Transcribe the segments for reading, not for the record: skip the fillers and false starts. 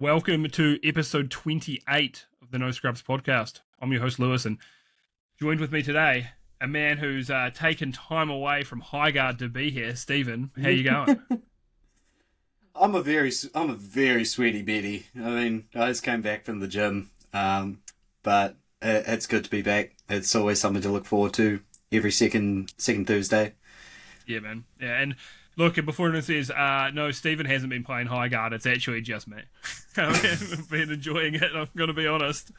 Welcome to episode 28 of the No Scrubs podcast. I'm your host, Lewis, and joined with me today, a man who's taken time away from Highguard to be here, Stephen. How you going? I'm a very sweaty Betty. I mean, I just came back from the gym, but it's good to be back. It's always something to look forward to every second Thursday. Yeah, man. Yeah, and look, before anyone says, no, Stephen hasn't been playing Highguard. It's actually just me. I've been enjoying it, I'm going to be honest.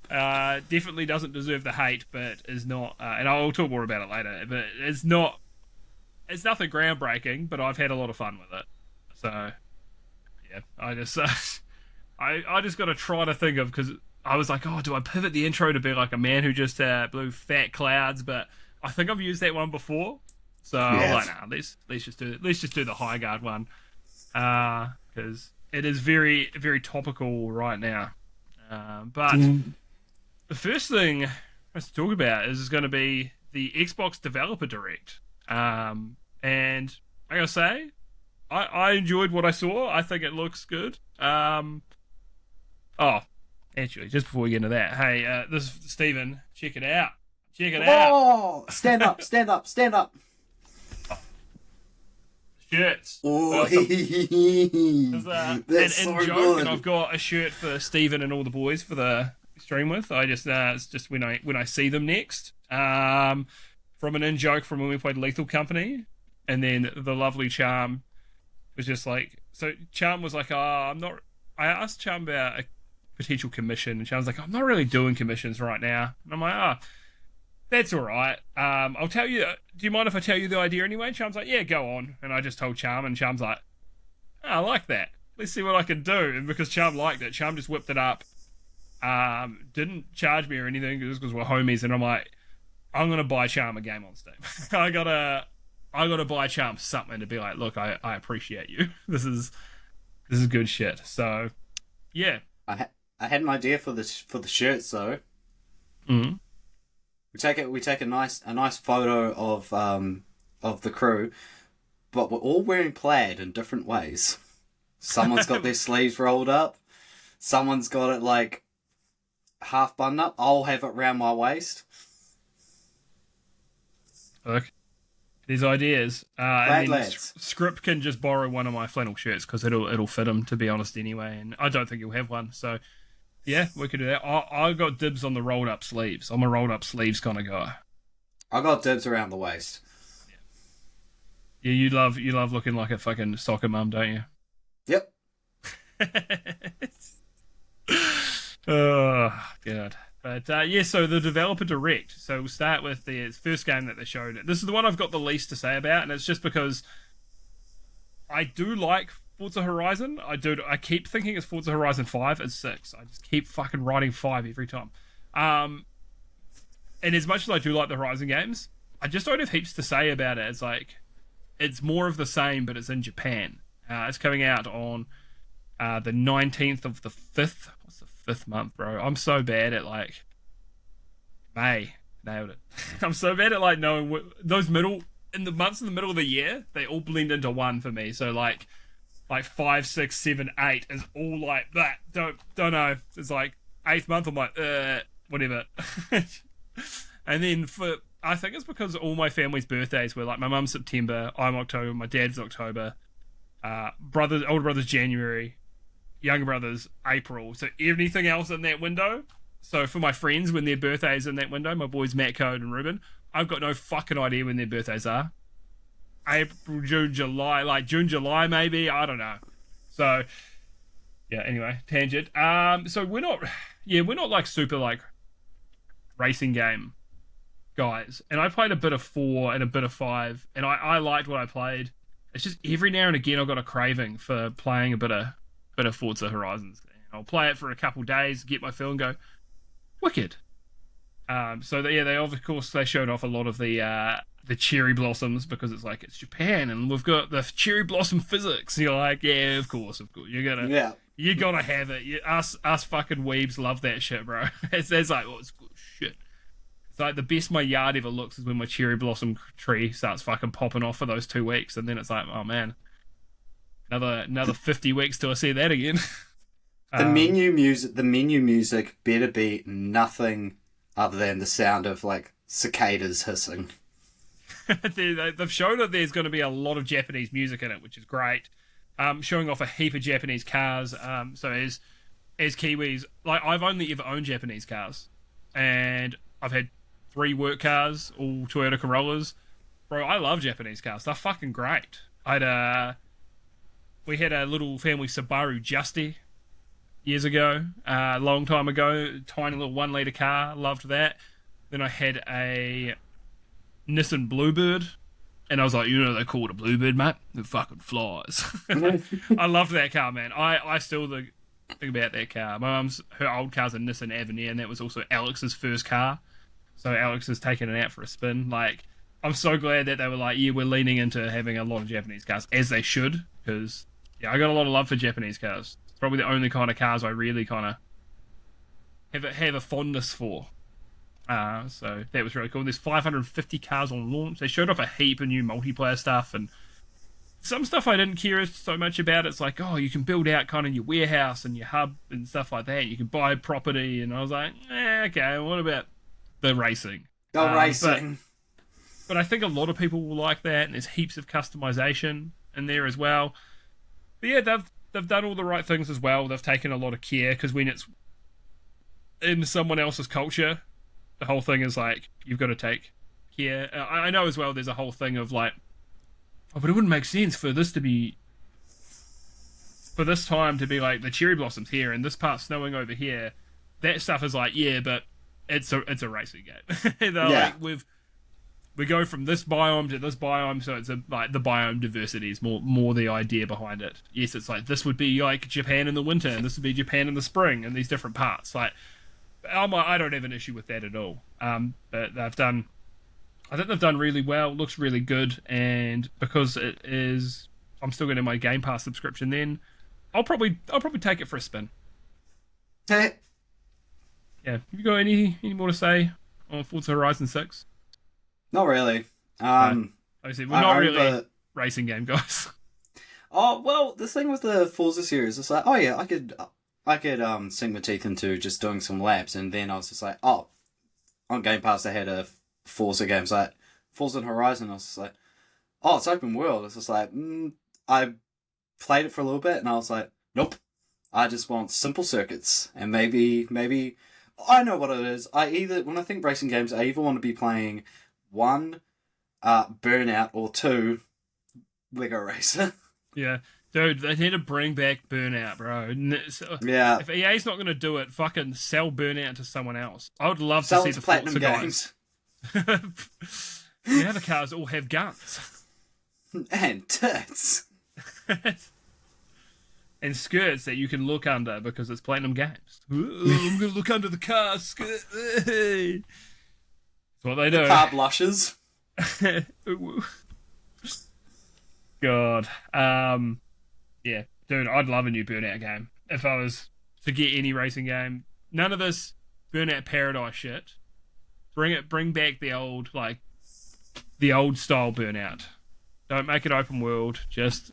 Definitely doesn't deserve the hate, but is not, and I'll talk more about it later, but it's nothing groundbreaking, but I've had a lot of fun with it. So, yeah, I just got to try to think of, because I was like, oh, do I pivot the intro to be like a man who just blew fat clouds? But I think I've used that one before. So I'm like, nah, let's just do the Highguard one, because it is very, very topical right now. But the first thing I to talk about is going to be the Xbox Developer Direct, and I gotta say, I enjoyed what I saw. I think it looks good. Actually, just before we get into that, hey, this is Stephen. Check it out. Oh, stand up. Shirts. Oh, That's so joke, good. and I've got a shirt for Stephen and all the boys for the stream with. I just it's just when I see them next. From an in joke from when we played Lethal Company, and then the lovely Charm was just like, so Charm was like, I asked Charm about a potential commission, and Charm's like, I'm not really doing commissions right now, and I'm like, that's all right. I'll tell you. Do you mind if I tell you the idea anyway? Charm's like, yeah, go on. And I just told Charm, and Charm's like, I like that. Let's see what I can do. And because Charm liked it, Charm just whipped it up. Didn't charge me or anything just because we're homies. And I'm like, I'm gonna buy Charm a game on Steam. I gotta buy Charm something to be like, look, I appreciate you. This is good shit. So, yeah. I had an idea for the shirts though. Mm-hmm. We take a nice photo of the crew, but we're all wearing plaid in different ways. Someone's got their sleeves rolled up, someone's got it like half buttoned up. I'll have it round my waist. Look, these ideas. Plaid and then lads. Script can just borrow one of my flannel shirts because it'll fit him, to be honest, anyway. And I don't think he'll have one, so. Yeah, we could do that. I got dibs on the rolled up sleeves. I'm a rolled up sleeves kind of guy. I got dibs around the waist. Yeah, you love looking like a fucking soccer mum, don't you? Yep. Oh god. But so the Developer Direct. So we'll start with the first game that they showed. This is the one I've got the least to say about, and it's just because I do like Forza Horizon. I keep thinking it's Forza Horizon 5 and 6. I just keep fucking writing 5 every time. And as much as I do like the Horizon games, I just don't have heaps to say about it. It's like, it's more of the same, but it's in Japan. It's coming out on the 19th of the 5th. What's the 5th month, bro? I'm so bad at like May. Nailed it. I'm so bad at like knowing those in the months in the middle of the year, they all blend into one for me. So like 5, 6, 7, 8 is all like that. Don't know. It's like 8th month. I'm like, whatever. And then I think it's because all my family's birthdays were like my mum's September, I'm October, my dad's October, older brother's January, younger brother's April. So anything else in that window. So for my friends, when their birthdays in that window, my boys Matt Code and Ruben, I've got no fucking idea when their birthdays are. April, June, July, like June, July, maybe. I don't know. So, yeah, anyway, tangent. So we're not like super like racing game guys. And I played a bit of 4 and a bit of 5, and I liked what I played. It's just every now and again I've got a craving for playing a bit of Forza Horizons. And I'll play it for a couple days, get my feel, and go, wicked. They of course they showed off a lot of the cherry blossoms because it's Japan and we've got the cherry blossom physics. And you're like, yeah, of course, you gotta have it. Us fucking weebs love that shit, bro. It's like, oh, it's good shit. It's like the best my yard ever looks is when my cherry blossom tree starts fucking popping off for those 2 weeks, and then it's like, oh man, another 50 weeks till I see that again. The menu music better be nothing other than the sound of like cicadas hissing. They've shown that there's going to be a lot of Japanese music in it, which is great. Showing off a heap of Japanese cars. So as Kiwis, like I've only ever owned Japanese cars, and I've had 3 work cars, all Toyota Corollas. Bro, I love Japanese cars. They're fucking great. We had a little family Subaru Justy years ago, a long time ago, tiny little 1 litre car. Loved that. Then I had a Nissan Bluebird, and I was like, you know, they call it a Bluebird, mate. It fucking flies. I loved that car, man. I still think about that car. My mum's, her old car's a Nissan Avenir, and that was also Alex's first car. So Alex has taken it out for a spin. Like, I'm so glad that they were like, yeah, we're leaning into having a lot of Japanese cars, as they should, because, yeah, I got a lot of love for Japanese cars. It's probably the only kind of cars I really kind of have a fondness for. So that was really cool. There's 550 cars on launch. They showed off a heap of new multiplayer stuff, and some stuff I didn't care so much about. It's like, oh, you can build out kind of your warehouse and your hub and stuff like that. You can buy property, and I was like, okay, what about the racing? Racing. But I think a lot of people will like that, and there's heaps of customization in there as well. But yeah, they've done all the right things as well. They've taken a lot of care, because when it's in someone else's culture, the whole thing is like, you've got to take care. I know as well there's a whole thing of like, oh, but it wouldn't make sense for this time to be like the cherry blossoms here and this part snowing over here. That stuff is like, yeah, but it's a racing game. Yeah. Like, we go from this biome to this biome, so it's like the biome diversity is more the idea behind it. Yes, it's like this would be like Japan in the winter, and this would be Japan in the spring, and these different parts. Like, I don't have an issue with that at all. But I think they've done really well. It looks really good, and because I'm still getting my Game Pass subscription. Then I'll probably take it for a spin. Hey. Yeah, have you got any more to say on Forza Horizon 6? Not really. Obviously, we're not really racing game guys. Oh, well, the thing with the Forza series is like, oh yeah, I could sink my teeth into just doing some laps, and then I was just like, oh, on Game Pass they had a Forza game, it's like Forza Horizon. I was just like, oh, it's open world. It's just like, I played it for a little bit, and I was like, nope, I just want simple circuits, and maybe I know what it is. When I think racing games, I either want to be playing 1, Burnout, or 2, Lego Racer. Yeah. Dude, they need to bring back Burnout, bro. Yeah. If EA's not going to do it, fucking sell Burnout to someone else. I would love Sell to it see to the Forza Platinum Games. guys. The other cars all have guns. And tits. And skirts that you can look under because it's Platinum Games. Ooh, I'm going to look under the car skirt. That's what they do. Car blushes. God. Yeah, dude, I'd love a new Burnout game. If I was to get any racing game. None of this Burnout Paradise shit. Bring back the old style Burnout. Don't make it open world. Just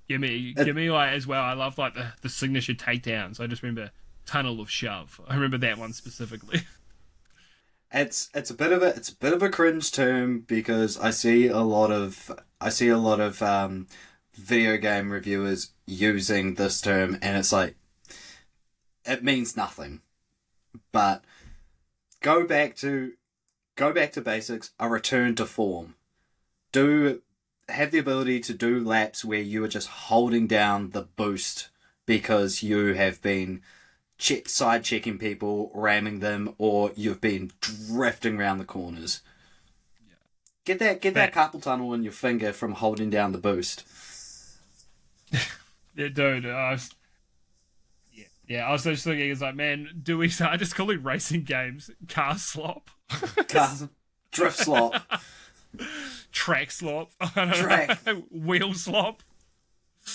give me like, as well. I love like the signature takedowns. I just remember Tunnel of Shove. I remember that one specifically. It's a bit of a cringe term, because I see a lot of video game reviewers using this term, and it's like, it means nothing. But go back to basics, a return to form. Have the ability to do laps where you are just holding down the boost because you have been side checking people, ramming them, or you've been drifting around the corners. Yeah. Get that carpal tunnel in your finger from holding down the boost. Yeah, dude. I was just thinking, it's like, man, do we start just calling racing games car slop? Drift slop. Track slop. I don't know. Wheel slop.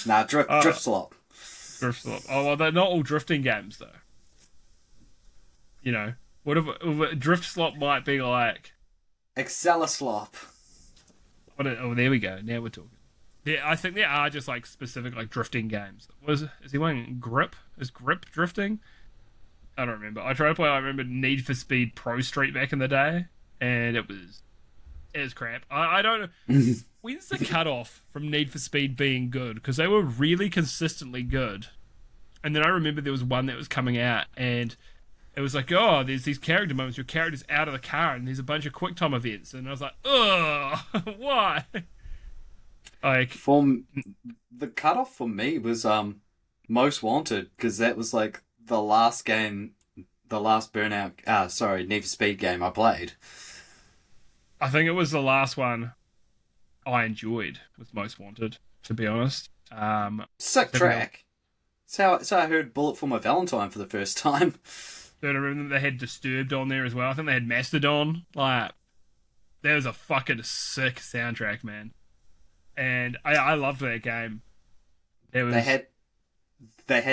Nah, drift slop. Drift slop. Oh, well, they're not all drifting games, though. You know, What if Drift Slop might be like? Exceloslop. Oh, there we go. Now we're talking. Yeah, I think there are just like specific like drifting games. Is he playing Grip? Is Grip drifting? I don't remember. I tried to play. I remember Need for Speed Pro Street back in the day, and it was crap. I don't. When's the cutoff from Need for Speed being good? Because they were really consistently good, and then I remember there was one that was coming out, and it was like, oh, there's these character moments. Your character's out of the car, and there's a bunch of quick time events, and I was like, ugh, why? Like, The cutoff for me was Most Wanted, because that was like the last game, the last Need for Speed game I played. I think it was the last one I enjoyed with Most Wanted, to be honest. Sick track. So I heard Bullet for My Valentine for the first time. I remember they had Disturbed on there as well. I think they had Mastodon. Like, that was a fucking sick soundtrack, man. And I loved that game. They had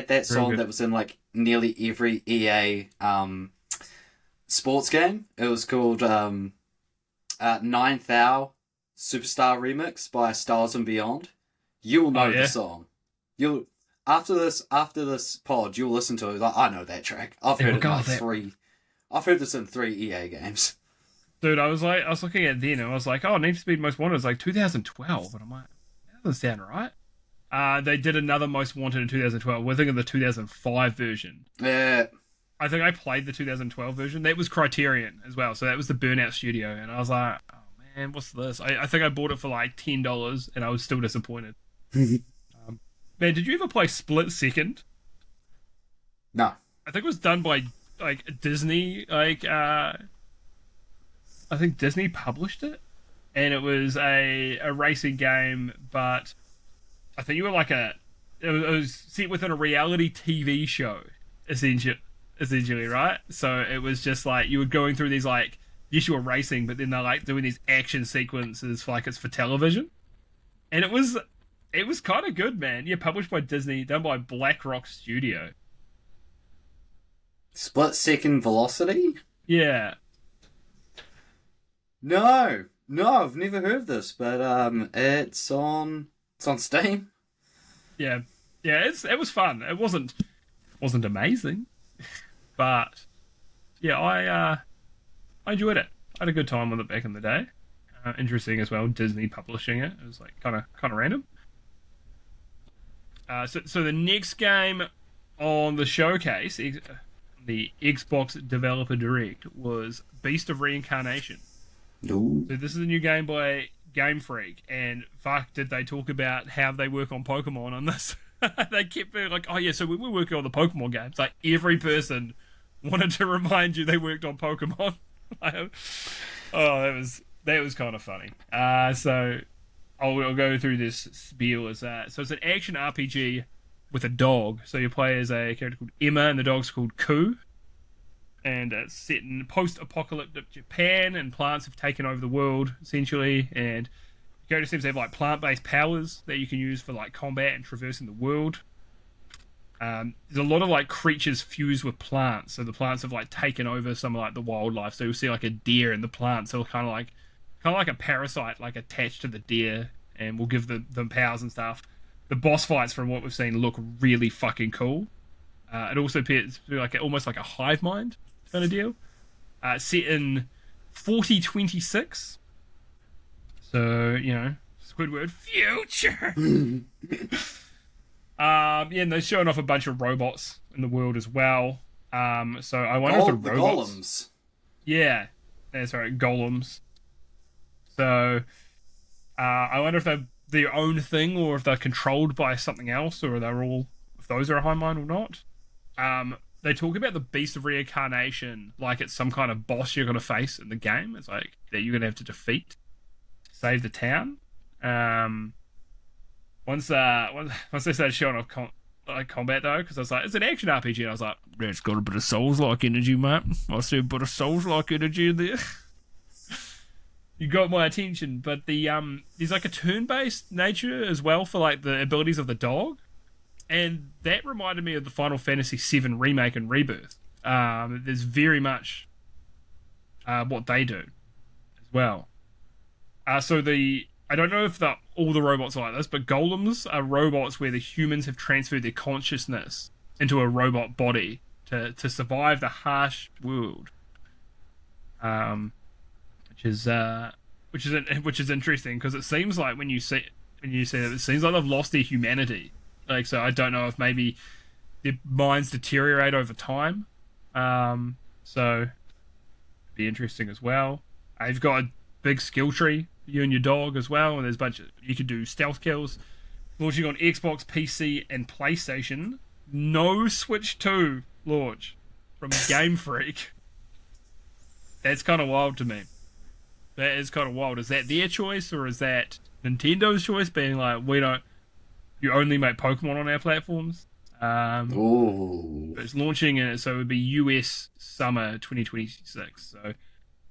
that song that was in like nearly every EA sports game. It was called 9,000 Superstar Remix by Stars and Beyond. You'll know the song. After this pod, you'll listen to it. Like, I know that track. I've heard it in like three. I've heard this in 3 EA games. Dude, I was looking at it then, and I was like, oh, Need for Speed Most Wanted is like 2012, and I'm like, that doesn't sound right. They did another Most Wanted in 2012. We're thinking the 2005 version. Yeah. I think I played the 2012 version. That was Criterion as well, so that was the Burnout Studio, and I was like, oh man, what's this? I think I bought it for like $10, and I was still disappointed. Man, did you ever play Split Second? No. I think it was done by like Disney. I think Disney published it, and it was a racing game. But I think you were like it was set within a reality TV show, essentially, right? So it was just like you were going through these like yes, you were racing, but then they're like doing these action sequences for like it's for television, and it was kind of good, man. Yeah, published by Disney, done by BlackRock Studio. Split Second Velocity? Yeah. No, I've never heard of this, but it's on Steam. Yeah, it was fun. It wasn't amazing, but yeah, I enjoyed it. I had a good time with it back in the day. Interesting as well. Disney publishing it. It was like kind of random. So the next game on the showcase, the Xbox Developer Direct, was Beast of Reincarnation. Ooh. So this is a new game by Game Freak, and fuck, did they talk about how they work on Pokemon on this? They kept being like, oh yeah, so we're working on the Pokemon games. Like every person wanted to remind you they worked on Pokemon. Oh, that was kind of funny. So I'll go through this spiel. So it's an action RPG with a dog. So you play as a character called Emma, and the dog's called Ku. And it's set in post-apocalyptic Japan, and plants have taken over the world, essentially. And the character seems to have like plant-based powers that you can use for like combat and traversing the world. There's a lot of like creatures fused with plants, so the plants have like taken over some of like the wildlife. So you'll see like a deer, and the plants are kind of like a parasite, like attached to the deer, and will give them powers and stuff. The boss fights, from what we've seen, look really fucking cool. It also appears to be like almost like a hive mind kind of deal. Set in 4026. So, you know, Squidward, future! And they're showing off a bunch of robots in the world as well. So I wonder if the robots... golems. Yeah, that's right, golems. So, I wonder if they're their own thing, or if they're controlled by something else, or if those are a hive mind or not. They talk about the Beast of Reincarnation like it's some kind of boss you're going to face in the game. It's like that you're going to have to defeat to save the town. Once they started showing off combat though, because I was like, it's an action RPG, and I was like, it's got a bit of Souls-like energy, mate. I see a bit of Souls-like energy in there. You got my attention, but there's like a turn-based nature as well for like the abilities of the dog. And that reminded me of the Final Fantasy VII Remake and Rebirth. There's very much what they do as well. I don't know if all the robots are like this, but golems are robots where the humans have transferred their consciousness into a robot body to survive the harsh world. Um, which is which is interesting because it seems like when you see it, it seems like they've lost their humanity. Like, so I don't know if maybe their minds deteriorate over time. So it'd be interesting as well. You've got a big skill tree, you and your dog as well, and there's a bunch of you could do stealth kills. Launching on Xbox, PC, and PlayStation. No Switch 2 launch from Game Freak. That's kind of wild to me. That is kind of wild. Is that their choice or is that Nintendo's choice? Being like, you only make Pokemon on our platforms. Ooh. But it's launching, so it would be US summer 2026. So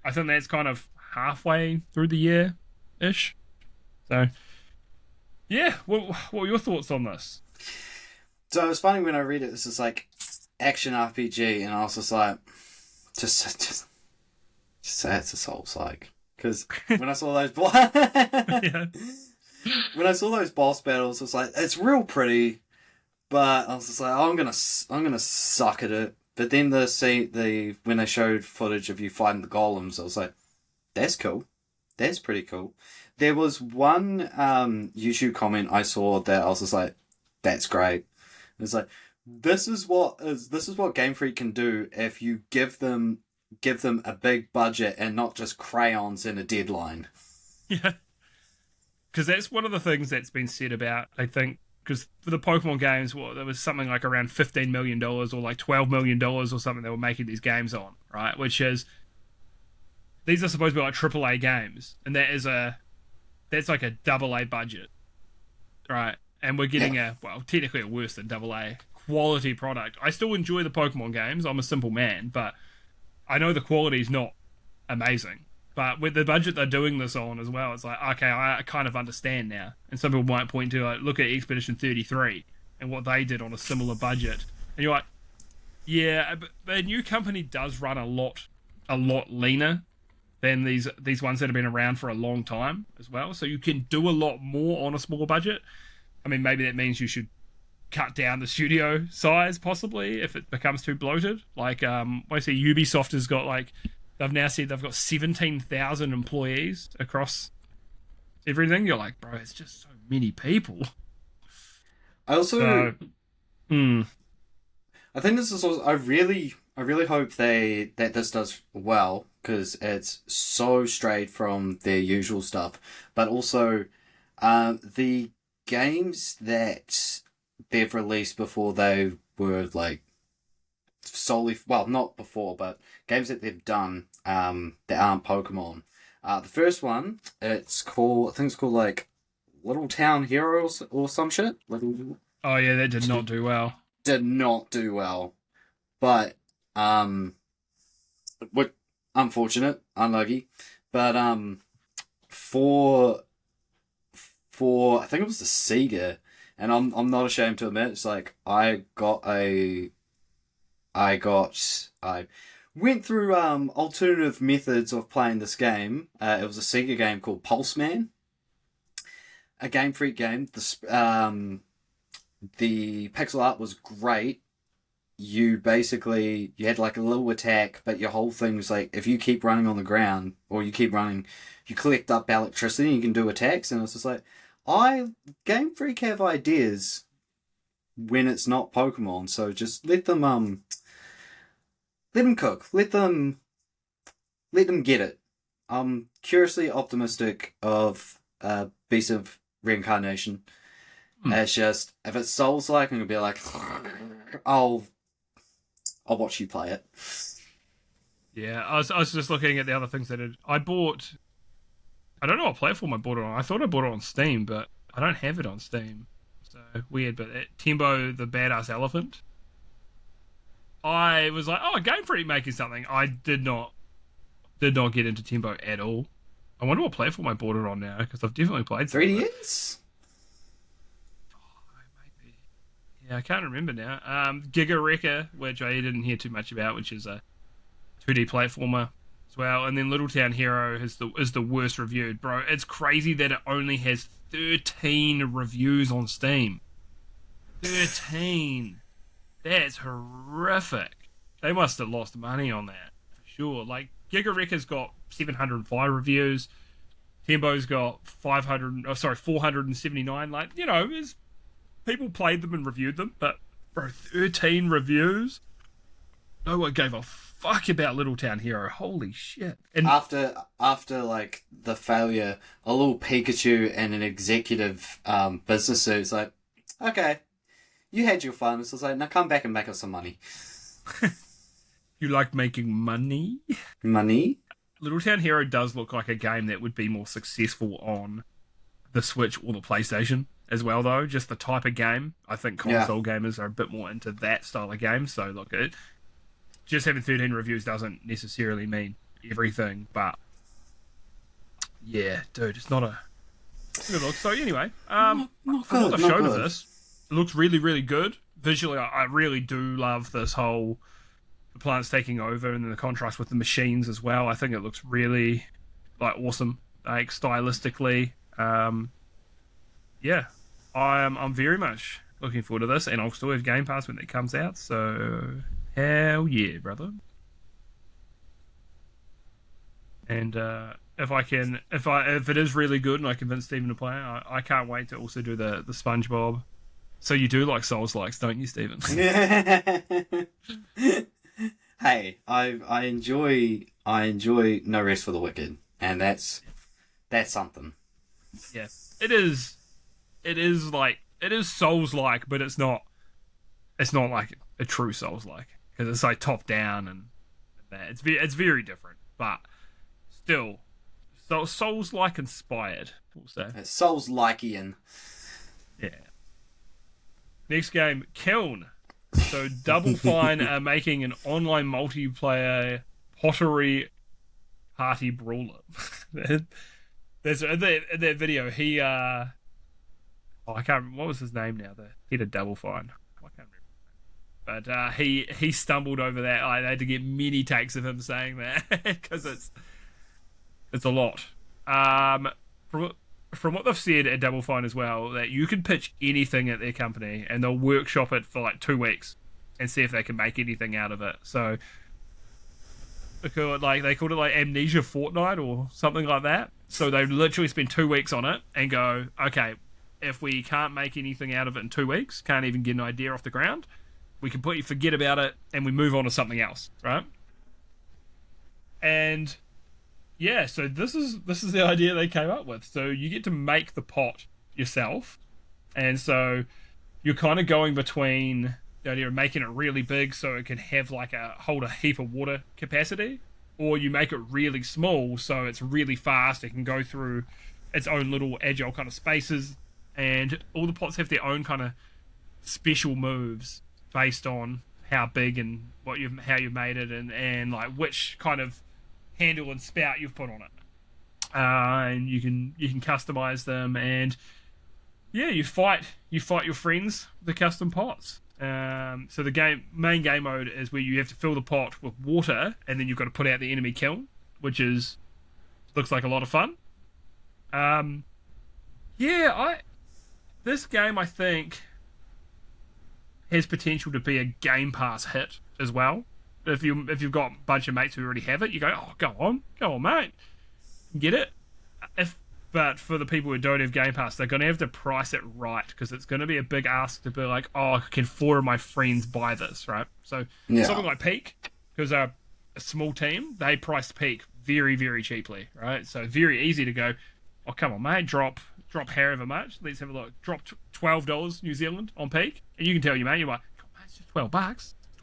I think that's kind of halfway through the year ish. So yeah, what were your thoughts on this? So it was funny when I read it. This is like action RPG, and I was just like, just say it's a Souls-like. Because when I saw those Yeah. when I saw those boss battles, I was like, it's real pretty, but I was just like, oh, I'm gonna suck at it. But then when they showed footage of you fighting the golems, I was like, that's cool. That's pretty cool. There was one YouTube comment I saw that I was just like, that's great. It's like, this is what Game Freak can do if you give them a big budget and not just crayons and a deadline. Yeah. Because that's one of the things that's been said about, I think, because for the Pokemon games, there was something like around $15 million or like $12 million or something they were making these games on, right? Which is, these are supposed to be like AAA games, and that's like a AA budget, right? And we're getting technically a worse than AA quality product. I still enjoy the Pokemon games. I'm a simple man, but I know the quality is not amazing. But with the budget they're doing this on as well, it's like, okay, I kind of understand now. And some people might point to, like, look at Expedition 33 and what they did on a similar budget. And you're like, yeah, but the new company does run a lot leaner than these ones that have been around for a long time as well. So you can do a lot more on a smaller budget. I mean, maybe that means you should cut down the studio size, possibly, if it becomes too bloated. Like, I see Ubisoft has got, like, they've now said they've got 17,000 employees across everything. You're like, bro, it's just so many people. I also, I think this is also, I really hope that this does well, because it's so strayed from their usual stuff. But also, the games that they've released before they were like solely, well, not before, but games that they've done that aren't Pokemon. The first one, I think it's called like Little Town Heroes or some shit. Oh yeah, that did not do well. Did not do well, but what unfortunate, unlucky, but for I think it was the Sega, and I'm not ashamed to admit, it's like I went through alternative methods of playing this game. It was a Sega game called Pulse Man, a Game Freak game. The pixel art was great. You had like a little attack, but your whole thing was like, if you keep running on the ground, or you keep running, you collect up electricity and you can do attacks. And it's just like, Game Freak have ideas when it's not Pokemon, so just let them cook. Let them get it. I'm curiously optimistic of Beast of Reincarnation. It's just, if it's Souls-like, I'm gonna be like, I'll watch you play it. Yeah, I was just looking at the other things that I bought. I don't know what platform I bought it on. I thought I bought it on Steam, but I don't have it on Steam. So weird. But Timbo the Badass Elephant, I was like, oh, Game Freak making something. I did not get into Timbo at all. I wonder what platform I bought it on now, because I've definitely played 3DS? Maybe. Yeah, I can't remember now. Giga Wrecker, which I didn't hear too much about, which is a 2D platformer. as well. And then Little Town Hero is the worst reviewed, bro. It's crazy that it only has 13 reviews on Steam. 13. That's horrific. They must have lost money on that for sure. Like Giga Wrecker's got 705 reviews. Tembo's got 479. Like, people played them and reviewed them, but bro, 13 reviews. No one gave a fuck about Little Town Hero. Holy shit! And after like the failure, a little Pikachu and an executive business suit is like, okay, you had your fun. So it's like, now come back and make us some money. You like making money? Money? Little Town Hero does look like a game that would be more successful on the Switch or the PlayStation as well, though. Just the type of game. I think console gamers are a bit more into that style of game. So look, just having 13 reviews doesn't necessarily mean everything, but yeah, dude, it's not a good look. So anyway, from what they've shown of this, it looks really, really good. Visually, I really do love this whole the plants taking over and then the contrast with the machines as well. I think it looks really awesome, stylistically. Yeah, I'm very much looking forward to this, and I'll still have Game Pass when it comes out. So hell yeah, brother. And if it is really good and I convince Stephen to play it, I can't wait to also do the SpongeBob. So you do like Souls likes, don't you, Stephen? Hey, I enjoy No Rest for the Wicked, and that's something. Yeah, it is Souls like, but it's not like a true Souls like, because it's like top down and that. It's very different, but still, Souls like inspired. We'll say Souls likeian. Yeah. Next game, Kiln. So Double Fine are making an online multiplayer pottery party brawler. There's in that video. He I can't. What was his name now? The head of Double Fine. I can't remember. But he stumbled over that. I had to get many takes of him saying that because it's a lot. From what they've said at Double Fine as well, that you can pitch anything at their company and they'll workshop it for 2 weeks and see if they can make anything out of it. So they called it Amnesia Fortnite or something like that. So they literally spend 2 weeks on it and go, okay, if we can't make anything out of it in 2 weeks, can't even get an idea off the ground, we completely forget about it and we move on to something else, right? And yeah, so this is the idea they came up with. So you get to make the pot yourself, and so you're kind of going between the idea of making it really big so it can have hold a heap of water capacity, or you make it really small so it's really fast. It can go through its own little agile kind of spaces, and all the pots have their own kind of special moves based on how big and how you've made it, and which kind of handle and spout you've put on it, and you can customize them, and yeah, you fight your friends with the custom pots. So the main game mode is where you have to fill the pot with water, and then you've got to put out the enemy kiln, which looks like a lot of fun. This game I think has potential to be a Game Pass hit as well. If you've got a bunch of mates who already have it, you go, oh, go on, mate, get it. But for the people who don't have Game Pass, they're going to have to price it right, because it's going to be a big ask to be like, oh, can 4 of my friends buy this, right? So something like Peak, because they're a small team, they priced Peak very, very cheaply, right? So very easy to go, oh, come on, mate, drop however much. Let's have a look. Drop $12 New Zealand on Peak, and you can tell your mate, you're like, oh, mate, it's just $12.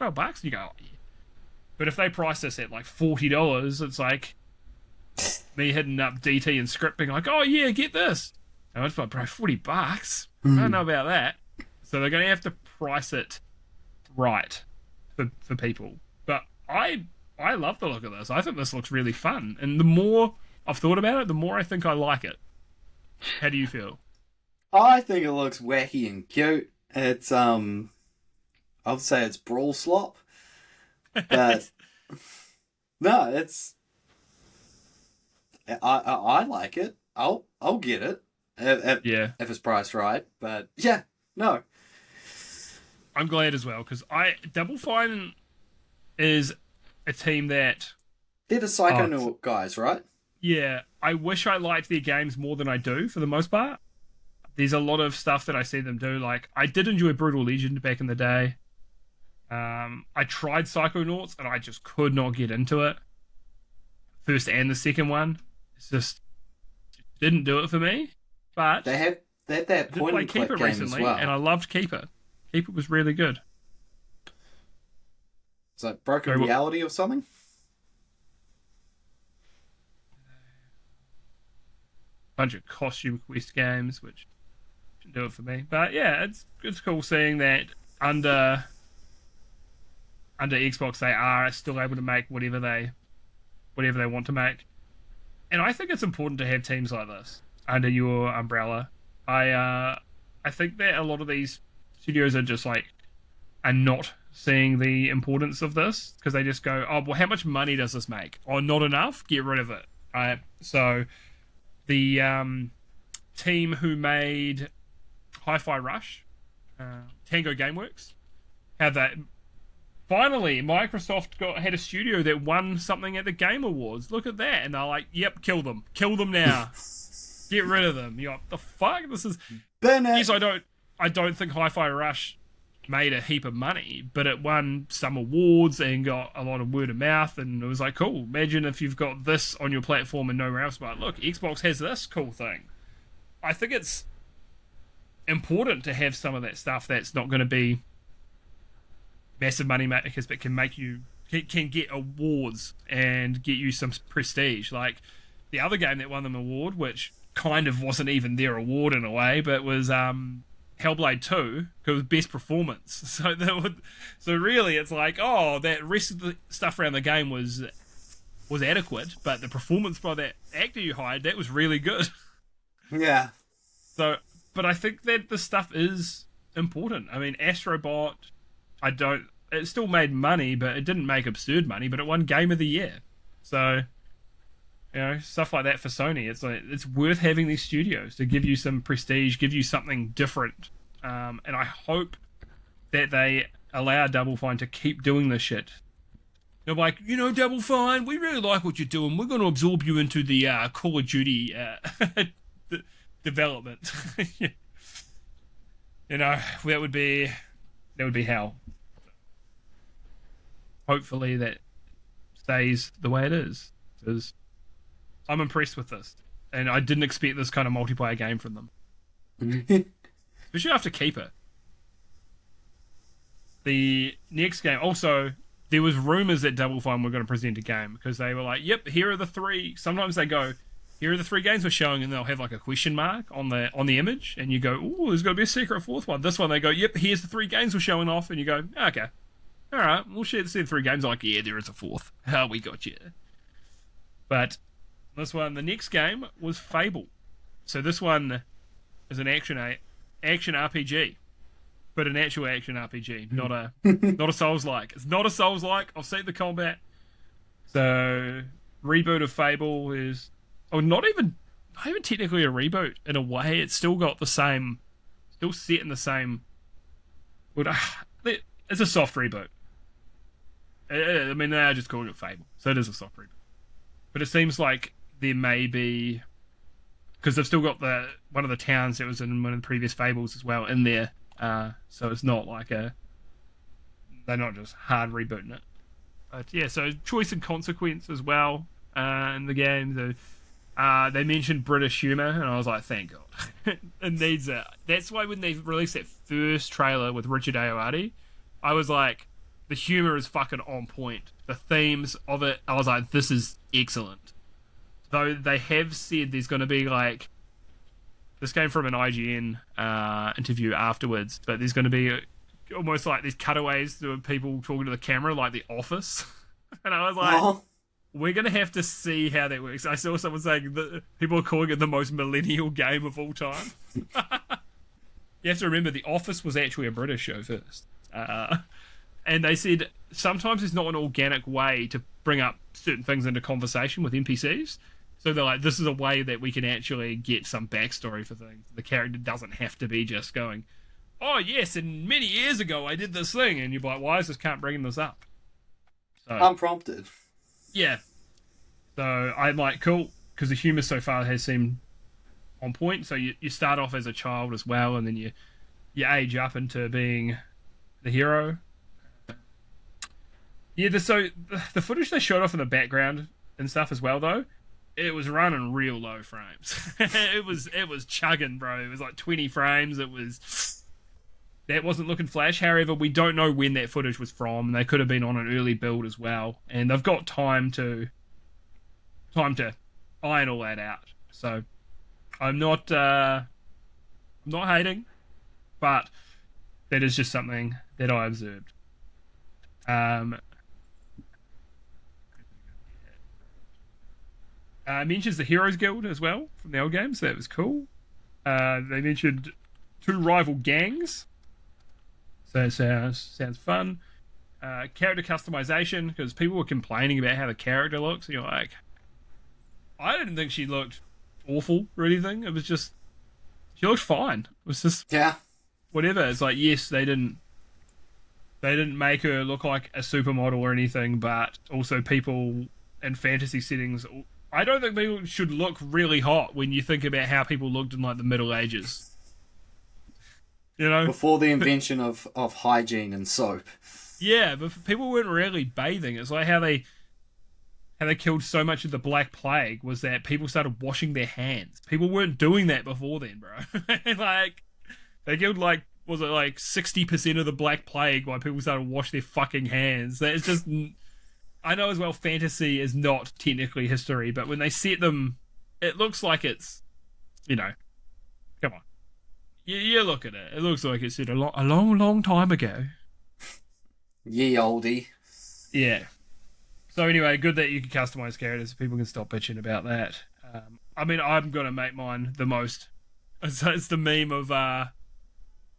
$12, and you go, oh, yeah. But if they price this at $40, it's like me hitting up DT and script being like, oh yeah, get this. And it's like, bro, $40. I don't know about that. So they're going to have to price it right for people. But I love the look of this. I think this looks really fun. And the more I've thought about it, the more I think I like it. How do you feel? I think it looks wacky and cute. It's I would say it's brawl slop. But no, I like it. I'll get it Yeah, if it's priced right. But yeah, no. I'm glad as well because Double Fine is a team that They're the Psychonaut guys, right? yeah, I wish I liked their games more than I do for the most part. There's a lot of stuff that I see them do. Like I did enjoy Brutal Legend back in the day. I tried Psychonauts and I just could not get into it. First and the second one, it's just didn't do it for me. But They have that I did point play and click Keeper game recently, as well. and I loved Keeper. Keeper was really good. It's like Broken Sorry, what- Reality or something. Bunch of costume quest games, which didn't do it for me. But yeah, it's cool seeing that under Xbox they are still able to make whatever they want to make. And I think it's important to have teams like this under your umbrella. I think that a lot of these studios are not seeing the importance of this because they just go, oh well, how much money does this make? Oh, not enough. Get rid of it. So the team who made Hi-Fi Rush, Tango Gameworks, have that. Finally, Microsoft had a studio that won something at the Game Awards. Look at that, and they're like, "Yep, kill them now, get rid of them." You're like, the fuck, this is. Bennett. Yes, I don't think Hi-Fi Rush made a heap of money, but it won some awards and got a lot of word of mouth, and it was like, cool. Imagine if you've got this on your platform and nowhere else, but look, Xbox has this cool thing. I think it's important to have some of that stuff that's not going to be massive money makers, but can get awards and get you some prestige. Like the other game that won them an award, which kind of wasn't even their award in a way, but was Hellblade 2, because it was best performance. So really, it's like, oh, that rest of the stuff around the game was adequate, but the performance by that actor you hired, that was really good. Yeah. So, but I think that the stuff is important. I mean, Astrobot, it still made money, but it didn't make absurd money, but it won Game of the Year. So, stuff like that for Sony. It's like, it's worth having these studios to give you some prestige, give you something different. And I hope that they allow Double Fine to keep doing this shit. They're like, Double Fine, we really like what you're doing. We're going to absorb you into the Call of Duty development. That would be hell. Hopefully that stays the way it is, because I'm impressed with this, and I didn't expect this kind of multiplayer game from them, especially after Keeper. The next game, also, there was rumors that Double Fine were going to present a game, because they were like, yep, here are the three. Sometimes they go, here are the three games we're showing, and they'll have like a question mark on the image, and you go, ooh, there's got to be a secret fourth one. This one, they go, yep, here's the three games we're showing off, and you go, okay, all right, we'll see the three games. Like, yeah, there is a fourth. Oh, we got you. But this one, the next game was Fable. So this one is an action RPG, but an actual action RPG, not a Souls-like. It's not a Souls-like. I've seen the combat. So reboot of Fable is, not even technically a reboot in a way. It's still got the same, still set in the same. It's a soft reboot. I mean, they are just calling it Fable, so it is a soft reboot. But it seems like there may be, because they've still got one of the towns that was in one of the previous Fables as well in there. So it's not like they're not just hard rebooting it. But yeah, so choice and consequence as well in the game. So, they mentioned British humour, and I was like, thank God. It needs it. That's why when they released that first trailer with Richard Ayoade, I was like, the humour is fucking on point. The themes of it, I was like, this is excellent. Though they have said there's going to be like, this came from an IGN interview afterwards, but there's going to be almost like these cutaways to people talking to the camera, like The Office. And I was like, we're going to have to see how that works. I saw someone saying that people are calling it the most millennial game of all time. You have to remember, The Office was actually a British show first. And they said sometimes there's not an organic way to bring up certain things into conversation with NPCs. So they're like, this is a way that we can actually get some backstory for things. The character doesn't have to be just going, oh yes, and many years ago I did this thing, and you're like, why is this can't bringing this up? So Unprompted. yeah, so I'm like, cool, because the humour so far has seemed on point. So you start off as a child as well, and then you age up into being the hero. Yeah, the footage they showed off in the background and stuff as well, though, it was running real low frames. it was chugging, bro. It was like 20 frames. That wasn't looking flash. However, we don't know when that footage was from. They could have been on an early build as well, and they've got time to iron all that out. So I'm not hating, but that is just something that I observed. Mentions the Heroes Guild as well from the old games. So that was cool. They mentioned 2 rival gangs. So it sounds fun. Character customization, because people were complaining about how the character looks. And you're like, I didn't think she looked awful or anything. It was just, she looked fine. It was just whatever. It's like, yes, they didn't make her look like a supermodel or anything, but also people in fantasy settings, I don't think people should look really hot when you think about how people looked in like the Middle Ages. You know, before the invention of hygiene and soap. Yeah, but people weren't really bathing. It's like how they killed so much of the Black Plague was that people started washing their hands. People weren't doing that before then, bro. Like, they killed like, was it like 60% of the Black Plague while people started to wash their fucking hands. That's just, I know as well fantasy is not technically history, but when they set them, it looks like it's, you know, come on. You look at it. It looks like it's set a long time ago. Ye oldie. Yeah. So anyway, good that you can customize characters. People can stop bitching about that. I mean, I'm going to make mine the most. It's the meme of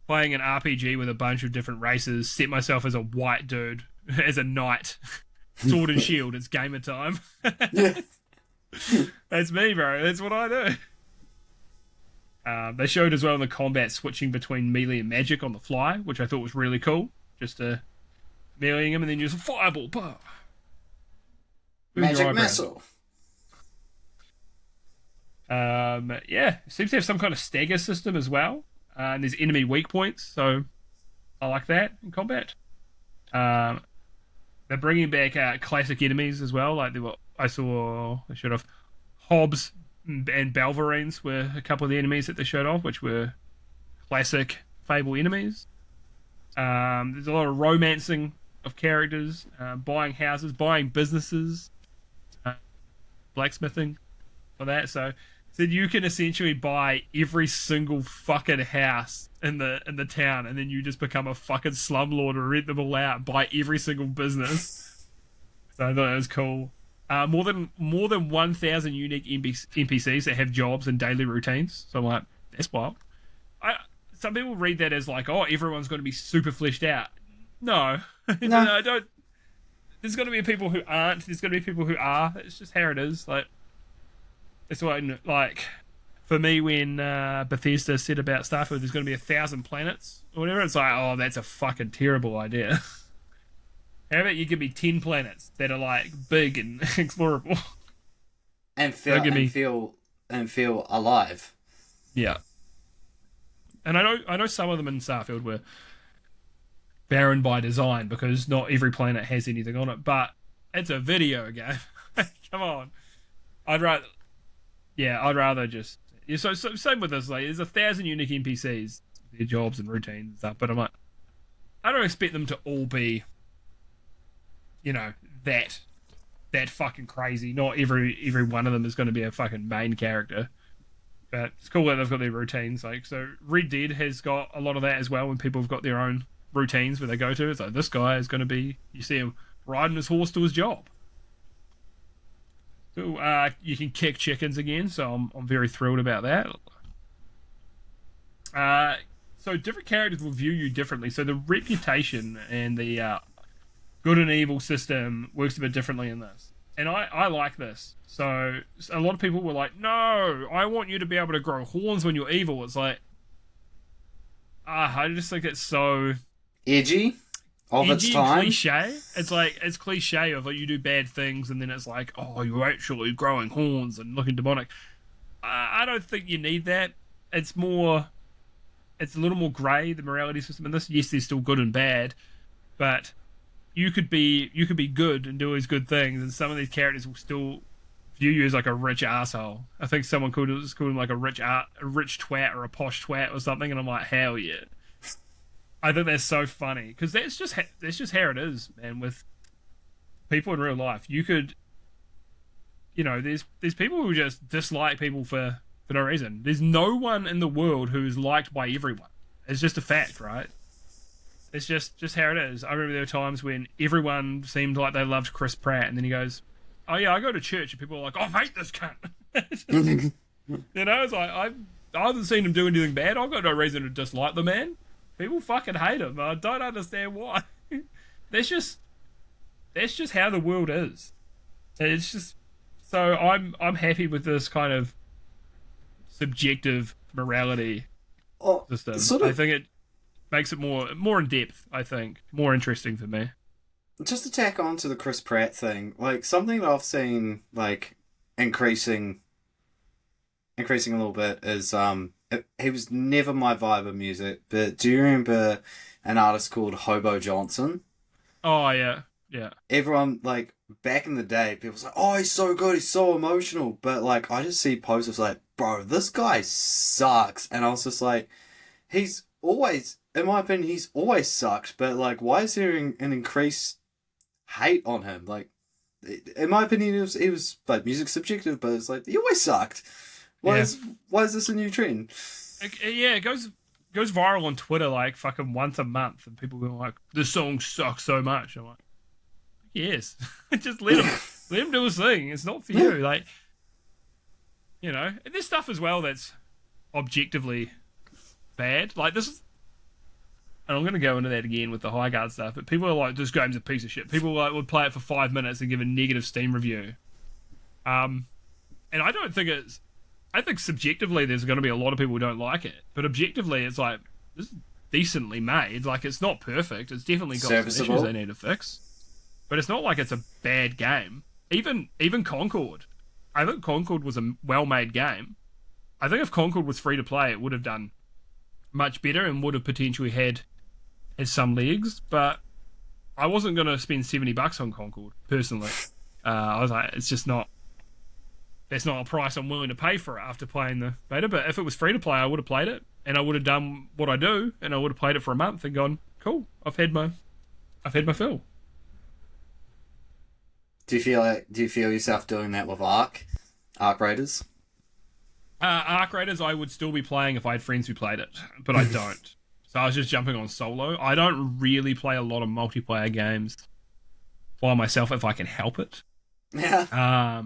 playing an RPG with a bunch of different races, set myself as a white dude, as a knight. Sword and shield, it's gamer time. That's me, bro. That's what I do. They showed as well in the combat switching between melee and magic on the fly, which I thought was really cool. Just meleeing him and then use a fireball. Bah. Magic missile. Yeah, it seems to have some kind of stagger system as well. And there's enemy weak points, so I like that in combat. They're bringing back classic enemies as well. Like I showed off Hobbs and Balverines were a couple of the enemies that they showed off, which were classic Fable enemies. There's a lot of romancing of characters, buying houses, buying businesses, blacksmithing for that. So you can essentially buy every single fucking house in the town, and then you just become a fucking slumlord or rent them all out and buy every single business. So I thought it was cool. More than 1,000 unique NPCs that have jobs and daily routines. So I'm like, that's wild. Some people read that as like, oh, everyone's going to be super fleshed out. No, no, I don't. There's going to be people who aren't. There's going to be people who are. It's just how it is. Like, that's why, like, for me, when Bethesda said about Starfield, there's going to be 1,000 planets or whatever. It's like, oh, that's a fucking terrible idea. How about you give me 10 planets that are like big and explorable, and feel alive. Yeah. And I know some of them in Starfield were barren by design because not every planet has anything on it, but it's a video game. Come on. I'd rather just... Yeah, so same with this. Like, there's 1,000 unique NPCs, their jobs and routines and stuff, but I'm like, I don't expect them to all be, you know, that fucking crazy. Not every one of them is going to be a fucking main character. But it's cool that they've got their routines. Like, so Red Dead has got a lot of that as well when people have got their own routines where they go to. It's like, this guy is going to be, you see him riding his horse to his job. So, you can kick chickens again, so I'm very thrilled about that. So different characters will view you differently. So the reputation and the good and evil system works a bit differently in this. And I like this. So a lot of people were like, no, I want you to be able to grow horns when you're evil. It's like, I just think it's so Edgy of its edgy and time. cliche. It's like, it's cliche of like, you do bad things and then it's like, oh, you're actually growing horns and looking demonic. I don't think you need that. It's more, it's a little more grey, the morality system in this. Yes, there's still good and bad, but you could be good and do these good things, and some of these characters will still view you as like a rich asshole. I think someone called him like a rich twat or a posh twat or something, and I'm like, hell yeah. I think that's so funny because that's just how it is, man. With people in real life, you could, there's people who just dislike people for no reason. There's no one in the world who is liked by everyone. It's just a fact, right? It's just how it is. I remember there were times when everyone seemed like they loved Chris Pratt, and then he goes, "Oh yeah, I go to church," and people are like, "Oh, I hate this cunt." It's like I haven't seen him do anything bad. I've got no reason to dislike the man. People fucking hate him. I don't understand why. that's just that's just how the world is. It's just so I'm happy with this kind of subjective morality Oh, system. sort I of. think it makes it more in depth. I think more interesting for me. Just to tack on to the Chris Pratt thing, like something that I've seen like increasing increasing a little bit is he was never my vibe of music, but do you remember an artist called Hobo Johnson? Oh yeah, yeah, Everyone like back in the day, people was like, "Oh, he's so good, he's so emotional," but like I just see posters like, "Bro, this guy sucks," and I was just like, he's always, in my opinion, he's always sucked, but like, why is there an increased hate on him? Like, in my opinion, it was like music subjective, but it's like he always sucked. Why yeah. is why is this a new trend? Yeah, it goes viral on Twitter like fucking once a month, and people go like, "This song sucks so much." I'm like, "Yes, just let him do his thing. It's not for you." Like, and there's stuff as well that's objectively bad. Like this is, and I'm going to go into that again with the Highguard stuff. But people are like, "This game's a piece of shit." People like would play it for 5 minutes and give a negative Steam review. And I don't think it's. I think subjectively there's going to be a lot of people who don't like it, but objectively it's like this is decently made. Like it's not perfect. It's definitely got some issues Serviceable. they need to fix, but it's not like it's a bad game. Even Concord, I think Concord was a well-made game. I think if Concord was free to play, it would have done much better and would have potentially had some legs. But I wasn't going to spend $70 on Concord personally. I was like, it's just not. That's not a price I'm willing to pay for it after playing the beta. But if it was free to play, I would have played it, and I would have done what I do, and I would have played it for a month and gone, cool. I've had my fill. Do you feel yourself doing that with Arc Raiders? Arc Raiders, I would still be playing if I had friends who played it, but I don't. So I was just jumping on solo. I don't really play a lot of multiplayer games by myself if I can help it. Yeah.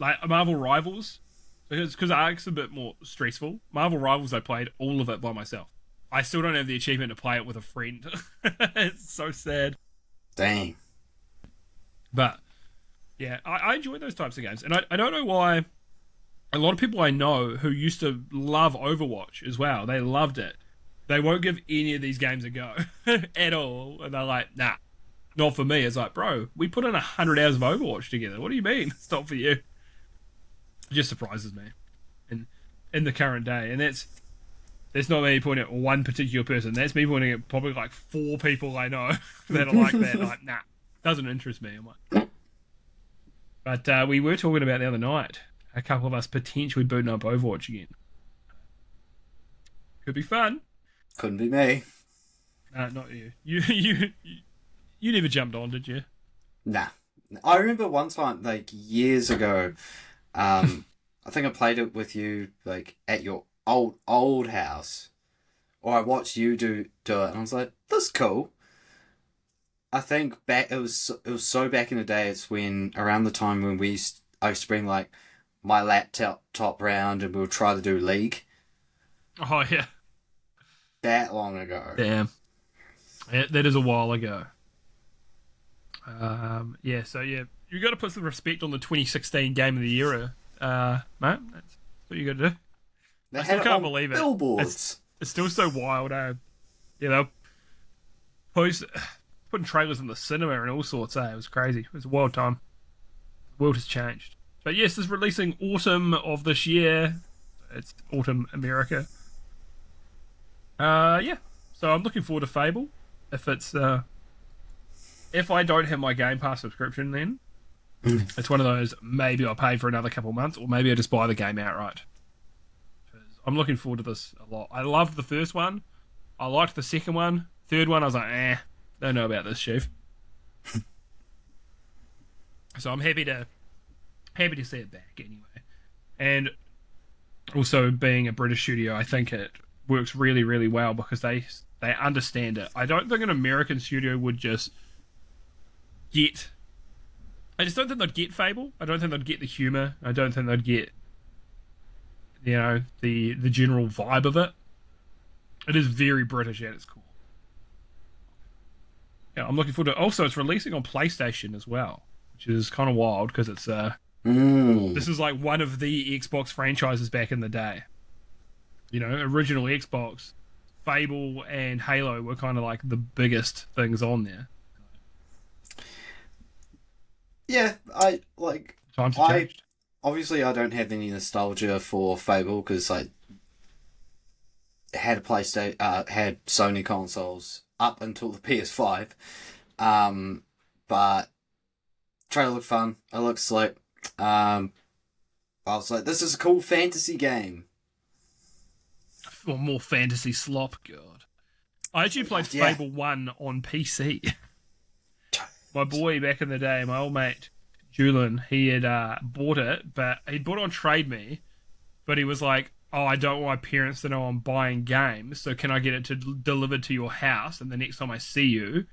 Like Marvel Rivals, because Ark's a bit more stressful. Marvel Rivals, I played all of it by myself. I still don't have the achievement to play it with a friend. It's so sad. Dang. But yeah, I enjoy those types of games, and I don't know why. A lot of people I know who used to love Overwatch as well, they loved it. They won't give any of these games a go at all, and they're like, nah, not for me. It's like, bro, we put in 100 hours of Overwatch together. What do you mean it's not for you? It just surprises me in the current day, and that's not me pointing at one particular person. That's me pointing at probably like 4 people I know that are like that. Like, nah, doesn't interest me. I'm like, but we were talking about the other night, a couple of us potentially booting up Overwatch again. Could be fun. Couldn't be me. Not you. You never jumped on, did you? Nah. I remember one time, like years ago, I think I played it with you, like at your old house, or I watched you do it, and I was like, "This is cool." I think back it was so back in the day. It's when around the time when I used to bring like my laptop round, and we would try to do League. Oh yeah. That long ago. Damn. Yeah, that is a while ago. Yeah. So yeah, you got to put some respect on the 2016 Game of the Year, mate. That's what you got to do. They I still had it can't on believe it. billboards. It's still so wild. They're putting trailers in the cinema and all sorts. It was crazy. It was a wild time. The world has changed. But yes, it's releasing autumn of this year. It's autumn America. Yeah. So I'm looking forward to Fable. If I don't have my Game Pass subscription, then it's one of those. Maybe I'll pay for another couple of months, or maybe I just buy the game outright. I'm looking forward to this a lot. I loved the first one. I liked the second one. Third one, I was like, don't know about this, Chief. So I'm happy to see it back anyway. And also being a British studio, I think it works really, really well because they understand it. I don't think an American studio would just get. I just don't think they'd get Fable. I don't think they'd get the humor. I don't think they'd get, the general vibe of it. It is very British at its core. Yeah, I'm looking forward to it. Also, it's releasing on PlayStation as well, which is kind of wild because it's this is like one of the Xbox franchises back in the day. Original Xbox, Fable and Halo were kind of like the biggest things on there. Yeah, Times have changed. Obviously, I don't have any nostalgia for Fable because I had had Sony consoles up until the PS5. But trailer looked fun. It looked slick. I was like, this is a cool fantasy game. Or more fantasy slop, God. I actually played Fable 1 on PC. My boy back in the day, my old mate Julian, he had bought it, but he bought it on Trade Me, but he was like, I don't want my parents to know I'm buying games, so can I get it delivered to your house, and the next time I see you,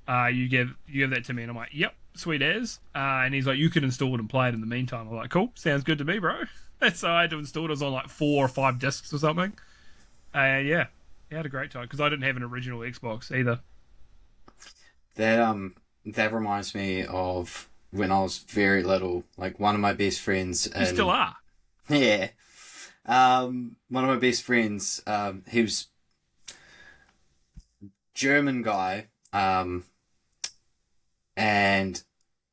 you give that to me. And I'm like, yep, sweet as. And he's like, you can install it and play it in the meantime. I'm like, cool, sounds good to me, bro. So I had to install it. It was on like 4 or 5 discs or something. And yeah, he had a great time because I didn't have an original Xbox either. That reminds me of when I was very little. Like one of my best friends. You still are. Yeah. One of my best friends. He was German guy. And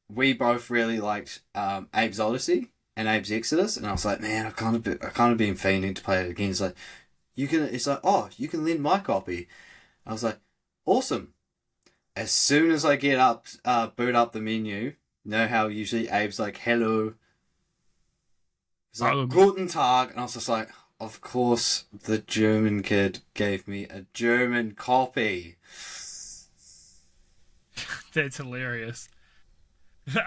we both really liked Abe's Odyssey and Abe's Exodus, and I was like, man, I kind of been fiending to play it again. It's like, it's like, oh, you can lend my copy. I was like, awesome. As soon as I get up, boot up the menu, you know how usually Abe's like, hello. He's like, Guten Tag, and I was just like, of course, the German kid gave me a German copy. That's hilarious.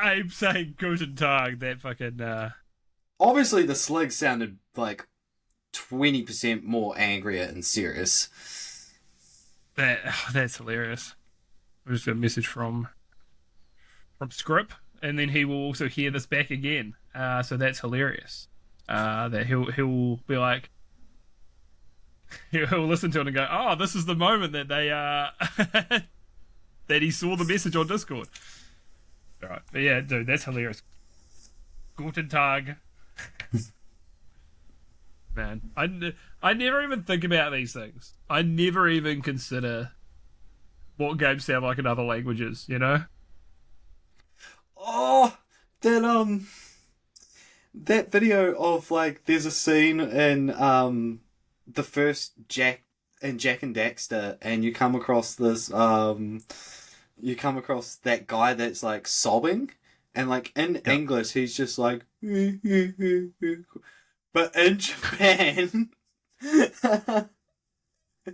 Abe saying Guten Tag, that fucking... Obviously, the slig sounded like 20% more angrier and serious. That's hilarious. I just got a message from Scrip, and then he will also hear this back again. So that's hilarious. That he'll be like... He'll listen to it and go, oh, this is the moment that they... that he saw the message on Discord. Alright, but yeah, dude, that's hilarious. Guten Tag. Man, I never even think about these things. I never even consider what games sound like in other languages, you know? Oh, that video of, like, there's a scene in, the first Jack and Daxter, and you come across this, that guy that's like sobbing, and like in English he's just like, but in Japan,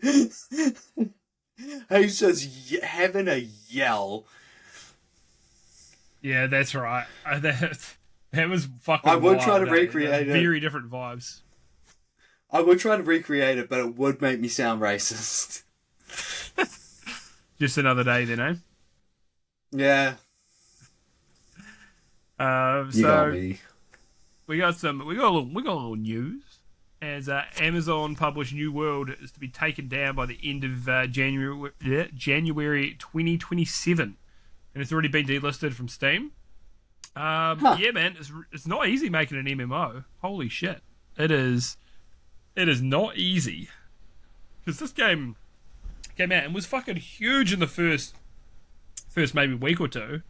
he's just having a yell. Yeah, that's right. That was fucking. I would wild, try to recreate it. Very different vibes. I would try to recreate it, but it would make me sound racist. Just another day, then, eh? Yeah. You got me. We got a little news. As Amazon published New World is to be taken down by the end of January 2027, and it's already been delisted from Steam. Huh. Yeah, man, it's not easy making an MMO. Holy shit, it is. It is not easy because this game came out and was fucking huge in the first maybe week or two.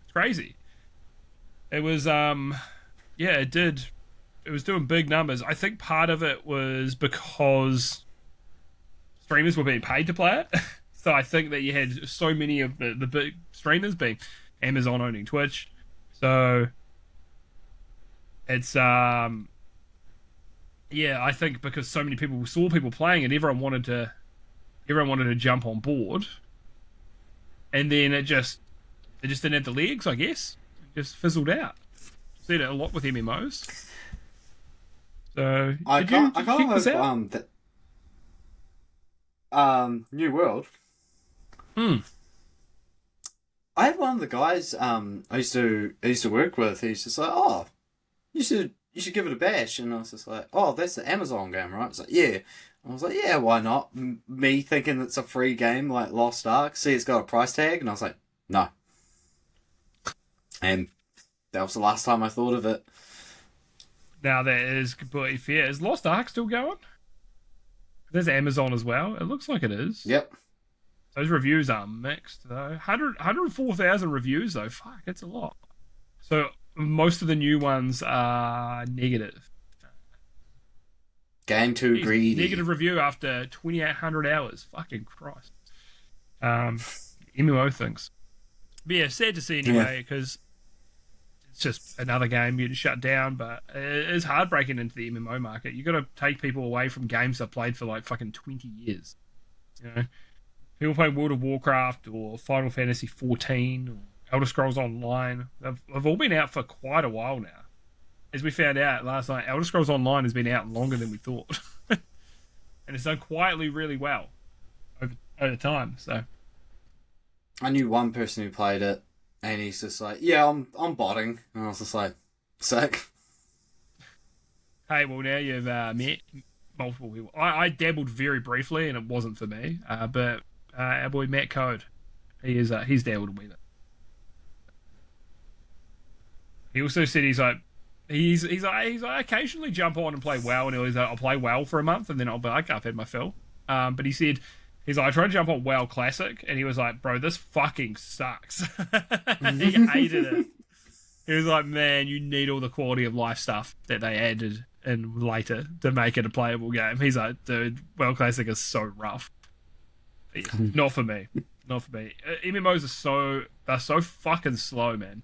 It's crazy. It was yeah, it did. It was doing big numbers. I think part of it was because streamers were being paid to play it. So I think that you had so many of the big streamers being Amazon owning Twitch. So it's yeah, I think because so many people saw people playing it, everyone wanted to jump on board. And then it just didn't have the legs, I guess. It just fizzled out. See it a lot with MMOs. So I did you can't check this out? that New World. Hmm. I had one of the guys I used to work with. He's just like, oh, you should give it a bash, and I was just like, oh, that's the Amazon game, right? It's like, yeah. I was like, yeah, why not? Me thinking it's a free game like Lost Ark. See, it's got a price tag, and I was like, no. And that was the last time I thought of it. Now that is completely fair. Is Lost Ark still going? There's Amazon as well. It looks like it is. Yep. Those reviews are mixed though. 104,000 reviews though. Fuck, it's a lot. So most of the new ones are negative. Game too Jeez, greedy. negative review after 2,800 hours. Fucking Christ. MMO things. But yeah, sad to see anyway because it's just another game getting shut down. But it's heartbreaking into the MMO market. You got to take people away from games they've played for like fucking 20 years. You know, people play World of Warcraft or Final Fantasy 14 or Elder Scrolls Online. They've all been out for quite a while now. As we found out last night, Elder Scrolls Online has been out longer than we thought. And it's done quietly really well over time. So I knew one person who played it, and he's just like, yeah, I'm botting. And I was just like, sick. hey, well now you've met multiple people. I dabbled very briefly and it wasn't for me. But our boy Matt Code, he's dabbled with it. He also said he's like I occasionally jump on and play WoW, and he's like, I'll play WoW for a month and then I'll be like, I've had my fill. But he said he's like, I tried to jump on WoW Classic and he was like, bro, this fucking sucks. He hated it. He was like, man, you need all the quality of life stuff that they added in later to make it a playable game. He's like, dude, WoW Classic is so rough. Yeah, not for me. Not for me. MMOs are so fucking slow, man.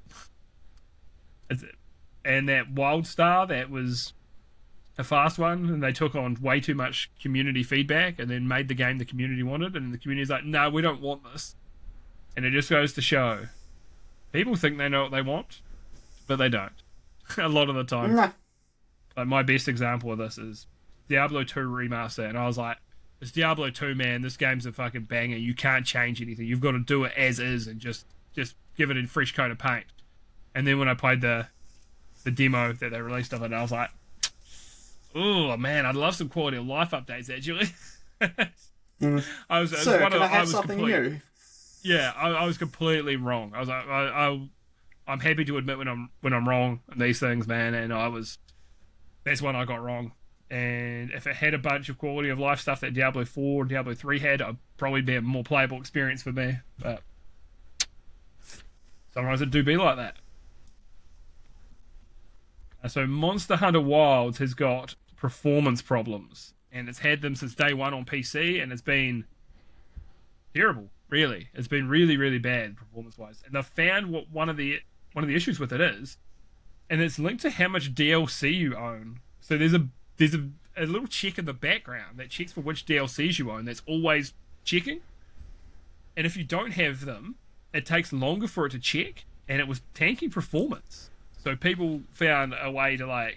And that WildStar, that was a fast one, and they took on way too much community feedback and then made the game the community wanted, and the community's like, no, we don't want this. And it just goes to show people think they know what they want, but they don't. A lot of the time. Nah. Like my best example of this is Diablo 2 remaster, and I was like, it's Diablo 2, man, this game's a fucking banger, you can't change anything, you've got to do it as is and just give it a fresh coat of paint. And then when I played the demo that they released of it, I was like, oh man, I'd love some quality of life updates actually. Can I have something new? Yeah, I was completely wrong. I was like, I'm happy to admit when I'm wrong on these things, man, and that's one I got wrong. And if it had a bunch of quality of life stuff that Diablo 4 and Diablo 3 had, it'd probably be a more playable experience for me. But sometimes it do be like that. So Monster Hunter Wilds has got performance problems, and it's had them since day one on PC, and it's been terrible. Really, it's been really, really bad performance-wise. And they've found what one of the issues with it is, and it's linked to how much DLC you own. So there's a little check in the background that checks for which DLCs you own. That's always checking, and if you don't have them, it takes longer for it to check, and it was tanking performance. So people found a way to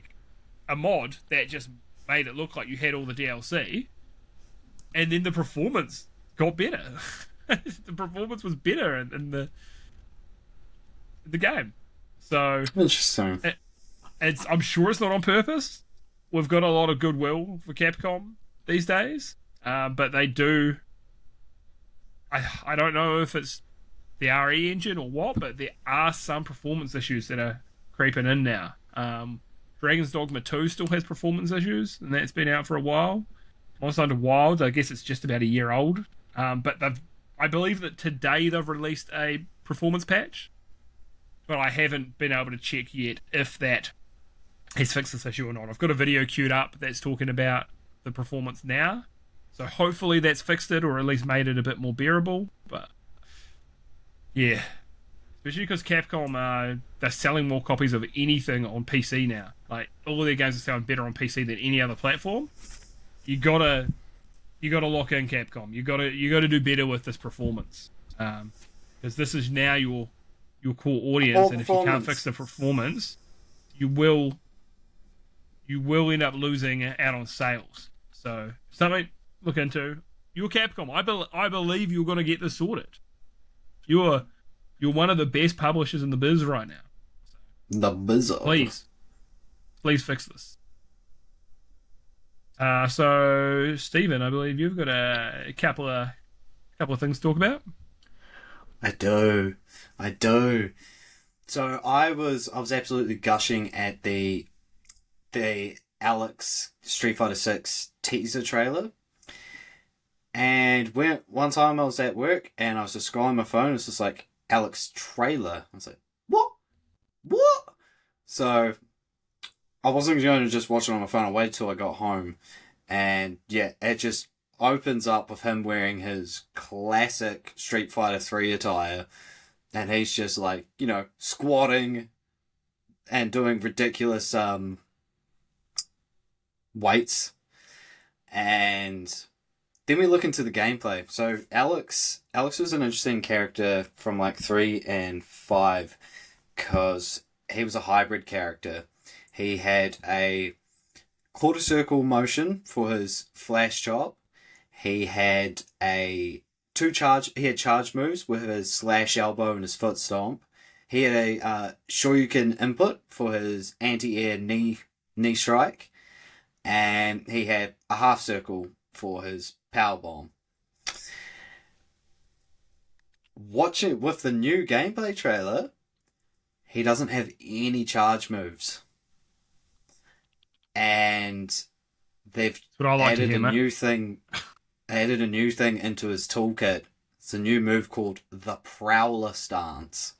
a mod that just made it look like you had all the DLC, and then the performance got better. The performance was better in the game. So interesting. I'm sure it's not on purpose. We've got a lot of goodwill for Capcom these days, but they do. I don't know if it's the RE engine or what, but there are some performance issues that are creeping in now. Dragon's Dogma 2 still has performance issues, and that's been out for a while. Monster Hunter Wild, I guess it's just about a year old. But I believe that today they've released a performance patch, but I haven't been able to check yet if that has fixed this issue or not. I've got a video queued up that's talking about the performance now, so hopefully that's fixed it or at least made it a bit more bearable. But yeah, especially because Capcom, they're selling more copies of anything on PC now. Like, all of their games are selling better on PC than any other platform. You gotta lock in Capcom. You gotta do better with this performance, because this is now your core audience, and if you can't fix the performance, you will end up losing out on sales. So something to look into. You're Capcom. I believe you're gonna get this sorted. You're one of the best publishers in the biz right now. The biz. Please fix this. So Stephen, I believe you've got a couple of things to talk about. I do. So I was absolutely gushing at the Alex Street Fighter 6 teaser trailer. And one time I was at work and I was just scrolling my phone, it's just like, Alex trailer. I was like, what? So I wasn't going to just watch it on my phone. I waited till I got home. And yeah, it just opens up with him wearing his classic Street Fighter 3 attire. And he's just like, squatting and doing ridiculous weights. And then we look into the gameplay. So Alex was an interesting character from like 3 and 5 because he was a hybrid character. He had a quarter circle motion for his flash chop. He had charge moves with his slash elbow and his foot stomp. He had a Shoryuken input for his anti-air knee strike. And he had a half circle for his power bomb. Watching with the new gameplay trailer, he doesn't have any charge moves. And they've added a new thing into his toolkit. It's a new move called the Prowler stance,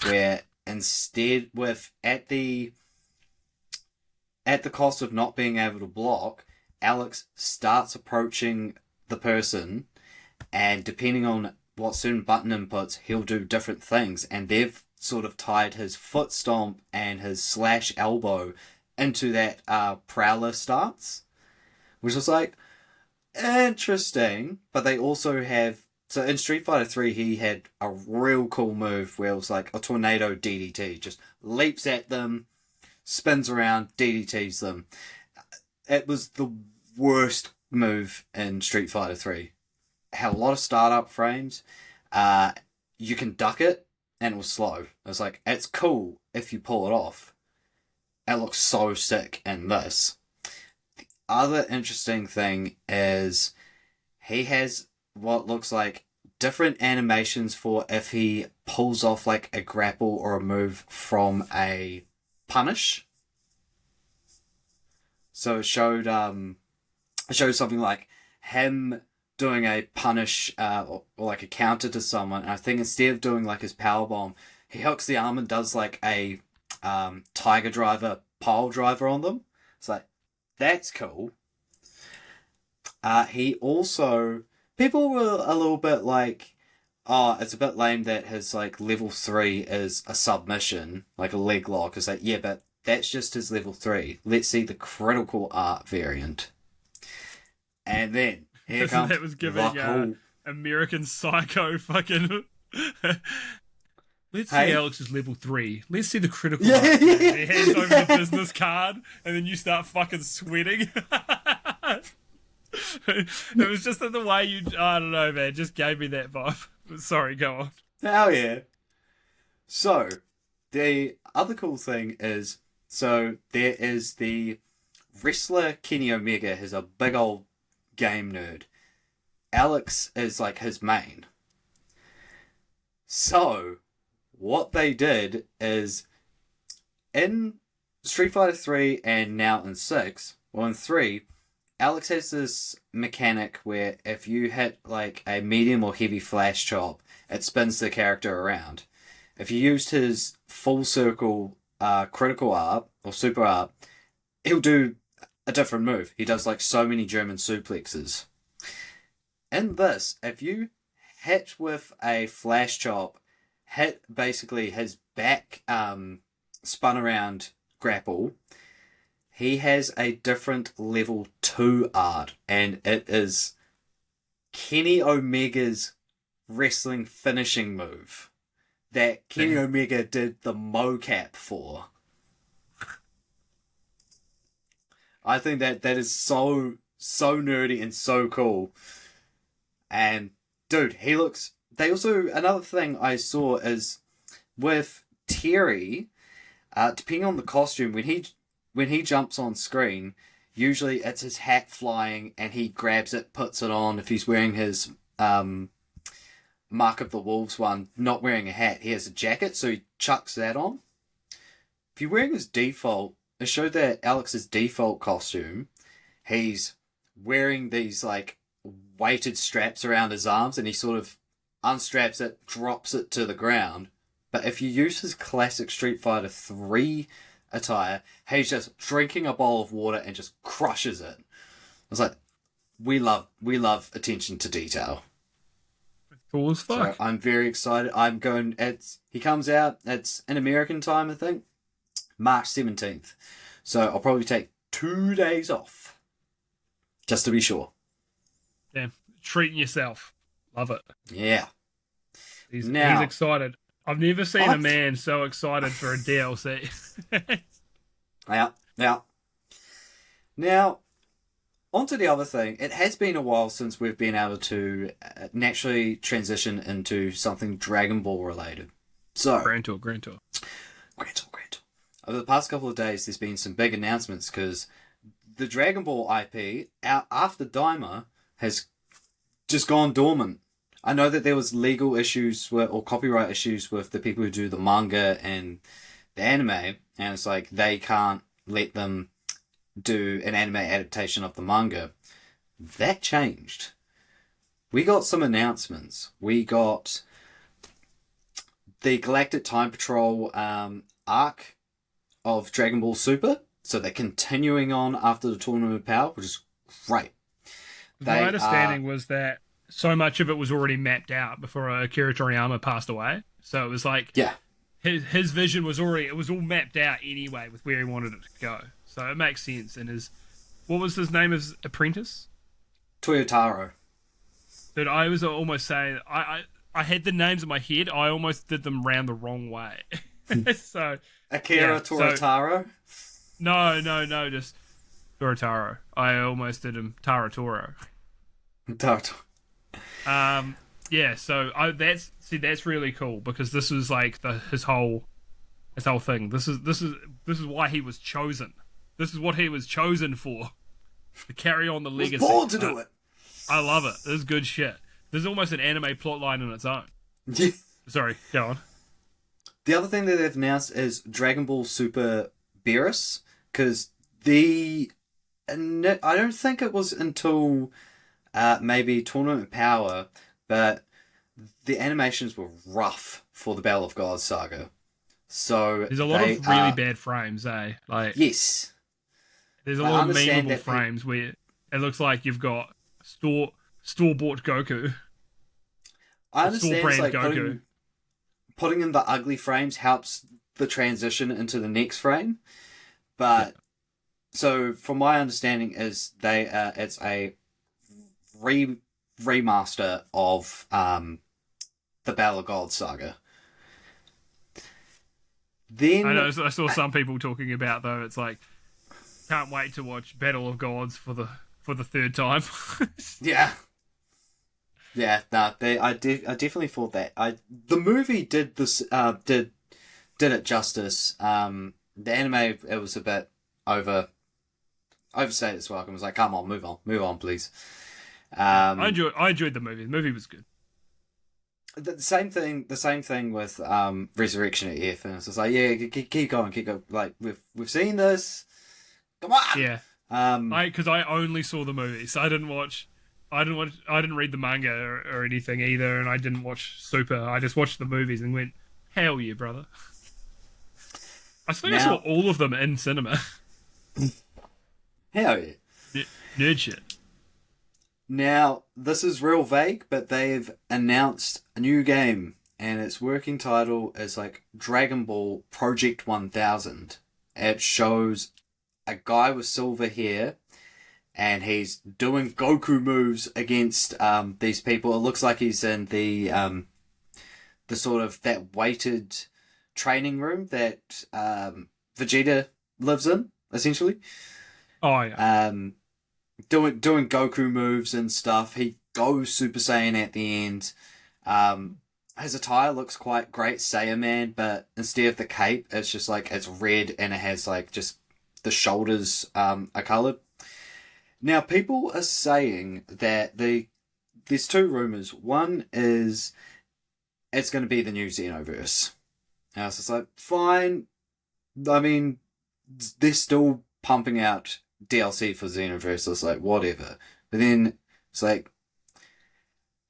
where instead at the cost of not being able to block, Alex starts approaching the person, and depending on what certain button inputs, he'll do different things. And they've sort of tied his foot stomp and his slash elbow into that Prowler stance, which was like, interesting. But they also have, so in Street Fighter 3 he had a real cool move where it was like a tornado DDT, just leaps at them, spins around, DDTs them. It was the worst move in Street Fighter 3. Had a lot of startup frames. You can duck it and it was slow. It's like, it's cool if you pull it off. It looks so sick in this. The other interesting thing is he has what looks like different animations for if he pulls off like a grapple or a move from a punish. So it showed something like him doing a punish or like a counter to someone. And I think instead of doing like his power bomb, he hooks the arm and does like a Tiger Driver pile driver on them. It's like, that's cool. He also, people were a little bit like, oh, it's a bit lame that his like level 3 is a submission, like a leg lock. It's like, yeah, but that's just his level 3. Let's see the critical art variant. And then here comes that was giving American Psycho fucking. Let's see Alex's level 3. Let's see the critical art. He hands over the business card, and then you start fucking sweating. It was just in the way you. I don't know, man. Just gave me that vibe. Sorry, go on. Hell yeah. So, the other cool thing is, so there is the wrestler Kenny Omega, who's a big old game nerd. Alex is like his main. So, what they did is in Street Fighter 3 and now in 6, well, in 3, Alex has this mechanic where if you hit like a medium or heavy flash chop, it spins the character around. If you used his full circle critical art or super art, he'll do a different move. He does like so many German suplexes. In this, if you hit with a flash chop, hit basically his back spun around grapple, he has a different level 2 art, and it is Kenny Omega's wrestling finishing move that Kenny Omega did the mocap for. I think that is so nerdy and so cool. And dude, he looks. They also, another thing I saw is with Terry, depending on the costume, when he jumps on screen, usually it's his hat flying and he grabs it, puts it on. If he's wearing his Mark of the Wolves one, not wearing a hat, he has a jacket, so he chucks that on. If you're wearing his default, it showed that Alex's default costume, he's wearing these like weighted straps around his arms and he sort of unstraps it, drops it to the ground. But if you use his classic Street Fighter 3 attire, he's just drinking a bowl of water and just crushes it. I was like, we love attention to detail. Cool as fuck. So I'm very excited. He comes out, it's in American time, I think, March 17th. So I'll probably take 2 days off. Just to be sure. Yeah, treating yourself. Love it. Yeah. He's excited. I've never seen a man so excited for a DLC. Yeah. Now, on to the other thing. It has been a while since we've been able to naturally transition into something Dragon Ball related. So, Grand Tour. Over the past couple of days, there's been some big announcements because the Dragon Ball IP, after Daima, has just gone dormant. I know that there was legal issues or copyright issues with the people who do the manga and the anime, and it's like they can't let them do an anime adaptation of the manga. That changed. We got some announcements. We got the Galactic Time Patrol arc of Dragon Ball Super, so they're continuing on after the Tournament of Power, which is great. My understanding was that so much of it was already mapped out before Akira Toriyama passed away. So it was like, yeah, his vision was it was all mapped out anyway with where he wanted it to go. So it makes sense. And what was his name as apprentice? Toyotaro. Dude, I was almost saying, I had the names in my head, I almost did them round the wrong way. So Akira Toyotaro? No, just Toyotaro. I almost did him Taratoro. Yeah, so that's really cool because this was like his whole thing. This is why he was chosen. This is what he was chosen for, to carry on the legacy. Was born to do it. I love it. This is good shit. This is almost an anime plotline in its own. Yeah. Sorry, go on. The other thing that they've announced is Dragon Ball Super Beerus, because I don't think it was until maybe Tournament Power, but the animations were rough for the Battle of Gods saga. So there's a lot of really bad frames, eh? Like, yes. There's a lot of memeable frames where it looks like you've got store-bought Goku. I understand it's like Goku. Putting in the ugly frames helps the transition into the next frame. But, so from my understanding is it's a remaster of the Battle of Gods saga. Then I know, I saw some people talking about, though, it's like, can't wait to watch Battle of Gods for the third time. Yeah. Yeah, no, I definitely thought that. The movie did this did it justice. The anime, it was a bit overstayed its welcome. It was like, come on, move on, please. I enjoyed the movie. The movie was good. the same thing. The same thing with Resurrection at F, and it's just like, yeah, keep going, keep going. Like we've seen this. Come on. Yeah, because I only saw the movies. I didn't watch. I didn't watch. I didn't read the manga or anything either, and I didn't watch Super. I just watched the movies and went, "Hell yeah, brother!" I think I saw Now, all of them in cinema. hell yeah. Nerd shit. Now, this is real vague, but they've announced a new game, and its working title is like Dragon Ball Project 1000. It shows a guy with silver hair, and he's doing Goku moves against these people. It looks like he's in the sort of that weighted training room that Vegeta lives in, essentially. Oh yeah. Doing Goku moves and stuff. He goes Super Saiyan at the end. His attire looks quite great, Saiyaman, but instead of the cape, it's just like it's red and it has like just the shoulders are coloured. Now people are saying that there's two rumours. One is it's going to be the new Xenoverse. And I was just like, fine. I mean, they're still pumping out DLC for Xenoverse, so it's like, whatever. But then it's like,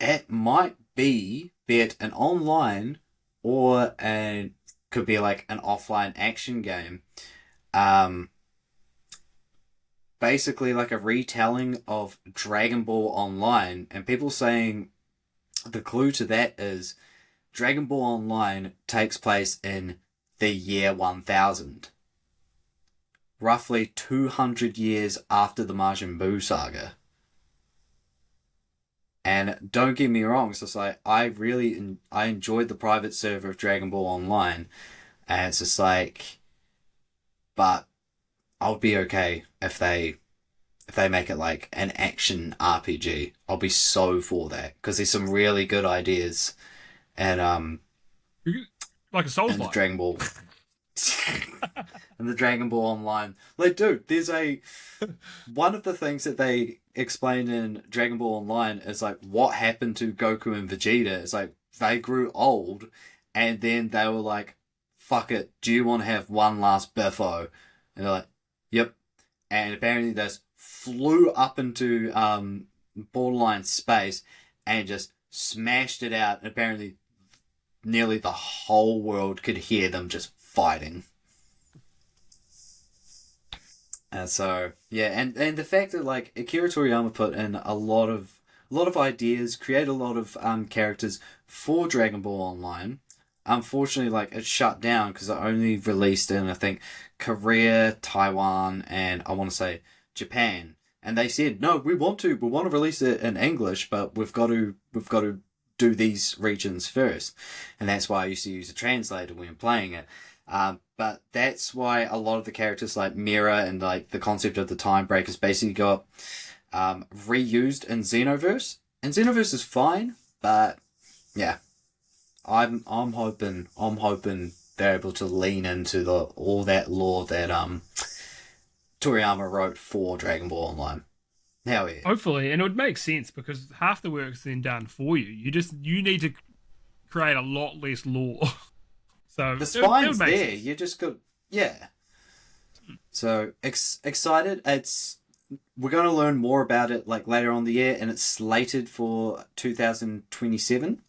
it might be it an online or could be like an offline action game. Basically like a retelling of Dragon Ball Online, and people saying the clue to that is Dragon Ball Online takes place in the year 1000. Roughly 200 years after the Majin Buu saga. And don't get me wrong, it's just like, I enjoyed the private server of Dragon Ball Online, and it's just like, but I'll be okay if they make it like an action RPG. I'll be so for that, because there's some really good ideas, and Like a Souls and the like. Dragon Ball. And the Dragon Ball Online. Like, dude, there's one of the things that they explain in Dragon Ball Online is like what happened to Goku and Vegeta. It's like they grew old and then they were like, fuck it, do you want to have one last Biffo? And they're like, yep. And apparently they just flew up into borderline space and just smashed it out, and apparently nearly the whole world could hear them just fighting. So yeah, and the fact that like Akira Toriyama put in a lot of ideas, create a lot of characters for Dragon Ball Online. Unfortunately, like it shut down because it only released in I think Korea, Taiwan, and I want to say Japan. And they said no, we want to release it in English, but we've got to do these regions first, and that's why I used to use a translator when playing it. But that's why a lot of the characters like Mira and like the concept of the Time Breakers basically got reused in Xenoverse. And Xenoverse is fine, but yeah, I'm hoping they're able to lean into all that lore that Toriyama wrote for Dragon Ball Online. Hell yeah. Hopefully, and it would make sense because half the work's then done for you. You need to create a lot less lore. So The spine's it would make there. sense. You just got yeah. So excited. We're going to learn more about it like later on the year, and it's slated for 2027.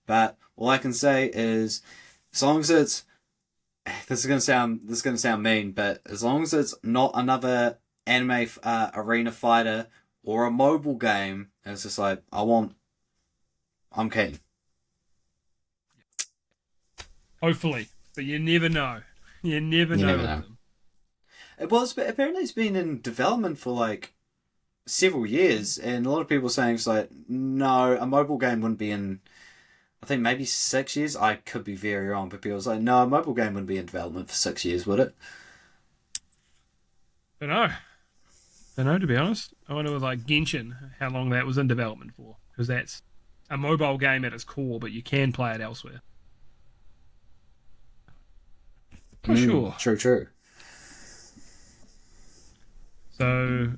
But all I can say is, as long as it's this is going to sound mean, but as long as it's not another anime arena fighter or a mobile game, it's just like I'm keen. Hopefully, but you never know. You never You know. never with know. them. Apparently it's been in development for like several years, and a lot of people saying it's like, no, a mobile game wouldn't be in, I think maybe 6 years. I could be very wrong, but people was like, no, a mobile game wouldn't be in development for 6 years, would it? Don't know. Don't know, to be honest. I wonder with like Genshin how long that was in development for, because that's a mobile game at its core, but you can play it elsewhere. For sure. True. So,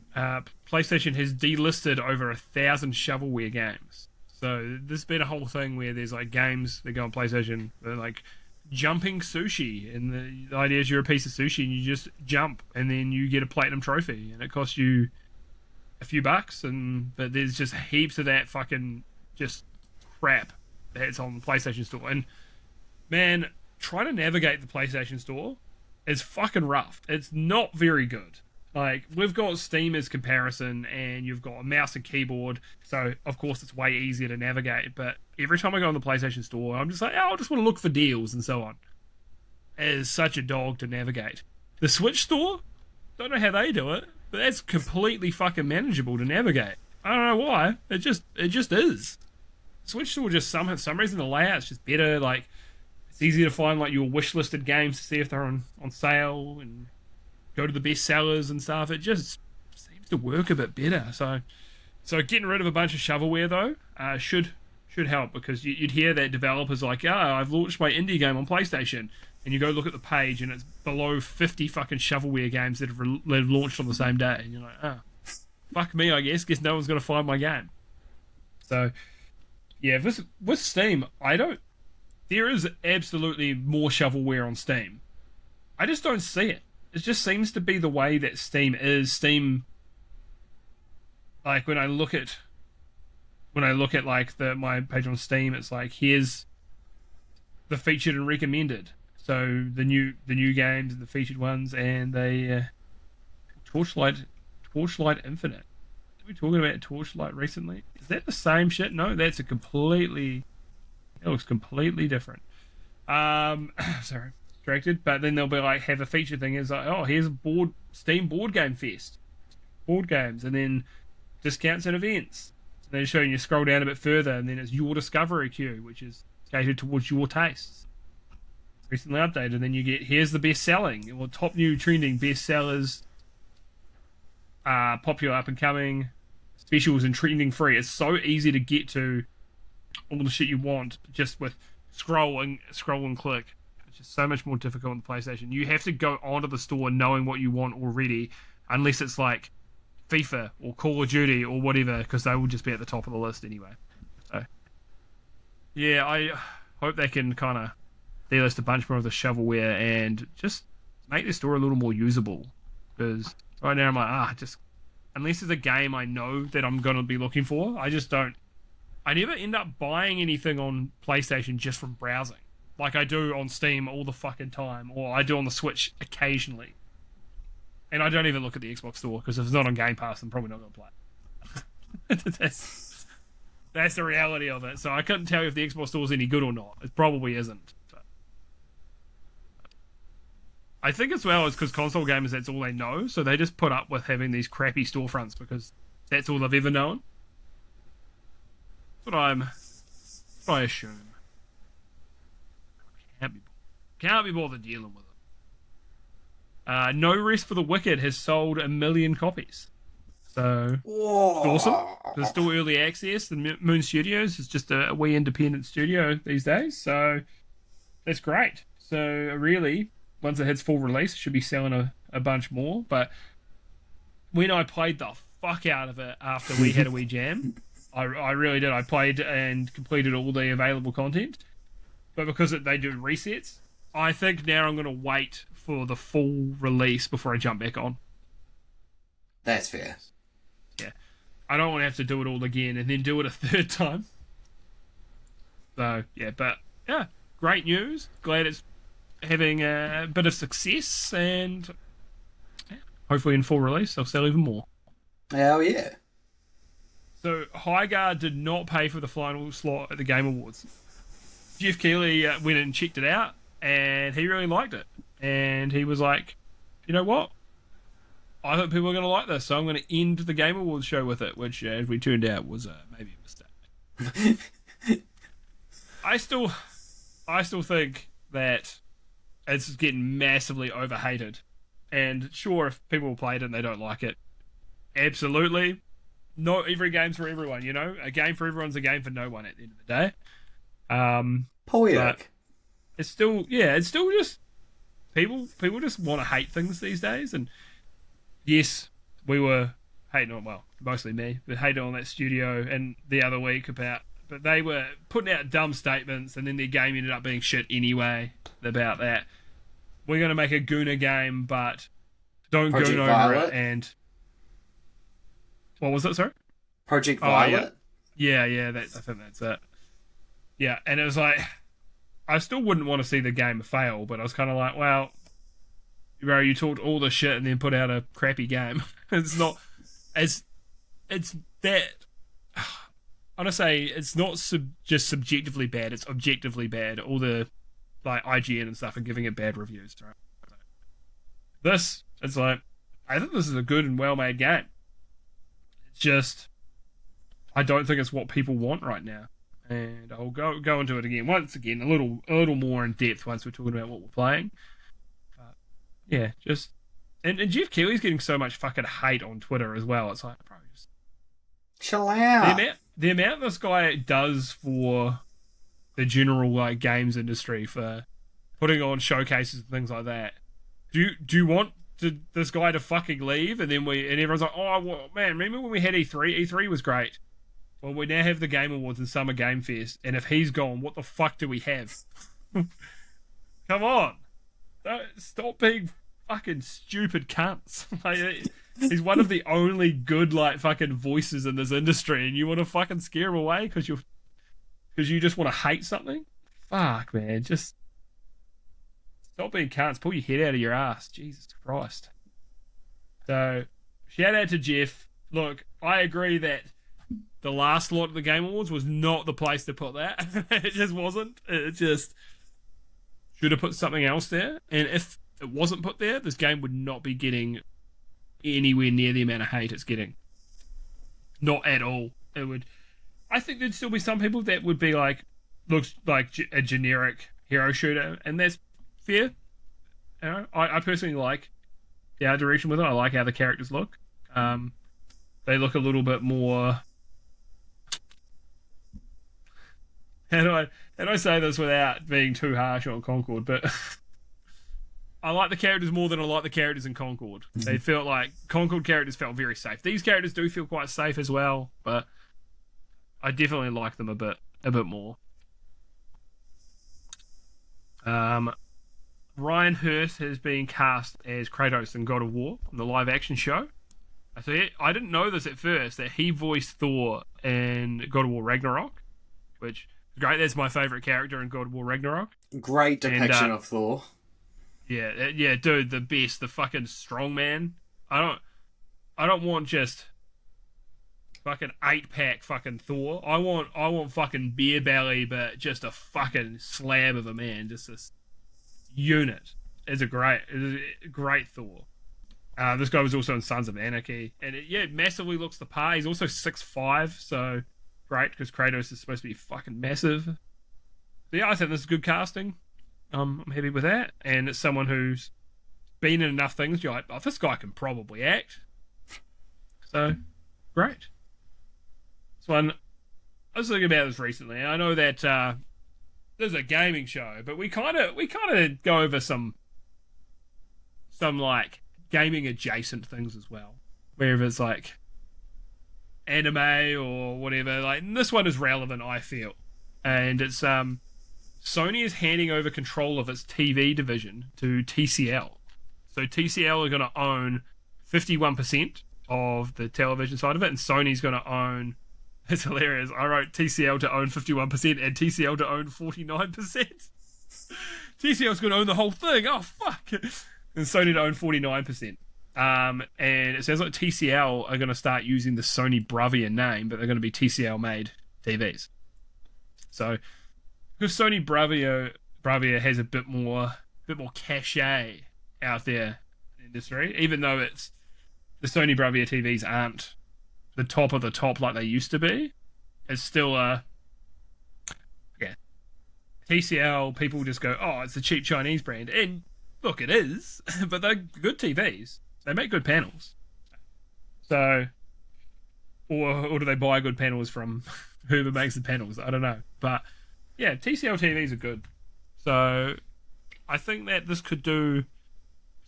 PlayStation has delisted over 1,000 shovelware games. So there's been a whole thing where there's like games that go on PlayStation, they're like jumping sushi, and the idea is you're a piece of sushi and you just jump, and then you get a platinum trophy, and it costs you a few bucks, and but there's just heaps of that fucking just crap that's on the PlayStation Store, and man, trying to navigate the PlayStation Store is fucking rough. It's not very good. Like, we've got Steam as comparison, and you've got a mouse and keyboard, so of course it's way easier to navigate, but every time I go on the PlayStation Store, I'm just like, oh, I just want to look for deals and so on. It is such a dog to navigate. The Switch Store, don't know how they do it, but that's completely fucking manageable to navigate. I don't know why. It just is. Switch Store just some reason the layout's just better. Like, it's easier to find like your wish listed games to see if they're on sale, and go to the best sellers and stuff. It just seems to work a bit better. So getting rid of a bunch of shovelware though should help, because you'd hear that developers like, I've launched my indie game on PlayStation, and you go look at the page and it's below 50 fucking shovelware games that have launched on the same day, and you're like, fuck me, I guess no one's gonna find my game. So yeah, with Steam, there is absolutely more shovelware on Steam. I just don't see it. It just seems to be the way that Steam is. Steam, like when I look at like my page on Steam, it's like, here's the featured and recommended. So the new games and the featured ones, and they Torchlight Infinite. Did we talking about Torchlight recently? Is that the same shit? No, that looks completely different. Sorry. Distracted, but then they'll be like, have a feature thing is like, oh, here's Steam Board Game Fest, board games, and then discounts and events. And then showing you scroll down a bit further, and then it's your discovery queue, which is catered towards your tastes. Recently updated, and then you get, here's the best selling, or top new trending best sellers, popular up and coming, specials and trending free. It's so easy to get to all the shit you want just with scroll and click. It's so much more difficult on the PlayStation. You have to go onto the store knowing what you want already, unless it's like FIFA or Call of Duty or whatever, because they will just be at the top of the list anyway. So yeah, I hope they can kind of delist a bunch more of the shovelware and just make the store a little more usable, because right now I'm like, just unless it's a game I know that I'm going to be looking for, I never end up buying anything on PlayStation just from browsing. Like I do on Steam all the fucking time, or I do on the Switch occasionally. And I don't even look at the Xbox Store, because if it's not on Game Pass, I'm probably not going to play it. That's the reality of it. So I couldn't tell you if the Xbox Store is any good or not. It probably isn't. But I think as well it's because console gamers, that's all they know. So they just put up with having these crappy storefronts because that's all they've ever known. That's what I assume. Can't be bothered dealing with it. No Rest for the Wicked has sold 1 million copies. So, it's awesome. There's still early access. The Moon Studios is just a wee independent studio these days. So, that's great. So, really, once it hits full release, it should be selling a bunch more. But when I played the fuck out of it after we had a wee jam, I really did. I played and completed all the available content. But because they do resets, I think now I'm going to wait for the full release before I jump back on. That's fair. Yeah. I don't want to have to do it all again and then do it a third time. So, yeah, but, yeah, great news. Glad it's having a bit of success, and hopefully in full release they'll sell even more. Hell yeah. So, Highguard did not pay for the final slot at the Game Awards. Jeff Keighley went and checked it out, and he really liked it. And he was like, you know what? I think people are going to like this, so I'm going to end the Game Awards show with it, which, as we turned out, was maybe a mistake. I still think that it's getting massively overhated. And sure, if people played it and they don't like it, absolutely. Not every game's for everyone, you know? A game for everyone's a game for no one at the end of the day. Poetic. It's still just people just want to hate things these days, and yes, we were hating on, well, mostly me, but hating on that studio and the other week about but they were putting out dumb statements, and then their game ended up being shit anyway. About that, we're going to make a Guna game, but don't Project goon over Violet? it. And what was it, sorry? Project Oh, Violet? yeah, I think that's it. Yeah, and it was like, I still wouldn't want to see the game fail, but I was kind of like, well, bro, you talked all the shit and then put out a crappy game. It's not as it's that. I want to say it's not just subjectively bad; it's objectively bad. All the like IGN and stuff are giving it bad reviews. Right? This, it's like, I think this is a good and well-made game. It's just, I don't think it's what people want right now. And I'll go into it again once again, a little more in depth once we're talking about what we're playing. But yeah, just and Jeff Keighley's getting so much fucking hate on Twitter as well. It's like, bro, just Chill out. the amount this guy does for the general like games industry, for putting on showcases and things like that. Do you want this guy to fucking leave? And then everyone's like, oh well, man, remember when we had E3? E3 was great. Well, we now have the Game Awards and Summer Game Fest, and if he's gone, what the fuck do we have? Come on. Stop being fucking stupid cunts. Like, he's one of the only good, like, fucking voices in this industry, and you want to fucking scare him away because you just want to hate something? Fuck, man. Just stop being cunts. Pull your head out of your ass. Jesus Christ. So, shout out to Jeff. Look, I agree that the last lot of the Game Awards was not the place to put that. It just wasn't. It just should have put something else there. And if it wasn't put there, this game would not be getting anywhere near the amount of hate it's getting. Not at all. It would. I think there'd still be some people that would be like, looks like a generic hero shooter, and that's fair. You know, I personally like the art direction with it. I like how the characters look. They look a little bit more. How do I say this without being too harsh on Concord? But I like the characters more than I like the characters in Concord. They felt like Concord characters felt very safe. These characters do feel quite safe as well, but I definitely like them a bit more. Ryan Hurst has been cast as Kratos in God of War in the live action show. So I didn't know this at first, that he voiced Thor in God of War Ragnarok, which is great. That's my favourite character in God of War Ragnarok. Great depiction of Thor. Yeah, dude, the best, the fucking strong man. I don't want just fucking 8-pack fucking Thor. I want fucking beer belly, but just a fucking slab of a man, just this unit. It's a great Thor. This guy was also in Sons of Anarchy, and it massively looks the part. He's also 6'5", so great, because Kratos is supposed to be fucking massive. So yeah, I think this is good casting. I'm happy with that, and it's someone who's been in enough things. You're like, oh, this guy can probably act. So great. This one, I was thinking about this recently. I know that there's a gaming show, but we kind of go over some like gaming adjacent things as well, wherever it's like anime or whatever. Like, this one is relevant, I feel, and it's Sony is handing over control of its TV division to TCL. So TCL are going to own 51% of the television side of it, and Sony's going to own. It's hilarious. I wrote TCL to own 51% and TCL to own 49%. TCL's going to own the whole thing. Oh fuck! And Sony to own 49%. And it sounds like TCL are going to start using the Sony Bravia name, but they're going to be TCL made TVs. So, because Sony Bravia has a bit more cachet out there in the industry, even though it's the Sony Bravia TVs aren't the top of the top like they used to be, it's still TCL. People just go, oh, it's a cheap Chinese brand, and look, it is, but they're good TVs. They make good panels. So, or do they buy good panels from whoever makes the panels? I don't know, but yeah, TCL TVs are good. So I think that this could do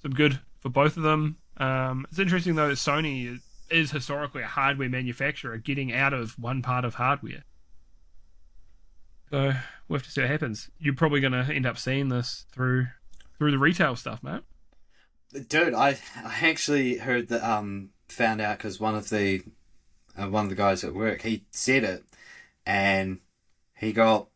some good for both of them. It's interesting though that Sony is historically a hardware manufacturer getting out of one part of hardware. So we'll have to see what happens. You're probably going to end up seeing this through the retail stuff, mate. Dude, I actually heard that found out because one of the guys at work, he said it, and he got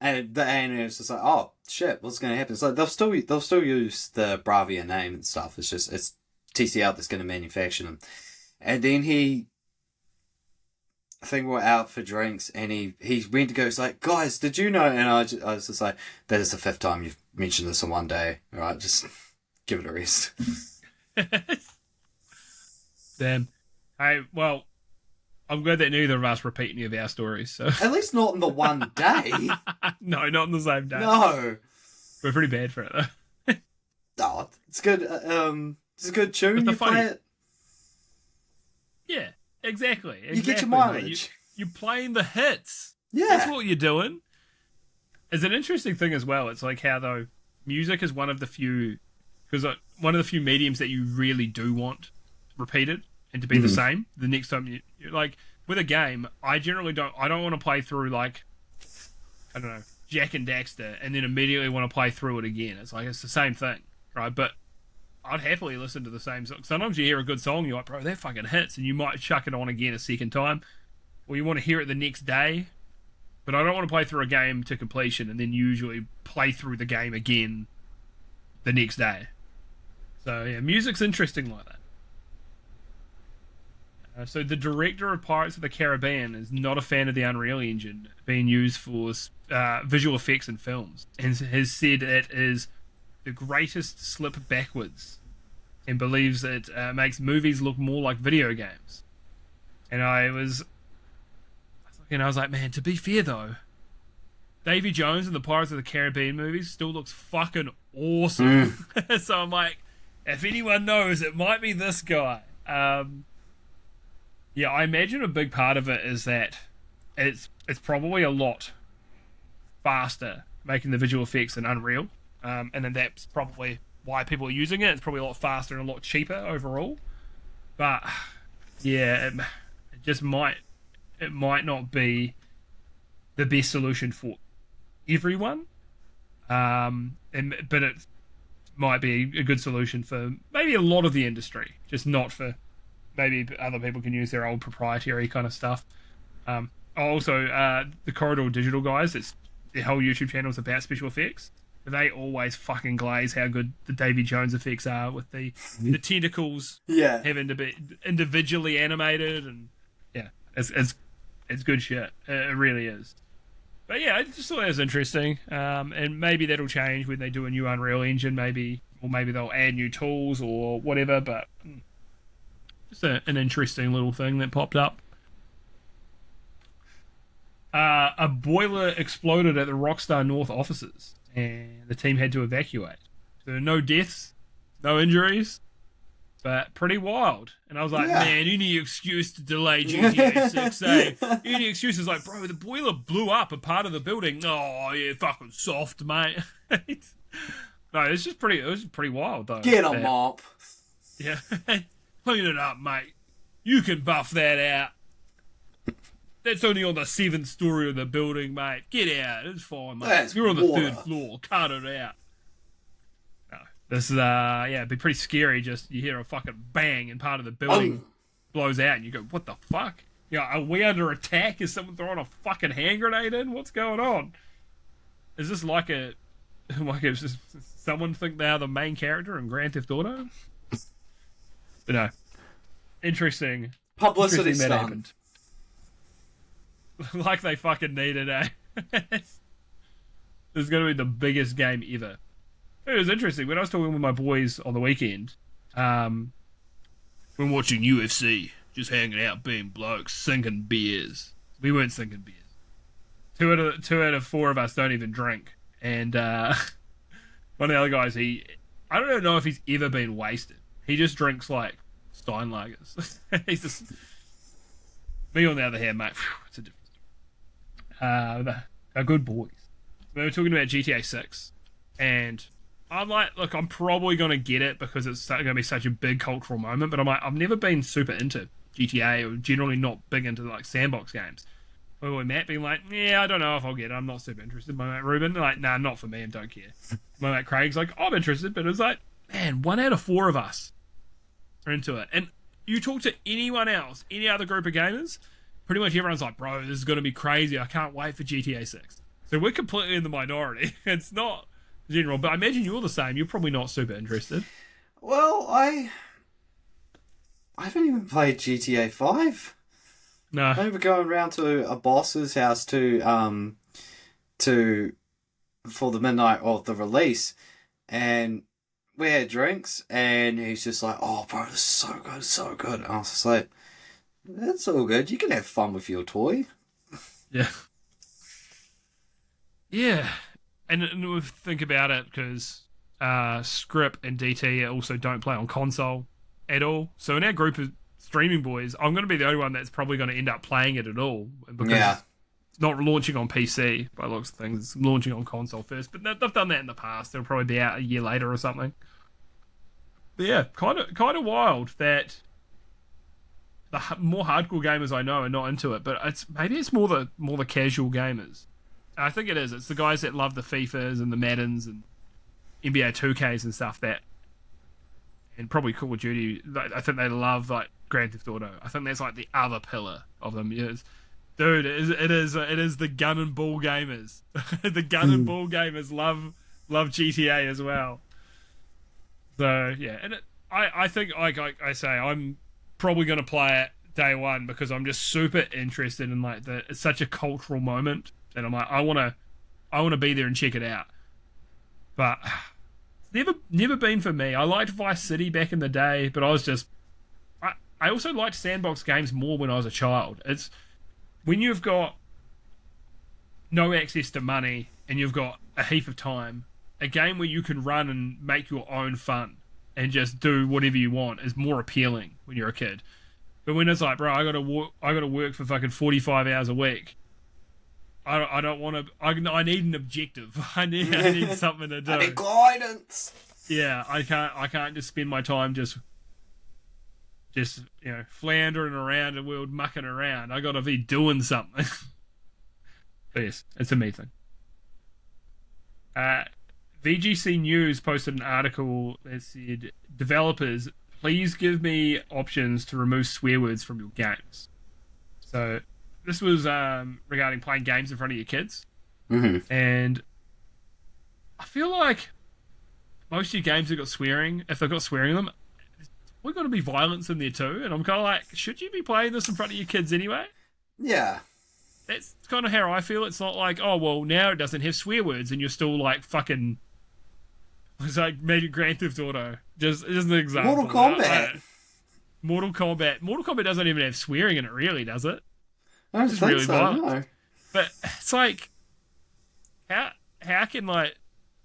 and it was just like, oh shit, what's going to happen? So they'll still use the Bravia name and stuff. It's just it's TCL that's going to manufacture them, and then I think we're out for drinks, and he went to go. He's like, guys, did you know? And I was just like, that is the 5th time you've mentioned this in one day. All right, just give it a rest. Damn. Hey, well, I'm glad that neither of us repeat any of our stories. So At least not in the one day. no, not in the same day. No. We're pretty bad for it though. Oh, it's good. It's a good tune. You funny. play it. Yeah, exactly. You get your mate. mileage. You're playing the hits. Yeah. That's what you're doing. It's an interesting thing as well. It's like how, though, music is one of the few mediums that you really do want repeated and to be the same the next time you like with a game. I generally don't want to play through, like, I don't know, Jack and Daxter and then immediately want to play through it again. It's like it's the same thing, right? But I'd happily listen to the same song. Sometimes you hear a good song, you're like, bro, that fucking hits, and you might chuck it on again a second time, or you want to hear it the next day. But I don't want to play through a game to completion and then usually play through the game again the next day. So yeah, music's interesting like that. So the director of Pirates of the Caribbean is not a fan of the Unreal Engine being used for visual effects in films, and has said it is the greatest slip backwards, and believes it makes movies look more like video games. And I was like, man, to be fair though, Davy Jones in the Pirates of the Caribbean movies still looks fucking awesome. So I'm like, if anyone knows, it might be this guy. Yeah, I imagine a big part of it is that it's probably a lot faster making the visual effects in Unreal, and then that's probably why people are using it. It's probably a lot faster and a lot cheaper overall. But yeah, it just might not be the best solution for everyone, but it might be a good solution for maybe a lot of the industry, just not for. Maybe other people can use their old proprietary kind of stuff. Also, the Corridor Digital guys, their whole YouTube channel is about special effects. They always fucking glaze how good the Davy Jones effects are with the tentacles having to be individually animated, and yeah, it's good shit. It really is. But yeah, I just thought that was interesting. And maybe that'll change when they do a new Unreal Engine, maybe they'll add new tools or whatever, but just an interesting little thing that popped up. A boiler exploded at the Rockstar North offices, and the team had to evacuate. There were no deaths, no injuries, but pretty wild. And I was like, man, any excuse to delay GTA 6, eh? Any excuse is like, bro, the boiler blew up a part of the building. Oh, yeah, fucking soft, mate. No, it was pretty wild, though. Get a mop. Yeah. Clean it up, mate. You can buff that out. That's only on the 7th story of the building, mate. Get out. It's fine, mate. You're on the 3rd floor. Cut it out. No. This is, it'd be pretty scary. Just you hear a fucking bang and part of the building blows out and you go, what the fuck? Yeah, are we under attack? Is someone throwing a fucking hand grenade in? What's going on? Is this like someone think they are the main character in Grand Theft Auto? But no. Interesting. Publicity stunt. Like they fucking need it, eh? This is going to be the biggest game ever. It was interesting. When I was talking with my boys on the weekend, we're watching UFC, just hanging out, being blokes, sinking beers. We weren't sinking beers. Two out of 4 of us don't even drink. And one of the other guys, I don't know if he's ever been wasted. He just drinks like Steinlagers. He's just me on the other hand, mate. It's a different story. They're good boys. We were talking about GTA 6, and I'm like, look, I'm probably going to get it because it's going to be such a big cultural moment. But I'm like, I've never been super into GTA, or generally not big into like sandbox games. my boy Matt being like, yeah, I don't know if I'll get it. I'm not super interested. My mate Ruben, like, nah, not for me. I don't care. My mate Craig's like, I'm interested, but it's like, man, 1 out of 4 of us are into it. And you talk to anyone else, any other group of gamers, pretty much everyone's like, bro, this is going to be crazy. I can't wait for GTA 6. So we're completely in the minority. It's not general, but I imagine you're the same. You're probably not super interested. Well, I haven't even played GTA 5. No. I remember going round to a boss's house to for the midnight of the release, and we had drinks, and he's just like, "Oh, bro, this is so good, so good." And I was just like, "That's all good. You can have fun with your toy." Yeah. Yeah. And we think about it, because Scrip and DT also don't play on console at all. So in our group of streaming boys, I'm going to be the only one that's probably going to end up playing it at all, because it's not launching on PC by the looks of things. It's launching on console first, but they've done that in the past. It'll probably be out a year later or something. But yeah, kind of wild that the more hardcore gamers I know are not into it, but maybe it's more the casual gamers. And I think it is. It's the guys that love the FIFAs and the Maddens and NBA 2Ks and stuff, that, and probably Call of Duty. I think they love like Grand Theft Auto. I think that's like the other pillar of them. Dude, it is the gun and ball gamers. The gun and ball gamers love GTA as well. So yeah, and I think, like I say, I'm probably going to play it day one, because I'm just super interested in, like, it's such a cultural moment, and I'm like, I want to be there and check it out. But it's never been for me. I liked Vice City back in the day, but I also liked sandbox games more when I was a child. It's when you've got no access to money and you've got a heap of time, a game where you can run and make your own fun and just do whatever you want is more appealing when you're a kid. But when it's like, bro, I gotta work for fucking 45 hours a week. I don't want to. I need an objective. I need something to do. I need guidance. Yeah, I can't just spend my time just floundering around the world, mucking around. I gotta be doing something. But yes, it's a me thing. VGC News posted an article that said, developers, please give me options to remove swear words from your games. So this was regarding playing games in front of your kids. Mm-hmm. And I feel like most of your games have got swearing. If they've got swearing in them, we're going to be violence in there too. And I'm kind of like, should you be playing this in front of your kids anyway? Yeah. That's kind of how I feel. It's not like, oh, well, now it doesn't have swear words and you're still like fucking... It's like maybe Grand Theft Auto. Just an example. Mortal Kombat. Mortal Kombat doesn't even have swearing in it, really, does it? I don't think really so, violent. No. But it's like, how can, like,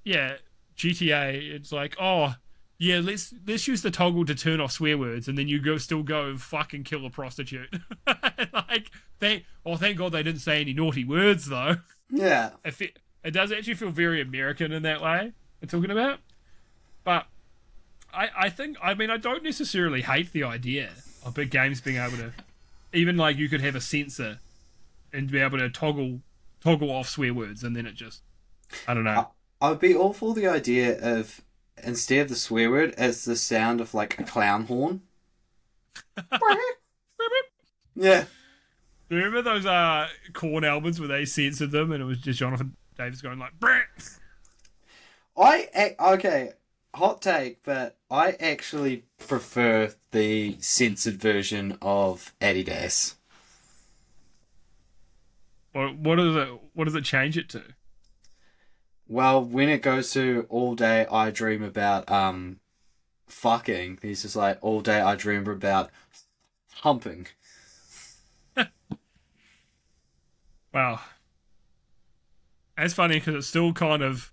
yeah, GTA, it's like, oh, yeah, let's use the toggle to turn off swear words, and then you still go and fucking kill a prostitute. Like, thank God they didn't say any naughty words, though. Yeah. It does actually feel very American in that way we're talking about. But I think, I don't necessarily hate the idea of big games being able to, even like you could have a sensor and be able to toggle off swear words, and then it just, I don't know. I'd be all for the idea of, instead of the swear word, it's the sound of like a clown horn. Yeah. Do you remember those Korn albums where they censored them and it was just Jonathan Davis going like, Brr! Okay, hot take, but I actually prefer the censored version of Adidas. What does it change it to? Well, when it goes to all day I dream about fucking, he's just like, all day I dream about humping. Wow. That's funny because it's still kind of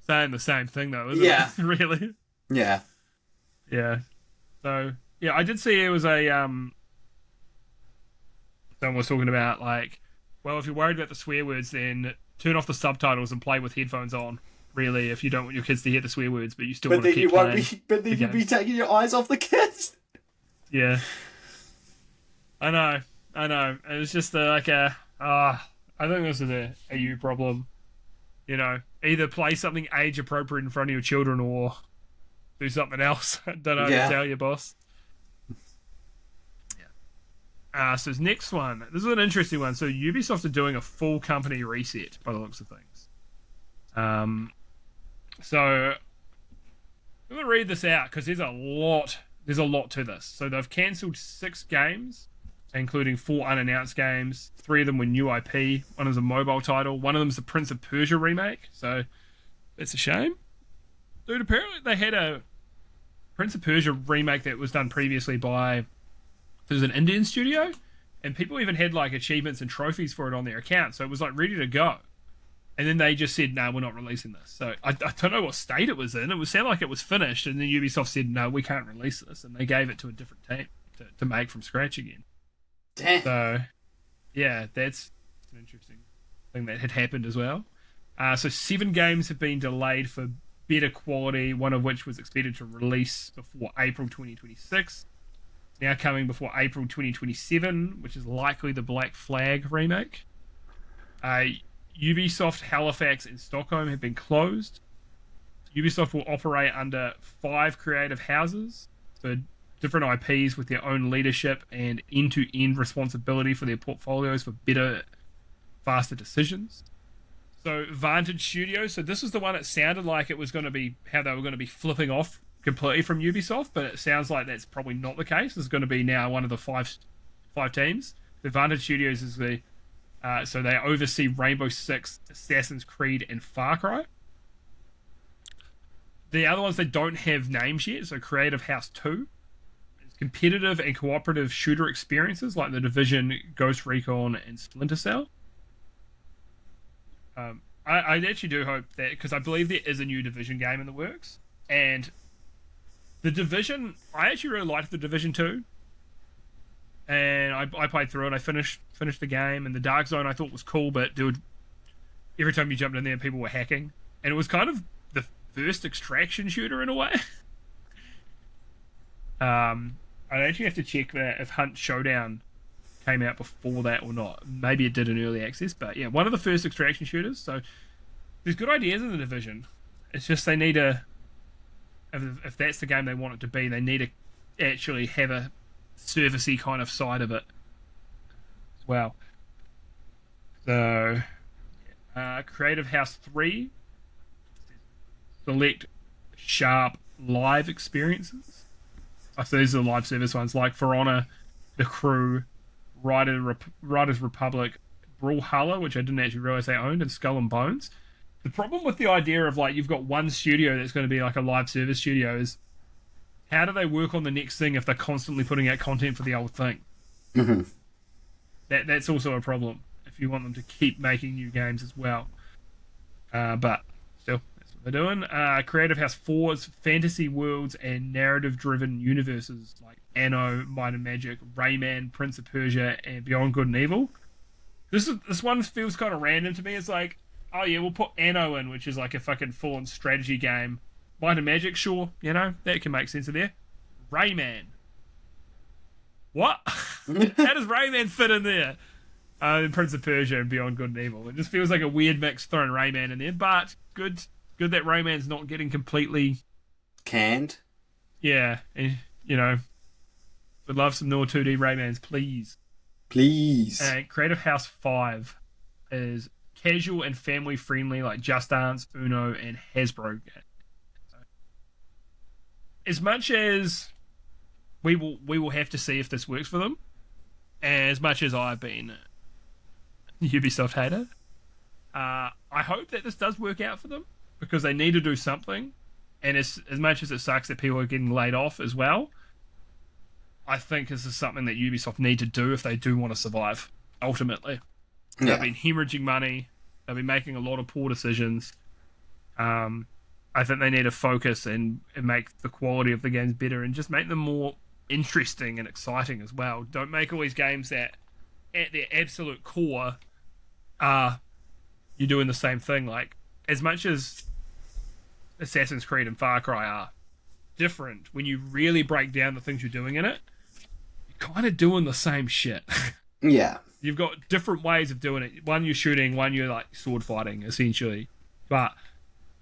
saying the same thing though, isn't it? Really? Yeah. Yeah. So, yeah, I did see it was a someone was talking about like, well, if you're worried about the swear words, then turn off the subtitles and play with headphones on. Really, if you don't want your kids to hear the swear words, but you still want to keep playing. But then you'll be taking your eyes off the kids. Yeah. I know. It was just like a... I think this is a you problem. You know, either play something age appropriate in front of your children or do something else. I don't know how to tell you, boss. So this next one, this is an interesting one. So Ubisoft are doing a full company reset by the looks of things. So I'm gonna read this out because there's a lot. There's a lot to this. So they've cancelled 6 games, including 4 unannounced games. 3 of them were new IP. One is a mobile title. One of them is the Prince of Persia remake. So that's a shame. Dude, apparently they had a Prince of Persia remake that was done previously by there's an Indian studio, and people even had like achievements and trophies for it on their account. So it was like ready to go. And then they just said, no, we're not releasing this. So I don't know what state it was in. It would sound like it was finished. And then Ubisoft said, no, we can't release this. And they gave it to a different team to make from scratch again. Damn. So, yeah, that's an interesting thing that had happened as well. So 7 games have been delayed for better quality, one of which was expected to release before April 2026. Now coming before April 2027, which is likely the Black Flag remake. Ubisoft Halifax and Stockholm have been closed. Ubisoft will operate under 5 creative houses, so different IPs with their own leadership and end-to-end responsibility for their portfolios for better, faster decisions. So Vantage Studios, so this was the one that sounded like it was going to be how they were going to be flipping off completely from Ubisoft, but it sounds like that's probably not the case. It's going to be now one of the five teams. The Vantage Studios is the so they oversee Rainbow Six, Assassin's Creed, and Far Cry. The other ones they don't have names yet, so Creative House 2. It's competitive and cooperative shooter experiences like The Division, Ghost Recon, and Splinter Cell. I actually do hope that, because I believe there is a new Division game in the works, and The Division, I actually really liked The Division 2. And I played through it. I finished the game, and the Dark Zone I thought was cool, but every time you jumped in there, people were hacking, and it was kind of the first extraction shooter in a way. I'd actually have to check that if Hunt Showdown came out before that or not. Maybe it did in early access, but yeah, one of the first extraction shooters. So there's good ideas in The Division. It's just they need to, if that's the game they want it to be, they need to actually have a servicey kind of side of it as well. So Creative House 3 select sharp live experiences. So these are the live service ones like For Honor, The Crew, Riders Republic, Brawlhalla, which I didn't actually realize they owned, and Skull and Bones. The problem with the idea of like you've got one studio that's going to be like a live service studio is how do they work on the next thing if they're constantly putting out content for the old thing? Mm-hmm. That's also a problem if you want them to keep making new games as well. But still, that's what they're doing. Creative House 4's fantasy worlds and narrative-driven universes like Anno, Might and Magic, Rayman, Prince of Persia, and Beyond Good and Evil. This one feels kind of random to me. It's like, oh yeah, we'll put Anno in, which is like a fucking full-on strategy game. Might and Magic, sure, you know, that can make sense of there. Rayman. What? How does Rayman fit in there? Prince of Persia and Beyond Good and Evil. It just feels like a weird mix throwing Rayman in there, but good that Rayman's not getting completely canned. Yeah, and, you know, would love some more 2D Raymans, please. Please. Creative House 5 is casual and family friendly, like Just Dance, Uno, and Hasbro. As much as we will have to see if this works for them, and as much as I've been a Ubisoft hater, I hope that this does work out for them because they need to do something. And as much as it sucks that people are getting laid off as well, I think this is something that Ubisoft need to do if they do want to survive. Ultimately, they've been hemorrhaging money. They've been making a lot of poor decisions. I think they need to focus and make the quality of the games better and just make them more interesting and exciting as well. Don't make all these games that, at their absolute core, you're doing the same thing. Like, as much as Assassin's Creed and Far Cry are different, when you really break down the things you're doing in it, you're kind of doing the same shit. Yeah. You've got different ways of doing it. One you're shooting, one you're like sword fighting, essentially. But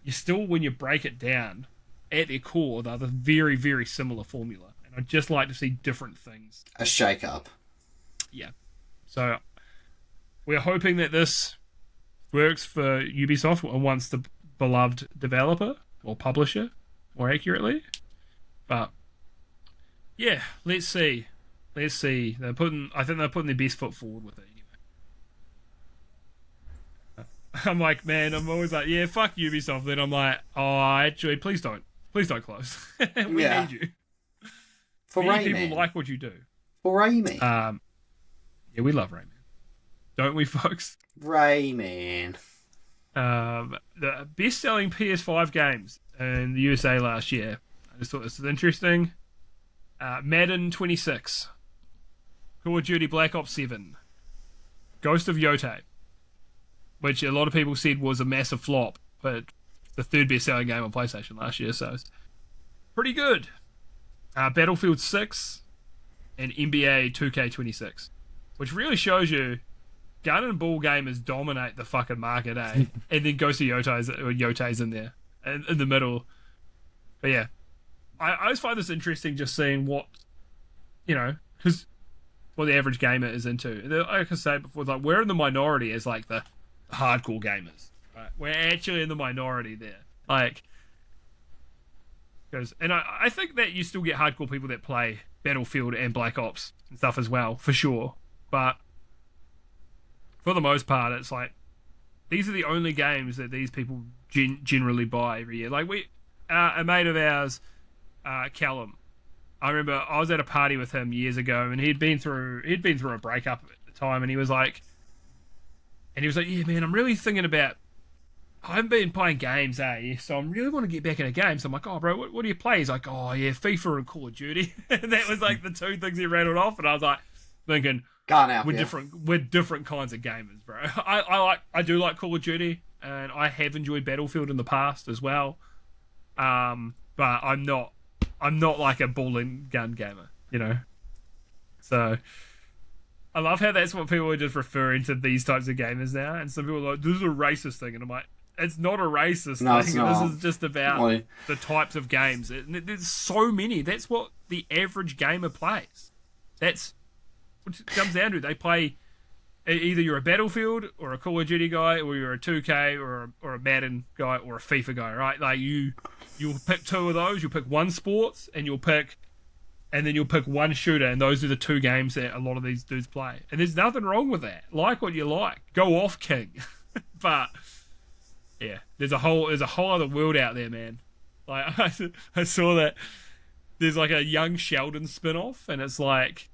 you still, when you break it down, at their core, they're the very, very similar formula. And I'd just like to see different things. A shake-up. Yeah. So we're hoping that this works for Ubisoft and once the beloved developer or publisher, more accurately. But yeah, let's see. Let's see. I think they're putting their best foot forward with it anyway. I'm like, man, I'm always like, yeah, fuck Ubisoft. Then I'm like, oh, actually, please don't close. We need you. For Many Rayman. people like what you do. For Rayman. Yeah, we love Rayman, don't we, folks? Rayman. The best-selling PS5 games in the USA last year. I just thought this was interesting. Madden 26, Call of Duty Black Ops 7, Ghost of Yotei, which a lot of people said was a massive flop, but the third best-selling game on PlayStation last year, so it's pretty good. Battlefield 6 and NBA 2K26, which really shows you gun and ball gamers dominate the fucking market, eh? And then Ghost of Yotei's in there, in the middle. But yeah, I always find this interesting, just seeing what, because what the average gamer is into. Like I said before, like we're in the minority as like the hardcore gamers, right? We're actually in the minority there, like, and I think that you still get hardcore people that play Battlefield and Black Ops and stuff as well, for sure. But for the most part, it's like these are the only games that these people generally buy every year. Like a mate of ours, Callum, I remember I was at a party with him years ago, and he'd been through a breakup at the time, and he was like, yeah, man, I'm really thinking about, I haven't been playing games, so I really want to get back into games. I'm like, oh, bro, what do you play? He's like, oh, yeah, FIFA and Call of Duty. And that was like the two things he rattled off, and I was like, thinking, we're different kinds of gamers, bro. I do like Call of Duty, and I have enjoyed Battlefield in the past as well. But I'm not like a ball and gun gamer, So I love how that's what people are just referring to these types of gamers now, and some people are like, this is a racist thing, and I'm like, it's not a racist thing. It's not. This is just about the types of games. There's so many. That's what the average gamer plays. That's what it comes down to. They play, either you're a Battlefield or a Call of Duty guy, or you're a 2K or a Madden guy or a FIFA guy, right? Like you'll pick two of those. You'll pick one sports, and then you'll pick one shooter, and those are the two games that a lot of these dudes play. And there's nothing wrong with that. Like what you like. Go off, king. But yeah, there's a whole other world out there, man. Like I saw that there's like a Young Sheldon spin-off, and it's like,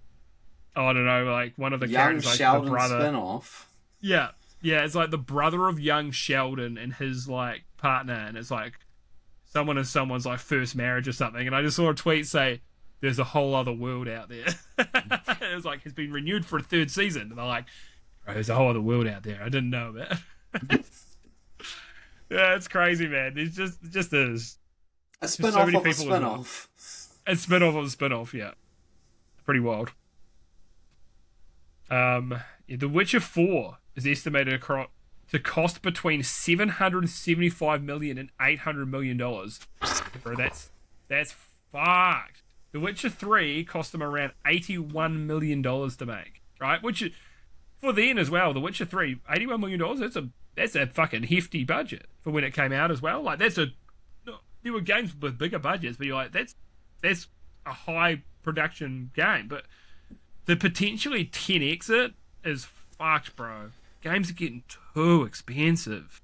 I don't know, like one of the characters, like Sheldon the brother. spin-off. Yeah, it's like the brother of Young Sheldon and his like partner, and it's like someone's like first marriage or something. And I just saw a tweet say, there's a whole other world out there. It was like, it's been renewed for a third season. And they're like, bro, there's a whole other world out there. I didn't know about it. Yeah, it's crazy, man. It's just is. A spin-off of a spin-off. A spin-off of a spin-off, yeah. Pretty wild. The Witcher 4 is estimated to cost between $775 million and $800 million. Bro, that's fucked. The Witcher 3 cost them around $81 million to make, right? Which, for then as well, The Witcher 3, $81 million, that's a fucking hefty budget for when it came out as well. Like, there were games with bigger budgets, but you're like, that's a high production game. But to potentially 10x it is fucked, bro. Games are getting too expensive.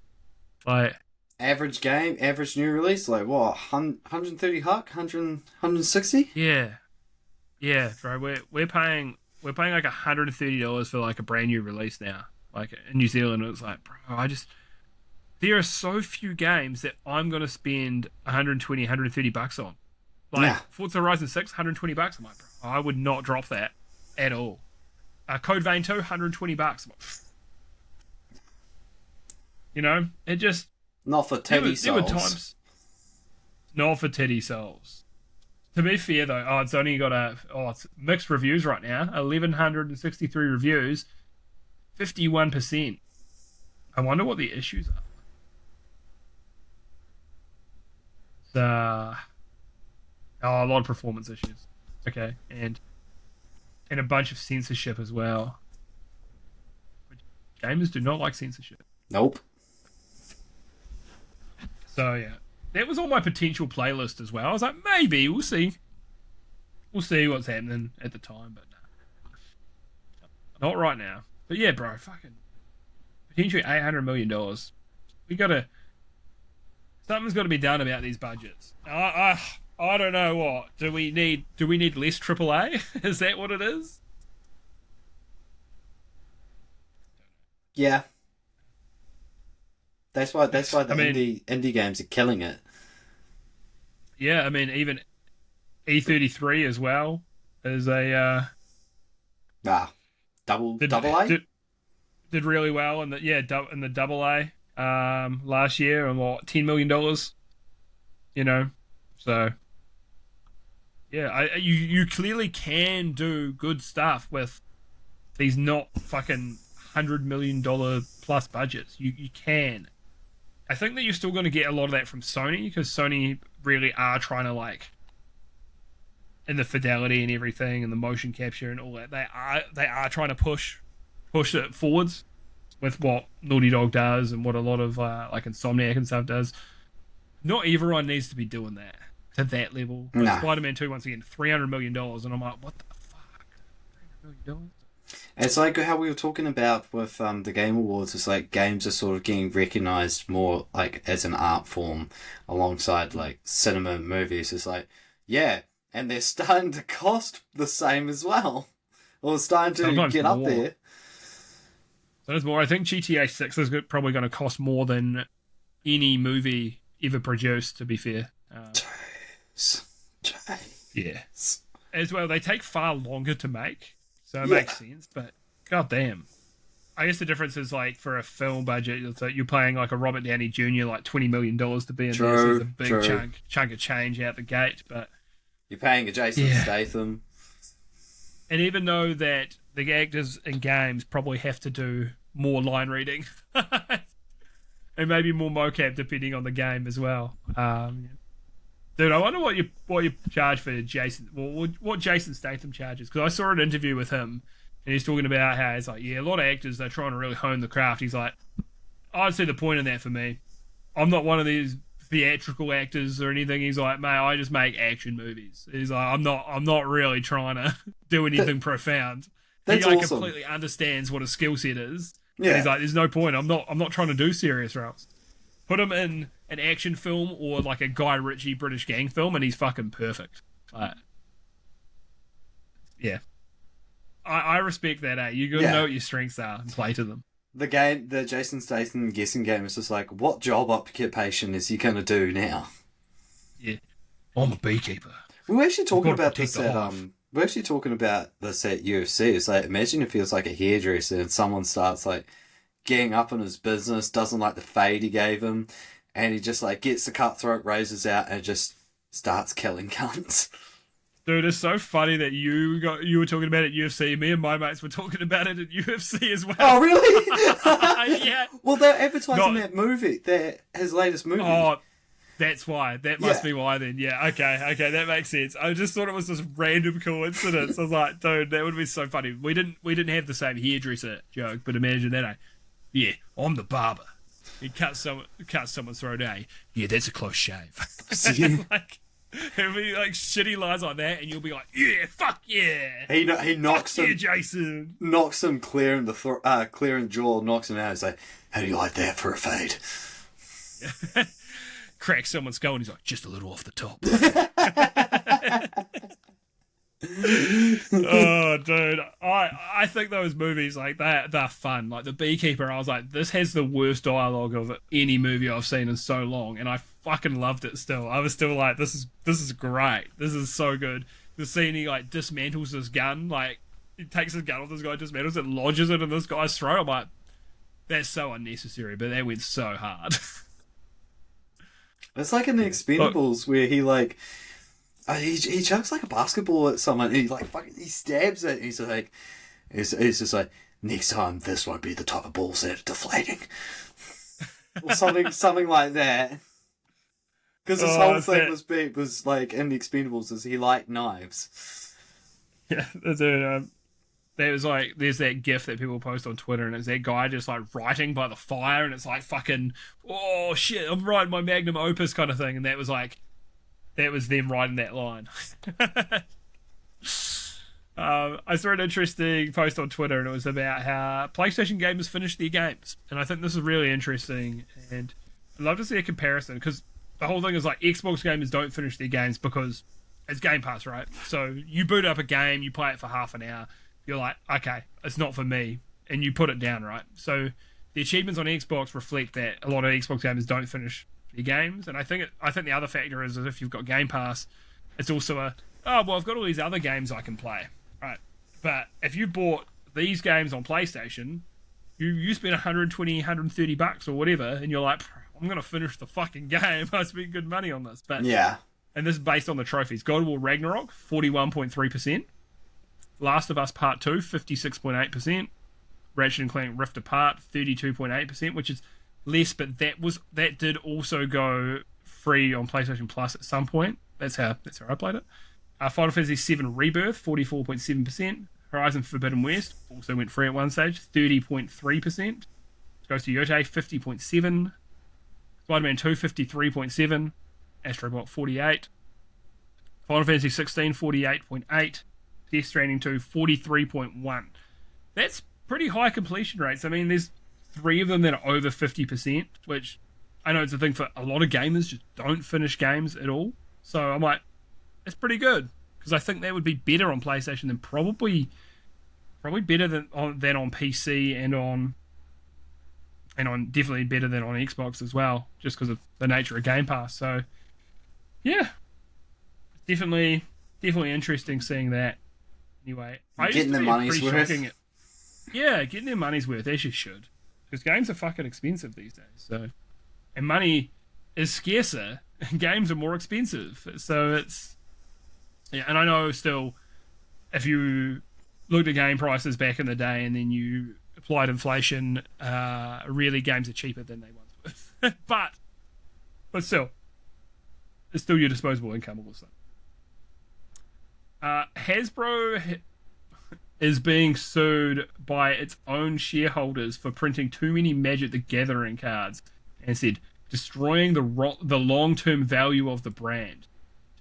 Like, average game, average new release, like what, 130 huck, 160? Yeah, bro. We're paying like $130 for like a brand new release now. Like in New Zealand, it's like, bro, there are so few games that I'm gonna spend 120, 130 bucks on. Like Forza Horizon 6, 120 bucks. I'm like, bro, I would not drop that at all. Code Vein 2, 120 bucks. It just. Not for Teddy Souls. There were times. Not for Teddy Souls. To be fair, though, it's only got it's mixed reviews right now. 1,163 reviews. 51%. I wonder what the issues are. A lot of performance issues. Okay, and a bunch of censorship as well. Gamers do not like censorship. Nope. So yeah, that was on my potential playlist as well. I was like, maybe we'll see. We'll see what's happening at the time, but no, not right now. But yeah, bro, fucking potentially $800 million. We gotta. Something's got to be done about these budgets. I don't know what. Do we need less AAA? Is that what it is? Yeah. That's why the indie games are killing it. Yeah, I mean even E33 as well is a double A? Did really well in the double A last year and what $10 million, you know. So yeah, you clearly can do good stuff with these not fucking $100 million plus budgets. You can. I think that you're still going to get a lot of that from Sony because Sony really are trying to like, in the fidelity and everything and the motion capture and all that, they are trying to push it forwards with what Naughty Dog does and what a lot of like Insomniac and stuff does. Not everyone needs to be doing that to that level. Nah. Spider-Man 2 once again $300 million and I'm like, what the fuck? $300 million? It's like how we were talking about with the Game Awards. It's like games are sort of getting recognised more like as an art form alongside like cinema and movies. It's like, yeah, and they're starting to cost the same as well. Or starting to Sometimes get more. up there. So there's more. I think GTA 6 is probably going to cost more than any movie ever produced, to be fair. Yeah. As well, they take far longer to make. So it makes sense, but goddamn. I guess the difference is like for a film budget, it's like you're paying like a Robert Downey Jr. like $20 million to be in there. So there's a big chunk of change out the gate. But you're paying a Jason Statham. And even though that the actors in games probably have to do more line reading and maybe more mocap depending on the game as well. Dude, I wonder what you charge for Jason. Well, what Jason Statham charges, because I saw an interview with him, and he's talking about how it's like, yeah, a lot of actors they're trying to really hone the craft. He's like, I don't see the point in that for me. I'm not one of these theatrical actors or anything. He's like, mate, I just make action movies. He's like, I'm not really trying to do anything profound. That's he awesome. Completely understands what a skill set is. Yeah. And he's like, there's no point. I'm not trying to do serious roles. Put him in an action film or like a Guy Ritchie British gang film, and he's fucking perfect. Yeah, I respect that. You gotta know what your strengths are and play to them. The Jason Statham guessing game is just like, what job occupation is he gonna do now? Yeah, I'm a beekeeper. We were actually talking about this at UFC. It's like, imagine if he was like a hairdresser and someone starts like getting up in his business, doesn't like the fade he gave him, and he just like gets the cutthroat razors out and just starts killing cunts. Dude, it's so funny that you were talking about it at UFC. Me and my mates were talking about it at UFC as well. Oh, really? Yeah. Well, they're advertising that movie, his latest movie. Oh, that's why. That must be why then. Yeah, okay, that makes sense. I just thought it was this random coincidence. I was like, dude, that would be so funny. We didn't have the same hairdresser joke, but imagine that. Yeah, I'm the barber. He cuts someone's throat. Yeah, that's a close shave. Like, it'll be like shitty lines like that, and you'll be like, yeah, fuck yeah. He knocks fuck him. Yeah, Jason. Knocks him clear in the jaw. Knocks him out. He's like, how do you like that for a fade? Cracks someone's skull, and he's like, just a little off the top. Oh, dude, I think those movies like they're fun. Like The Beekeeper, I was like, this has the worst dialogue of any movie I've seen in so long, and I fucking loved it. Still, I was still like, this is great. This is so good. The scene he like dismantles his gun, like he takes his gun off this guy, dismantles it, lodges it in this guy's throat. I'm like, that's so unnecessary, but that went so hard. It's like in the Expendables where he like. He chucks like a basketball at someone and he like fucking he stabs it and he's just like next time this won't be the type of balls that are deflating. Or something like that. Because his whole thing was like, in the Expendables, is he liked knives. Yeah, there was like, there's that gif that people post on Twitter, and it's that guy just like writing by the fire, and it's like fucking, oh shit, I'm writing my magnum opus kind of thing, and that was them writing that line. I saw an interesting post on Twitter, and it was about how PlayStation gamers finish their games, and I think this is really interesting, and I'd love to see a comparison, because the whole thing is like, Xbox gamers don't finish their games because it's Game Pass, right? So you boot up a game, you play it for half an hour, you're like, okay, it's not for me, and you put it down, right? So the achievements on Xbox reflect that a lot of Xbox gamers don't finish their games, and I think the other factor is if you've got Game Pass, it's also I've got all these other games I can play, right? But if you bought these games on PlayStation, you spend $120-$130 or whatever, and you're like, I'm gonna finish the fucking game. I spent good money on this, but yeah. And this is based on the trophies. God of War Ragnarok, 41.3%. Last of Us Part 2, 56.8%. Ratchet and Clank Rift Apart, 32.8%, which is less, but that did also go free on PlayStation Plus at some point. That's how I played it. Final Fantasy VII Rebirth, 44.7%. Horizon Forbidden West also went free at one stage, 30.3%. Goes to Yote, 50.7%. Spider-Man 2, 53.7%. Astrobot, 48%. Final Fantasy 16, 48.8%. Death Stranding 2, 43.1%. That's pretty high completion rates. I mean, there's 3 of them that are over 50%, which I know it's a thing for a lot of gamers, just don't finish games at all. So I'm like, it's pretty good, because I think that would be better on PlayStation than probably better than on PC and on definitely better than on Xbox as well, just because of the nature of Game Pass. So yeah, definitely interesting seeing that. Anyway, getting their money's worth. Yeah, getting their money's worth, as you should, because games are fucking expensive these days. So, and money is scarcer, and games are more expensive. So it's, yeah, and I know still, if you looked at game prices back in the day and then you applied inflation, really games are cheaper than they once were. but still, it's still your disposable income all of a sudden. Hasbro is being sued by its own shareholders for printing too many Magic the Gathering cards, and said destroying the long-term value of the brand.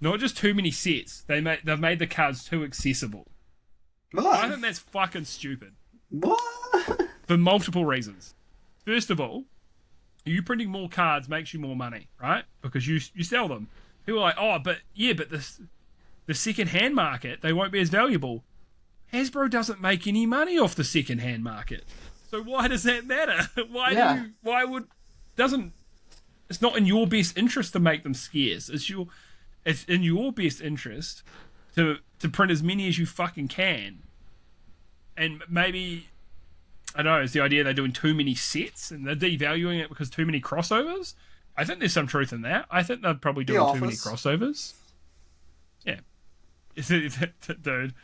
Not just too many sets, they've made the cards too accessible. What? I think that's fucking stupid. What? For multiple reasons. First of all, you printing more cards makes you more money, right? Because you sell them. People are like, but the second-hand market, they won't be as valuable. Hasbro doesn't make any money off the second-hand market. So why does that matter? It's not in your best interest to make them scarce. It's in your best interest to print as many as you fucking can. And maybe, I don't know, it's the idea they're doing too many sets and they're devaluing it because too many crossovers. I think there's some truth in that. I think they're probably doing too many crossovers. Yeah. Dude.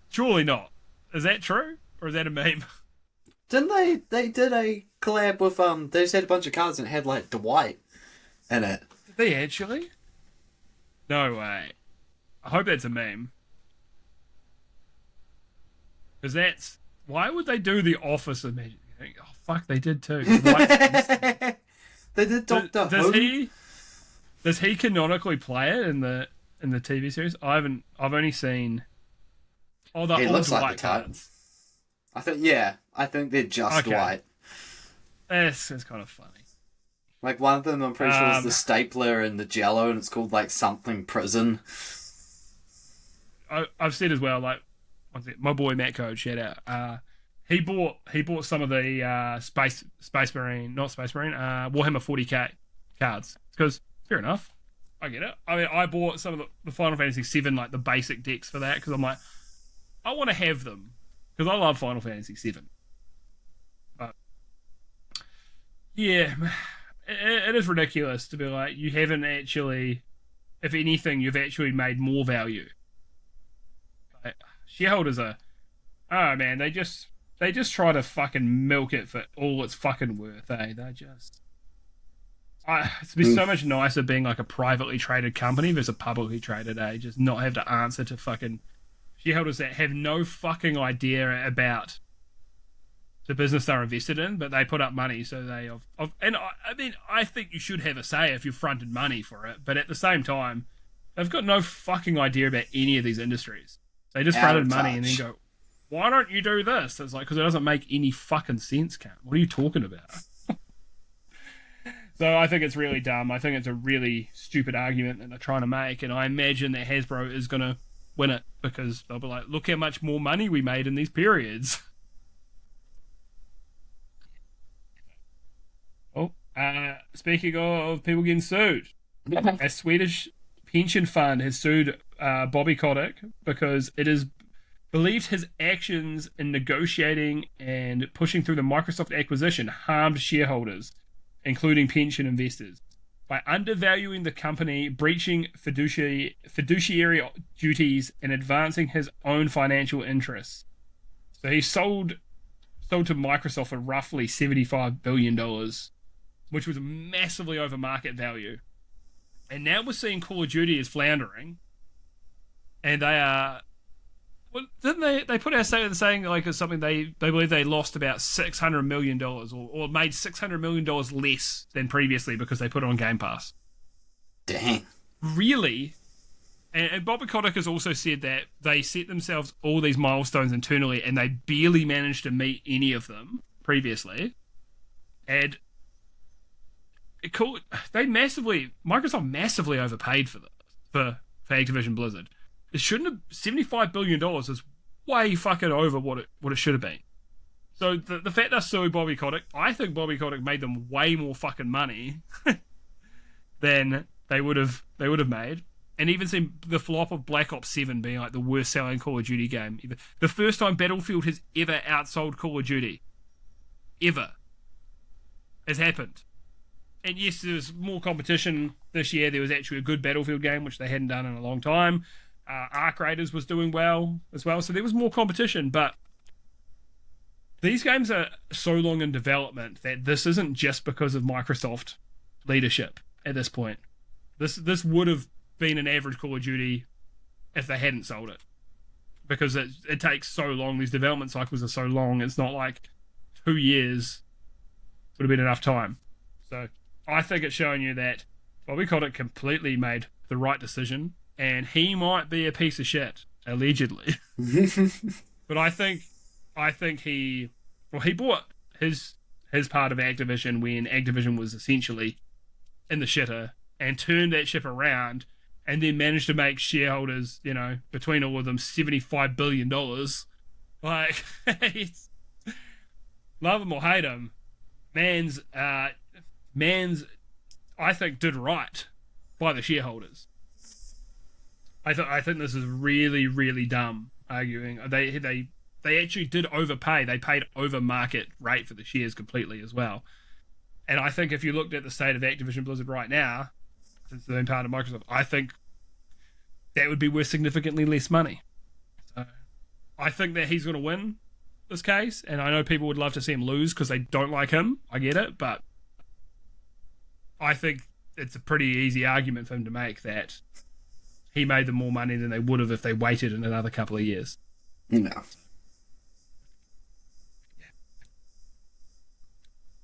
Surely not. Is that true? Or is that a meme? Didn't they did a collab with, they just had a bunch of cards and it had, like, Dwight in it. Did they actually? No way. I hope that's a meme. Because that's... Why would they do the Office of Magic? Oh, fuck, they did too. They did Doctor Who. Does he canonically play it in the TV series? I've only seen... Oh, the He looks Dwight like the type. cards. I think they're just Dwight. That's kind of funny. Like, one of them, I'm pretty sure, is the stapler and the Jello, and it's called, like, something prison. I've said as well, like, my boy Matt Code, shout out. He bought some of the Space Marine, not Space Marine, Warhammer 40k cards. Because, fair enough, I get it. I mean, I bought some of the Final Fantasy VII, like, the basic decks for that, because I'm like, I want to have them. Because I love Final Fantasy VII. But, yeah, it is ridiculous to be like, you haven't actually, if anything, you've actually made more value. Like, shareholders are, oh man, they just they just try to fucking milk it for all it's fucking worth, eh? They just. It'd be so much nicer being like a privately traded company versus a publicly traded, eh? Just not have to answer to fucking shareholders that have no fucking idea about the business they're invested in, but they put up money, so they and I mean, I think you should have a say if you've fronted money for it, but at the same time, they've got no fucking idea about any of these industries. They just fronted money and then go, why don't you do this? It's like, because it doesn't make any fucking sense, cunt. What are you talking about? So I think it's really dumb. I think it's a really stupid argument that they're trying to make, and I imagine that Hasbro is going to win it because they'll be like, look how much more money we made in these periods. Oh, speaking of people getting sued, a Swedish pension fund has sued Bobby Kotick because it is believed his actions in negotiating and pushing through the Microsoft acquisition harmed shareholders, including pension investors, by undervaluing the company, breaching fiduciary duties, and advancing his own financial interests. So he sold to Microsoft for roughly $75 billion, which was massively over market value. And now we're seeing Call of Duty is floundering, and they are. Well, didn't they put out a statement saying like it's something they believe they lost about $600 million or made $600 million less than previously because they put it on Game Pass. Dang. Really? And Bobby Kotick has also said that they set themselves all these milestones internally and they barely managed to meet any of them previously. And Microsoft massively overpaid for this, for Activision Blizzard. It shouldn't have. $75 billion is way fucking over what it should have been. So the fact they're suing Bobby Kotick, I think Bobby Kotick made them way more fucking money than they would have made. And even seen the flop of Black Ops 7 being like the worst selling Call of Duty game. The first time Battlefield has ever outsold Call of Duty. Ever. Has happened. And yes, there was more competition this year. There was actually a good Battlefield game, which they hadn't done in a long time. Arc Raiders was doing well as well, so there was more competition, but these games are so long in development that this isn't just because of Microsoft leadership at this point. This would have been an average Call of Duty if they hadn't sold it, because it takes so long. These development cycles are so long. It's not like 2 years would have been enough time. So I think it's showing you that Bobby Kotick completely made the right decision. And he might be a piece of shit, allegedly. But I think he bought his part of Activision when Activision was essentially in the shitter and turned that ship around and then managed to make shareholders, between all of them, $75 billion. Like, love him or hate him, man's, I think, did right by the shareholders. I think this is really, really dumb arguing. They actually did overpay. They paid over market rate for the shares completely as well. And I think if you looked at the state of Activision Blizzard right now, since they've been part of Microsoft, I think that would be worth significantly less money. So I think that he's going to win this case, and I know people would love to see him lose because they don't like him. I get it, but I think it's a pretty easy argument for him to make that he made them more money than they would have if they waited in another couple of years. No.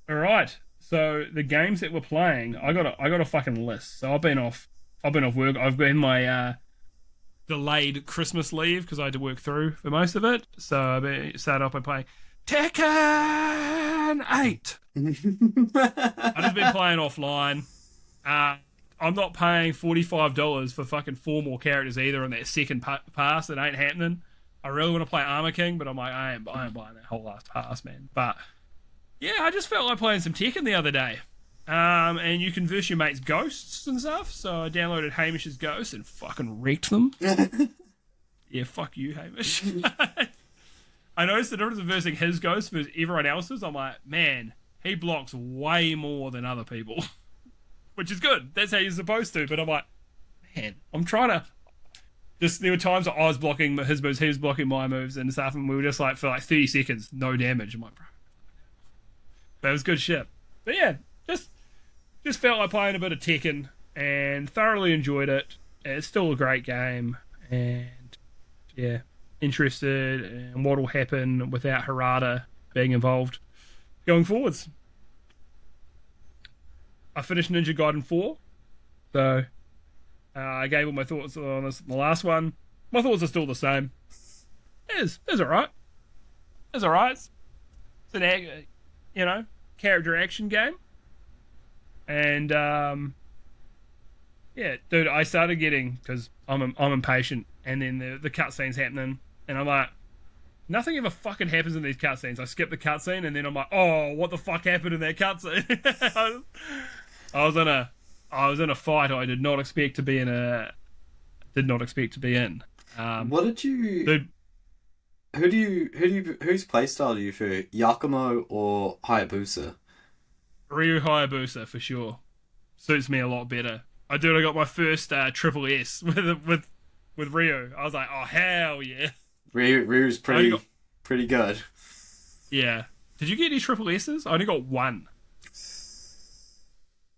All right. So the games that we're playing, I got a fucking list. So I've been off work. I've been my delayed Christmas leave because I had to work through for most of it. So I started off by playing Tekken 8. I've just been playing offline. I'm not paying $45 for fucking 4 more characters either on that second pass. It ain't happening. I really want to play Armor King, but I'm like, I ain't buying that whole last pass, man. But yeah, I just felt like playing some Tekken the other day. And you can verse your mates' ghosts and stuff. So I downloaded Hamish's ghosts and fucking wrecked them. Yeah, fuck you, Hamish. I noticed the difference of versing his ghost versus everyone else's. I'm like, man, he blocks way more than other people. Which is good. That's how you're supposed to. But I'm like, man, I'm trying to... Just there were times that I was blocking his moves, he was blocking my moves and stuff, and we were just like for like 30 seconds, no damage. I'm like, bro, but it was good shit. But yeah, just felt like playing a bit of Tekken and thoroughly enjoyed it. It's still a great game, and yeah, interested in what will happen without Harada being involved going forwards. I finished Ninja Gaiden 4, so I gave all my thoughts on this, the last one. My thoughts are still the same. It's alright. It's alright. It's an, character action game. And, yeah, dude, I started getting, because I'm impatient, and then the cutscene's happening, and I'm like, nothing ever fucking happens in these cutscenes. I skip the cutscene, and then I'm like, oh, what the fuck happened in that cutscene? I was in a fight I did not expect to be in. What did you? Dude, Whose playstyle do you prefer, Yakumo or Hayabusa? Ryu Hayabusa for sure suits me a lot better. I got my first triple S with Ryu. I was like, oh hell yeah. Ryu's pretty good. Yeah. Did you get any triple S's? I only got one.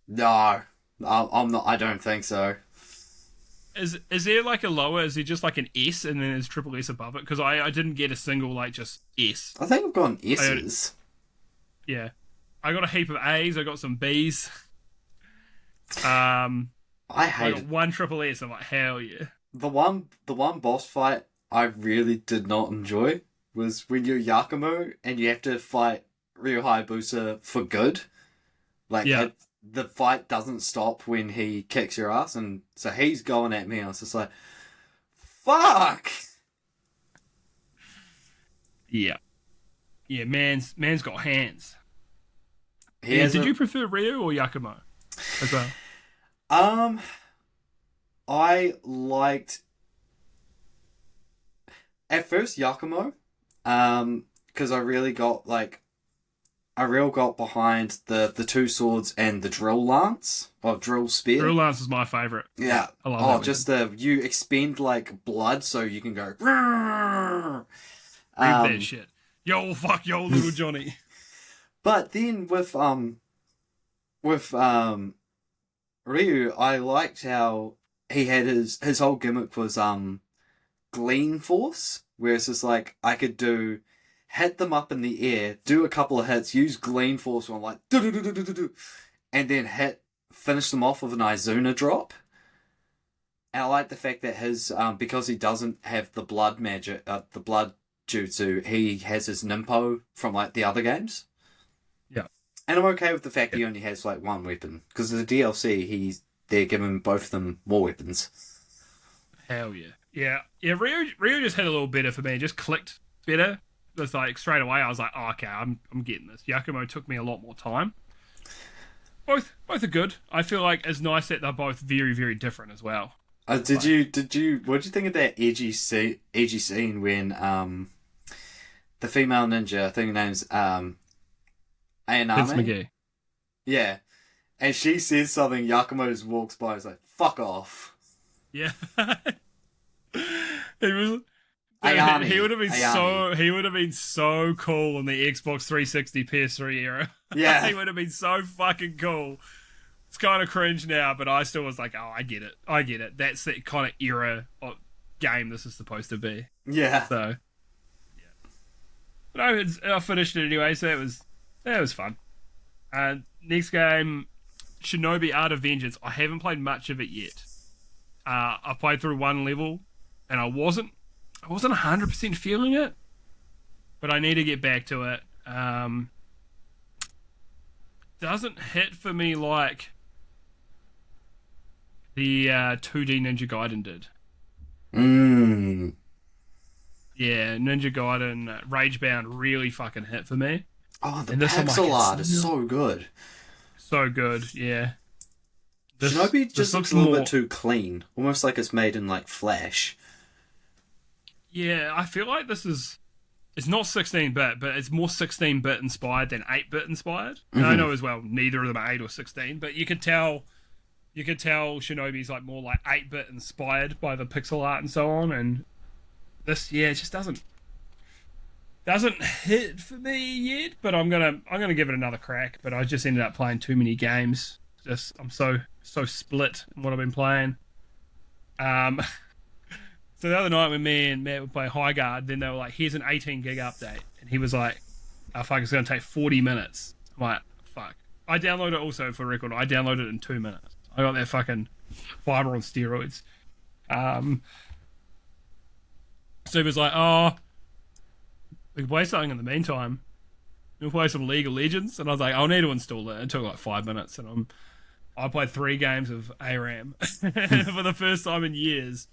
No, I'm not. I don't think so. Is there like a lower? Is there just like an S and then there's triple S above it? Because I didn't get a single like just S. I think I've got S's. Yeah, I got a heap of A's. I got some B's. I got one triple S. I'm like, hell yeah. The one boss fight I really did not enjoy was when you're Yakumo and you have to fight Ryu Hayabusa for good. Like, yeah. The fight doesn't stop when he kicks your ass, and so he's going at me, and I was just like, fuck! Yeah. Yeah, man's got hands. Did you prefer Ryu or Yakumo as well? I liked at first Yakumo, because I really got behind the two swords and the drill lance or drill spear. Drill lance is my favorite. Yeah, I love that. You expend like blood so you can go. That shit. Yo, fuck yo, little Johnny. But then with Ryu, I liked how he had his whole gimmick was glean force, where it's just like I could hit them up in the air, do a couple of hits, use glean force on like and then finish them off with an Izuna drop. And I like the fact that his because he doesn't have the blood magic, the blood jutsu, he has his Nimpo from like the other games. Yeah. And I'm okay with the fact he only has like one weapon, because the DLC they're giving both of them more weapons. Hell yeah. Yeah. Ryu just had a little better for me. It just clicked better. It's like straight away I was like, oh, okay, I'm getting this. Yakumo took me a lot more time. Both are good. I feel like it's nice that they're both very, very different as well. What did you think of that edgy scene when the female ninja, I think her name's Ayanami? It's McGee. Yeah. And she says something, Yakumo just walks by and is like, fuck off. Yeah. He was Ayami. He would have been so cool in the Xbox 360 PS3 era. Yeah. He would have been so fucking cool. It's kind of cringe now, but I still was like, oh, I get it. That's the kind of era of game this is supposed to be. Yeah. So, yeah. But I finished it anyway, so that was fun. Next game, Shinobi Art of Vengeance. I haven't played much of it yet. I played through one level, and I wasn't 100% feeling it, but I need to get back to it. Doesn't hit for me like the 2D Ninja Gaiden did. Yeah, Ninja Gaiden Ragebound really fucking hit for me. Oh, the pixel art is so good. So good, yeah. Shinobi just looks a little bit too clean. Almost like it's made in like Flash. Yeah, I feel like it's not 16-bit, but it's more 16-bit inspired than 8-bit inspired. Mm-hmm. And I know as well, neither of them are 8 or 16, but you can tell you could tell Shinobi's like more like 8-bit inspired by the pixel art and so on, and this, yeah, it just doesn't hit for me yet. But I'm gonna give it another crack. But I just ended up playing too many games. I'm so split in what I've been playing. So the other night when me and Matt were playing Highguard, then they were like, "Here's an 18 gig update," and he was like, "Oh fuck, it's gonna take 40 minutes." I'm like, "Fuck." I downloaded it also for record. I downloaded it in 2 minutes. I got that fucking fiber on steroids. So he was like, "Oh, we can play something in the meantime. We'll play some League of Legends," and I was like, "I'll need to install it." It took like 5 minutes, and I played 3 games of ARAM for the first time in years.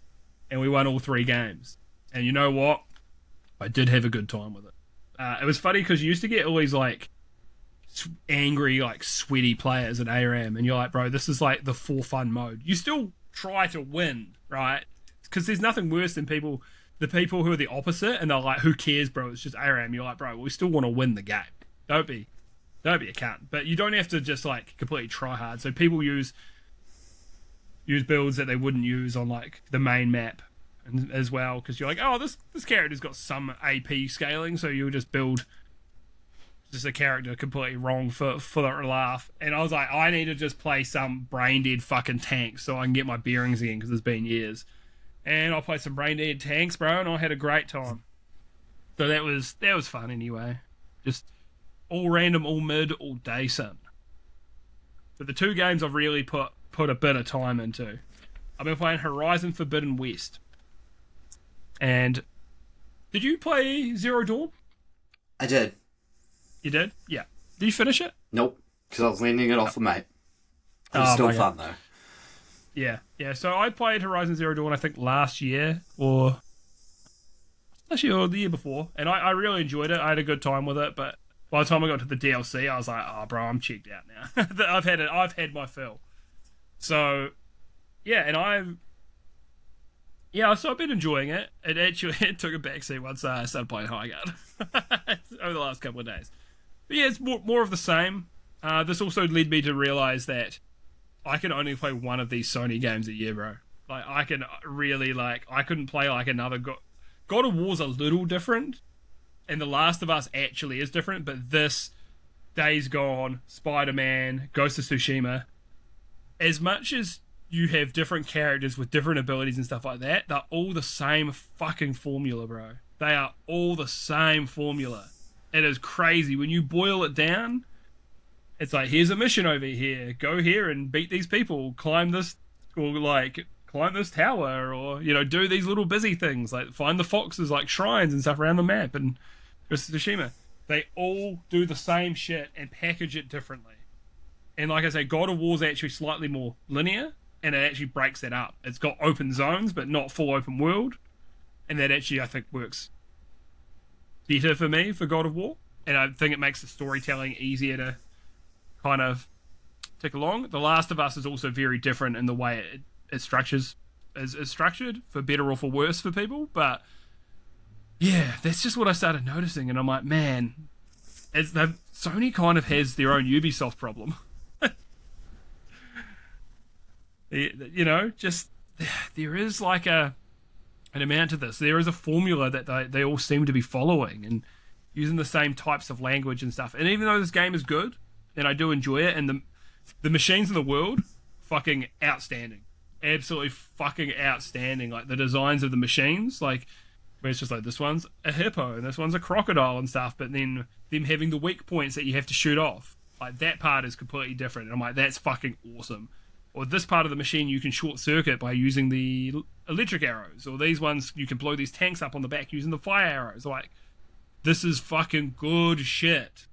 And we won all 3 games. And you know what? I did have a good time with it. It was funny because you used to get all these like angry, like sweaty players in ARAM, and you're like, bro, this is like the for fun mode. You still try to win, right? Because there's nothing worse than the people who are the opposite, and they're like, who cares, bro? It's just ARAM. You're like, bro, we still want to win the game. Don't be a cunt. But you don't have to just like completely try hard. So people use builds that they wouldn't use on like the main map and, as well, because you're like, oh, this character's got some AP scaling, so you'll just build just a character completely wrong for that laugh. And I was like, I need to just play some brain dead fucking tanks so I can get my bearings again, because it's been years. And I played some brain dead tanks, bro, and I had a great time. So that was fun anyway. Just all random, all mid, all decent. But the 2 games I've really put a bit of time into. I've been playing Horizon Forbidden West. And did you play Zero Dawn? I did. You did? Yeah. Did you finish it? Nope, because I was lending it off a mate. It was still fun though. Yeah. So I played Horizon Zero Dawn, I think last year or the year before, and I really enjoyed it. I had a good time with it, but by the time I got to the DLC, I was like, oh, bro, I'm checked out now. I've had my fill. So, yeah, so I've been enjoying it. It took a backseat once I started playing Highguard over the last couple of days. But yeah, it's more of the same. This also led me to realize that I can only play one of these Sony games a year, bro. Like, I couldn't play like another God of War's a little different, and The Last of Us actually is different, but this, Days Gone, Spider-Man, Ghost of Tsushima, as much as you have different characters with different abilities and stuff like that, they're all the same fucking formula, bro. They are all the same formula. It is crazy. When you boil it down, it's like, here's a mission over here. Go here and beat these people. Climb this tower, or, you know, do these little busy things. Like, find the foxes, like shrines and stuff around the map. And Ghost of Tsushima, they all do the same shit and package it differently. And like I say, God of War's actually slightly more linear, and it actually breaks that up. It's got open zones, but not full open world. And that actually, I think, works better for me for God of War. And I think it makes the storytelling easier to kind of tick along. The Last of Us is also very different in the way it structured, for better or for worse for people. But yeah, that's just what I started noticing. And I'm like, man, Sony kind of has their own Ubisoft problem. You know, just there is like an amount to this. There is a formula that they all seem to be following and using the same types of language and stuff. And even though this game is good, and I do enjoy it, and the machines in the world, fucking outstanding. Absolutely fucking outstanding. Like, the designs of the machines, like, where it's just like, this one's a hippo, and this one's a crocodile and stuff, but then them having the weak points that you have to shoot off. Like, that part is completely different. And I'm like, that's fucking awesome. Or this part of the machine you can short circuit by using the electric arrows. Or these ones, you can blow these tanks up on the back using the fire arrows. Like, this is fucking good shit.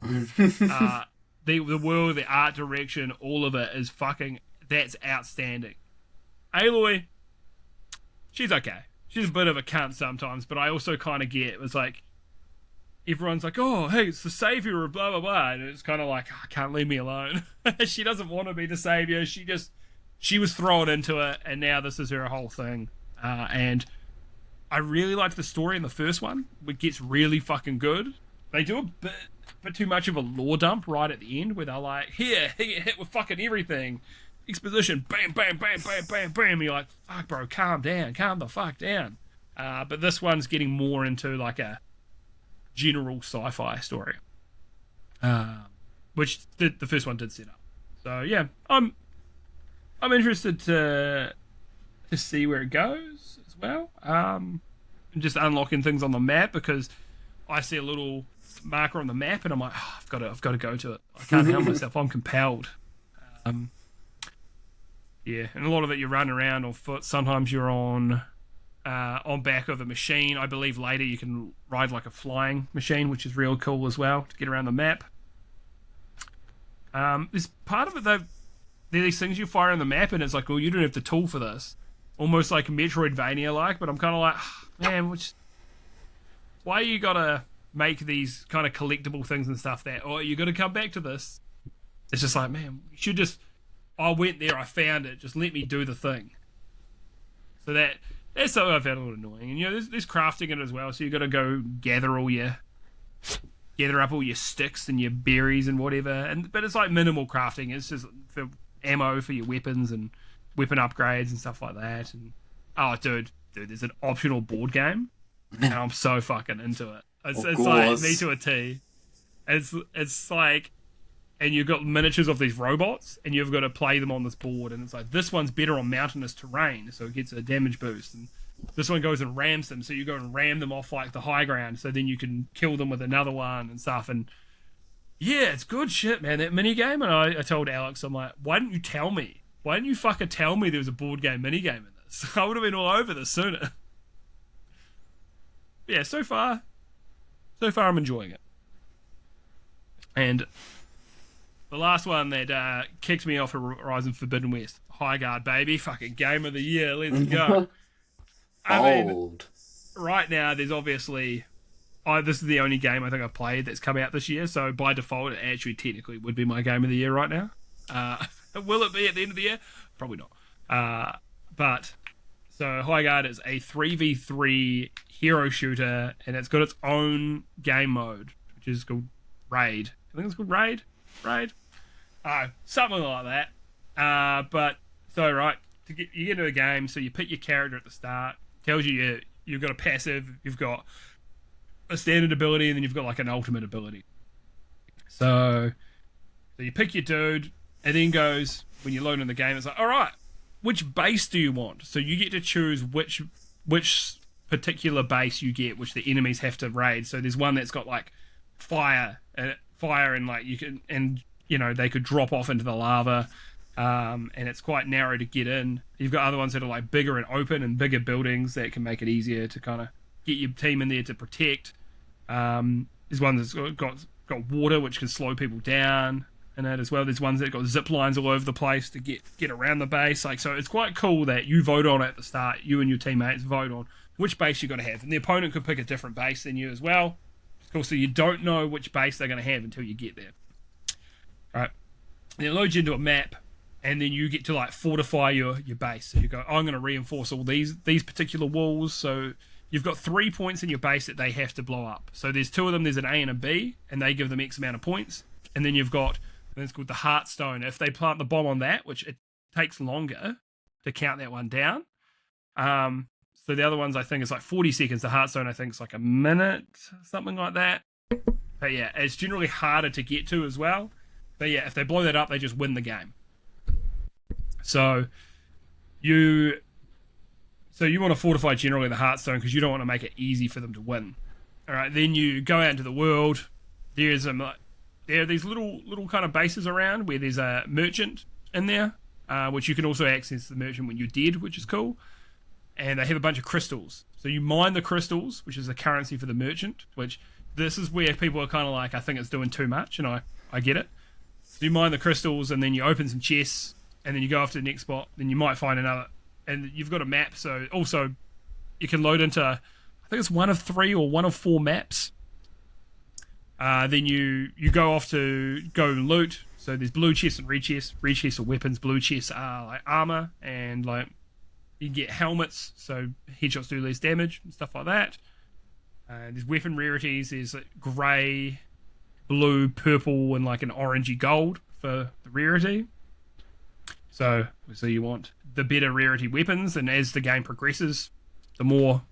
The world, the art direction, all of it is fucking, that's outstanding. Aloy, she's okay. She's a bit of a cunt sometimes, but I also kind of get, it's like, everyone's like, oh, hey, it's the savior of blah, blah, blah. And it's kind of like, oh, can't leave me alone. She doesn't want to be the savior. She was thrown into it, and now this is her whole thing. And I really liked the story in the first one. It gets really fucking good. They do a bit too much of a lore dump right at the end, where they're like, here, you get hit with fucking everything. exposition, bam, bam, bam, bam, bam, bam. You're like, fuck, bro, calm the fuck down. But this one's getting more into like a general sci-fi story, which the first one did set up. So yeah, I'm interested to see where it goes as well. Just unlocking things on the map because I see a little marker on the map and I'm like, oh, I've got to go to it. I can't help myself. I'm compelled. Yeah, and a lot of it you run around on foot. Sometimes you're on back of a machine. I believe later you can ride like a flying machine, which is real cool as well to get around the map. There's part of it though. There are these things you fire on the map, and it's like, well, you don't have the tool for this. Almost like Metroidvania like, but I'm kind of like, man, why you gotta make these kind of collectible things and stuff that, or you gotta come back to this? It's just like, man, you should just, I went there, I found it, just let me do the thing. So that's something I found a little annoying. And you know, there's crafting in it as well, so you gotta go gather up all your sticks and your berries and whatever. But it's like minimal crafting. It's just for ammo for your weapons and weapon upgrades and stuff like that. And oh, dude, there's an optional board game, and I'm so fucking into it. It's like me to a T. It's like, and you've got miniatures of these robots, and you've got to play them on this board. And it's like, this one's better on mountainous terrain, so it gets a damage boost. And this one goes and rams them, so you go and ram them off like the high ground, so then you can kill them with another one and stuff. And yeah, it's good shit, man, that mini game. And I told Alex, I'm like, why didn't you tell me? Why didn't you fucking tell me there was a board game mini game in this? I would have been all over this sooner. Yeah, so far I'm enjoying it. And the last one that kicked me off of Horizon Forbidden West, Highguard, baby, fucking game of the year, let's go. I mean, right now there's obviously, this is the only game I think I've played that's come out this year, so by default it actually technically would be my game of the year right now. Will it be at the end of the year? Probably not. But so Highguard is a 3v3 hero shooter, and it's got its own game mode, which is called Raid. I think it's called Raid. Something like that. But so right, you get into a game, so you pick your character at the start. Tells you you've got a passive, you've got a standard ability, and then you've got like an ultimate ability. So you pick your dude, and then goes, when you load in the game, it's like, all right, which base do you want? So you get to choose which particular base you get, which the enemies have to raid. So there's one that's got like fire, and like you can, and you know, they could drop off into the lava, and it's quite narrow to get in. You've got other ones that are like bigger and open and bigger buildings that can make it easier to kind of get your team in there to protect. There's one that's got water, which can slow people down in it as well. There's ones that got zip lines all over the place to get around the base. Like, so it's quite cool that you vote on at the start, you and your teammates vote on which base you're going to have, and the opponent could pick a different base than you as well. It's cool, so you don't know which base they're going to have until you get there. All right, then it loads you into a map, and then you get to like fortify your base. So you go, I'm going to reinforce all these particular walls. So you've got 3 points in your base that they have to blow up. So there's two of them. There's an A and a B, and they give them X amount of points. And then you've got, and it's called the Heartstone. If they plant the bomb on that, which it takes longer to count that one down. So the other ones I think is like 40 seconds. The Heartstone I think is like a minute, something like that. But yeah, it's generally harder to get to as well. But yeah, if they blow that up, they just win the game. So you want to fortify generally the Heartstone because you don't want to make it easy for them to win. All right, then you go out into the world. There are these little kind of bases around where there's a merchant in there, which you can also access the merchant when you're dead, which is cool. And they have a bunch of crystals. So you mine the crystals, which is the currency for the merchant, which this is where people are kind of like, I think it's doing too much, and I get it. So you mine the crystals, and then you open some chests, and then you go off to the next spot, then you might find another, and you've got a map, so also you can load into, I think it's 1 of 3 or 1 of 4 maps. Then you go off to go loot, so there's blue chests and red chests. Red chests are weapons, blue chests are like armor, and like you can get helmets, so headshots do less damage and stuff like that. There's weapon rarities, there's like grey, blue, purple, and like an orangey gold for the rarity. So you want the better rarity weapons, and as the game progresses, the more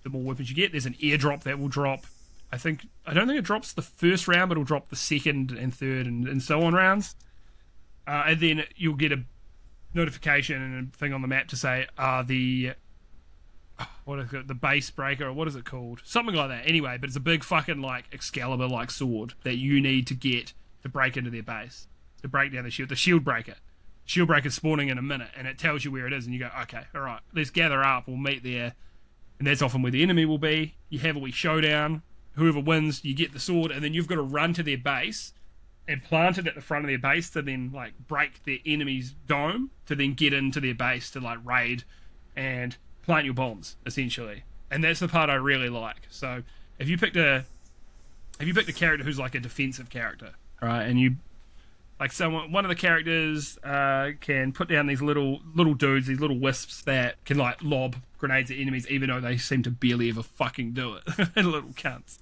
weapons you get. There's an airdrop that will drop. I don't think it drops the first round, but it'll drop the second and third and so on rounds. And then you'll get a notification and a thing on the map to say, what is it, the base breaker, or what is it called? Something like that. Anyway, but it's a big fucking like Excalibur-like sword that you need to get to break into their base, to break down the shield. The shield breaker. Shield breaker's spawning in a minute, and it tells you where it is, and you go, okay, all right, let's gather up. We'll meet there, and that's often where the enemy will be. You have a wee showdown. Whoever wins, you get the sword, and then you've got to run to their base and plant it at the front of their base to then like break their enemy's dome to then get into their base to like raid and plant your bombs essentially. And that's the part I really like. So if you picked a character who's like a defensive character, right, and you like one of the characters can put down these little dudes, these little wisps that can like lob grenades at enemies even though they seem to barely ever fucking do it. Little cunts.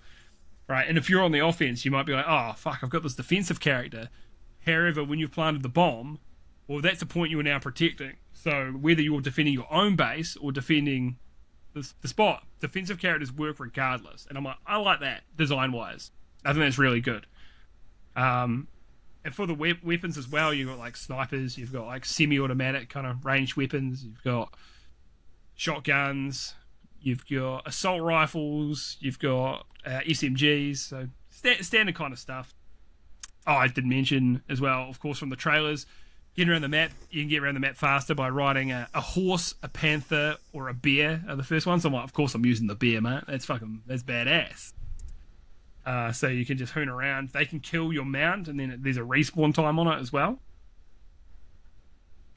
Right, and if you're on the offense, you might be like, oh, fuck, I've got this defensive character. However, when you've planted the bomb, well, that's the point you are now protecting. So whether you're defending your own base or defending the spot, defensive characters work regardless. And I'm like, I like that, design-wise. I think that's really good. And for the weapons as well, you've got like snipers, you've got like semi-automatic kind of ranged weapons, you've got shotguns, you've got assault rifles, you've got SMGs, so standard kind of stuff. Oh, I did mention as well, of course, from the trailers, getting around the map, you can get around the map faster by riding a horse, a panther, or a bear are the first ones. So I'm like, of course I'm using the bear, mate. That's badass. So you can just hoon around. They can kill your mount, and then there's a respawn time on it as well.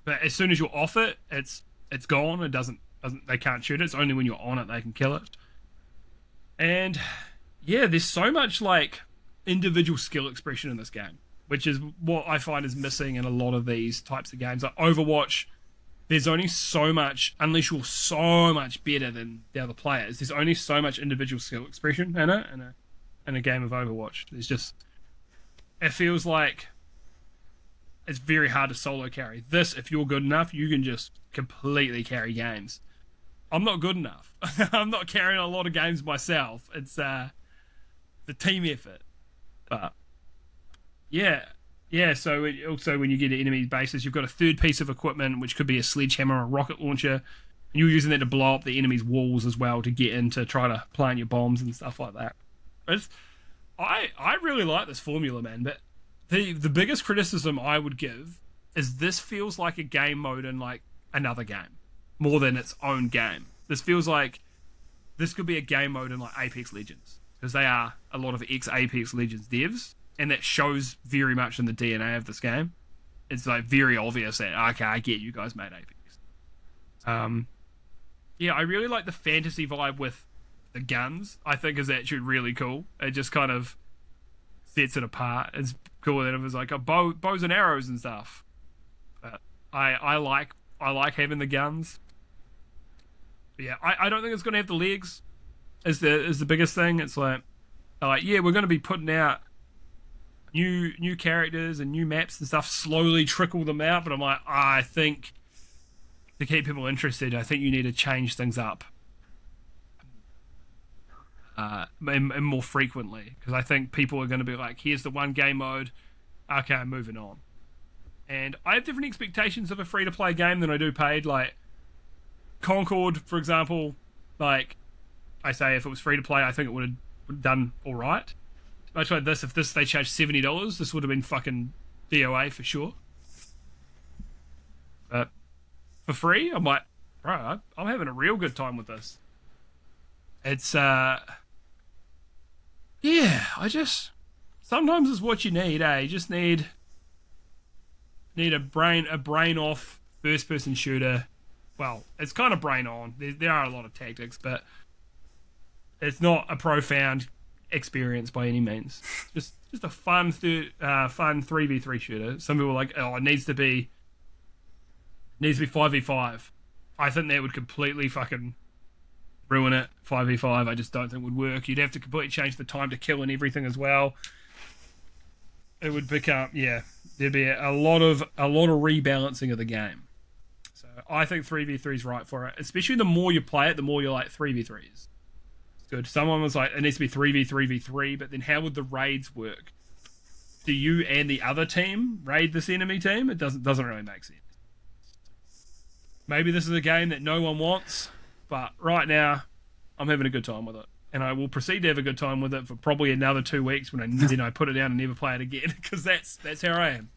But as soon as you're off it, it's gone. It doesn't they can't shoot it. It's only when you're on it they can kill it. And yeah, there's so much like individual skill expression in this game, which is what I find is missing in a lot of these types of games. Like Overwatch, there's only so much, unless you're so much better than the other players, there's only so much individual skill expression in it, in a game of Overwatch. It feels like it's very hard to solo carry. This, if you're good enough, you can just completely carry games. I'm not good enough. I'm not carrying a lot of games myself. It's the team effort. But yeah. So also when you get to enemy bases, you've got a third piece of equipment, which could be a sledgehammer or a rocket launcher, and you're using that to blow up the enemy's walls as well to get in to try to plant your bombs and stuff like that. I really like this formula, man. But the biggest criticism I would give is this feels like a game mode in like another game more than its own game. This feels like this could be a game mode in like Apex Legends, because they are a lot of ex-Apex Legends devs, and that shows very much in the DNA of this game. It's like very obvious that, okay, I get you guys made Apex. Yeah, I really like the fantasy vibe with the guns. I think is actually really cool. It just kind of sets it apart. It's cool that it was like a bows and arrows and stuff. But I like having the guns. But yeah, I don't think it's going to have the legs is the biggest thing. It's like yeah, we're going to be putting out new characters and new maps and stuff, slowly trickle them out, but I'm like, I think to keep people interested, I think you need to change things up and more frequently, because I think people are going to be like, here's the one game mode, okay, I'm moving on. And I have different expectations of a free-to-play game than I do paid. Like Concord, for example, like I say, if it was free-to-play, I think it would have done all right. Much like this, if they charged $70, this would have been fucking DOA for sure. But for free, I'm like, bro, I'm having a real good time with this. It's yeah, sometimes it's what you need, eh? You just need a brain off first person shooter. Well, it's kind of brain on. There are a lot of tactics, but it's not a profound experience by any means. Just a fun 3v3 shooter. Some people are like, oh, it needs to be 5v5. I think that would completely fucking ruin it. 5v5 I just don't think would work. You'd have to completely change the time to kill and everything as well. it would become there'd be a lot of rebalancing of the game. So I think 3v3 is right for it. Especially the more you play it, the more you're like 3v3s. It's good. Someone was like, it needs to be 3v3v3, but then how would the raids work? Do you and the other team raid this enemy team? It doesn't really make sense. Maybe this is a game that no one wants, but right now I'm having a good time with it. And I will proceed to have a good time with it for probably another 2 weeks then I put it down and never play it again, because that's how I am.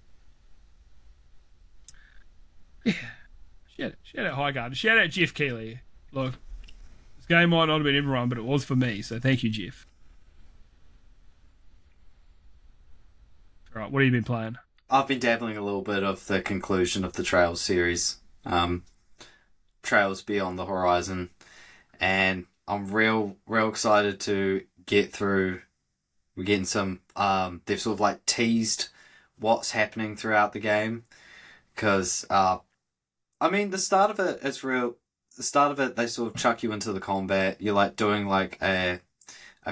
Yeah. Shout out Highguard. Shout out Jeff Keighley. Look, this game might not have been everyone, but it was for me, so thank you, Jeff. Alright, what have you been playing? I've been dabbling a little bit of the conclusion of the Trails series. Trails Beyond the Horizon. And I'm real excited to get through. We're getting some, they've sort of like teased what's happening throughout the game. Because, I mean, the start of it, it's real. The start of it, they sort of chuck you into the combat. You're like doing like a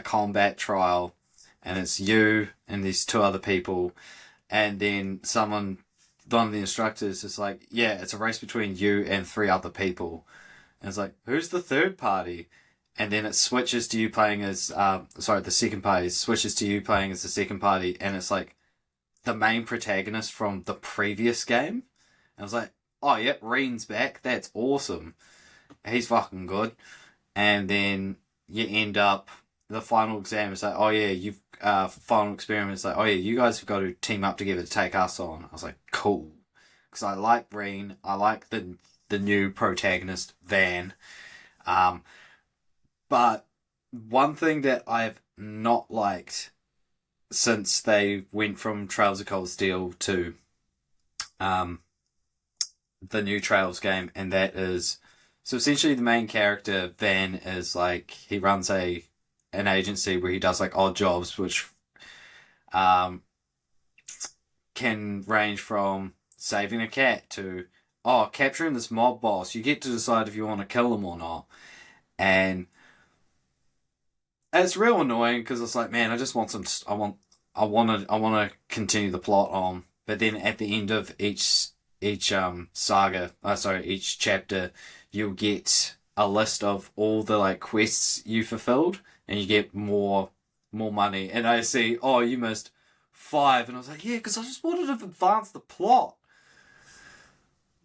combat trial, and it's you and these 2 other people, and then one of the instructors is like, yeah, it's a race between you and 3 other people. And it's like, who's the third party? And then it switches to you playing as, the second party switches to you playing as the second party, and it's like the main protagonist from the previous game. And I was like, oh, yep, Reen's back. That's awesome. He's fucking good. And then you end up, the final exam is like, oh, yeah, final experiment is like, oh, yeah, you guys have got to team up together to take us on. I was like, cool. Because I like Reen. I like the new protagonist, Van. But one thing that I've not liked since they went from Trails of Cold Steel to the new Trails game, and that is, so essentially the main character, Van, is like, he runs an agency where he does like odd jobs, which can range from saving a cat to, capturing this mob boss. You get to decide if you want to kill him or not. And it's real annoying, because it's like, man, I just want I want to continue the plot on. But then at the end of each chapter, you'll get a list of all the like quests you fulfilled, and you get more money. And I see, you missed 5, and I was like, yeah, because I just wanted to advance the plot.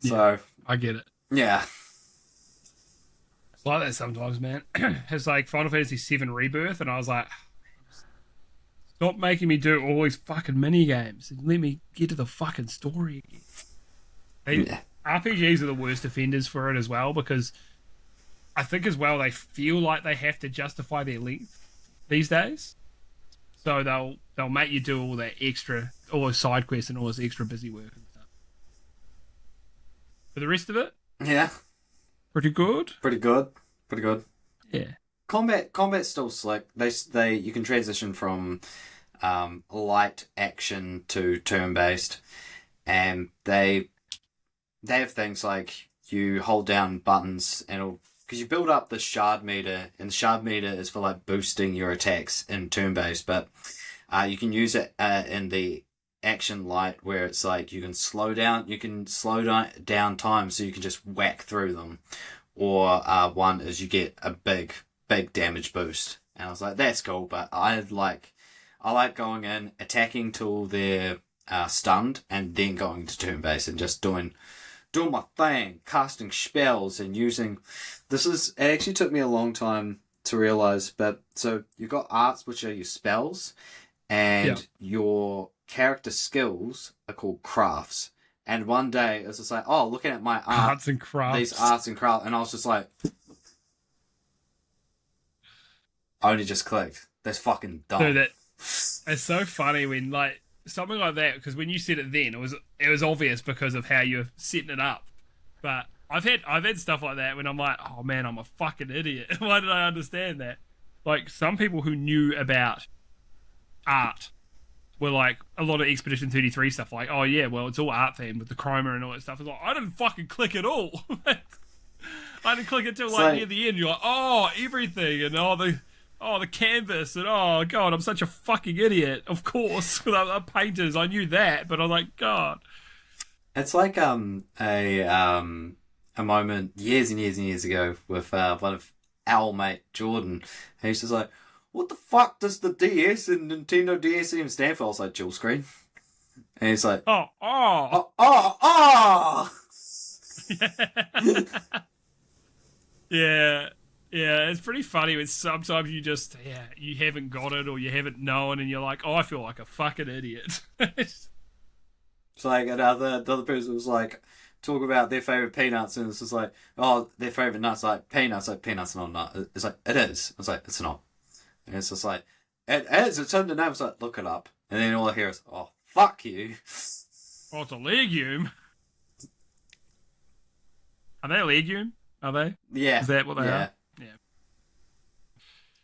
Yeah, so I get it. Yeah. It's like that sometimes, man. It's like Final Fantasy VII Rebirth, and I was like, stop making me do all these fucking mini games and let me get to the fucking story again. RPGs are the worst offenders for it as well, because I think as well they feel like they have to justify their length these days. So they'll make you do all that extra, all those side quests and all this extra busy work and stuff. For the rest of it, yeah, pretty good. Yeah. Combat's still slick. You can transition from light action to turn based, and they have things like you hold down buttons and because you build up the shard meter, and the shard meter is for like boosting your attacks in turn based, but you can use it in the action light, where it's like you can slow down down time, so you can just whack through them, or one is you get a big damage boost. And I was like, that's cool, but I like going in, attacking till they're stunned, and then going to turn base and just doing my thing, casting spells and using. It actually took me a long time to realize, but so you've got arts, which are your spells, and your character skills are called crafts. And one day it was just like, looking at my arts and crafts, these arts and crafts, and I was just like, only just clicked. That's fucking dumb. So it's so funny when like something like that, because when you said it then, it was obvious because of how you're setting it up. But I've had stuff like that when I'm like, oh man, I'm a fucking idiot. Why did I understand that? Like some people who knew about art were like a lot of Expedition 33 stuff, like, oh yeah, well it's all art themed with the chroma and all that stuff. It's like, I didn't fucking click at all. I didn't click until like near the end. You're like, everything, and the oh, the canvas, and oh god, I'm such a fucking idiot. Of course, because I'm painters, I knew that, but I'm like, God. It's like a moment years and years and years ago with one of our mate Jordan. And he's just like, "What the fuck does the DS and Nintendo DS even stand for?" I was like, "Dual screen." And he's like, Oh, oh. "Oh, oh, oh!" Yeah, yeah, it's pretty funny when sometimes you just, you haven't got it or you haven't known and you're like, oh, I feel like a fucking idiot. It's like another person was like talk about their favorite peanuts, and it's just like, oh, their favorite nuts, like peanuts are not a nut. It's like, it is. It's like, it's not. And it's just like, it is. It's in the name. It's like, look it up. And then all I hear is, oh, fuck you. Oh, it's a legume. Are they a legume? Are they? Yeah. Is that what they are? Yeah.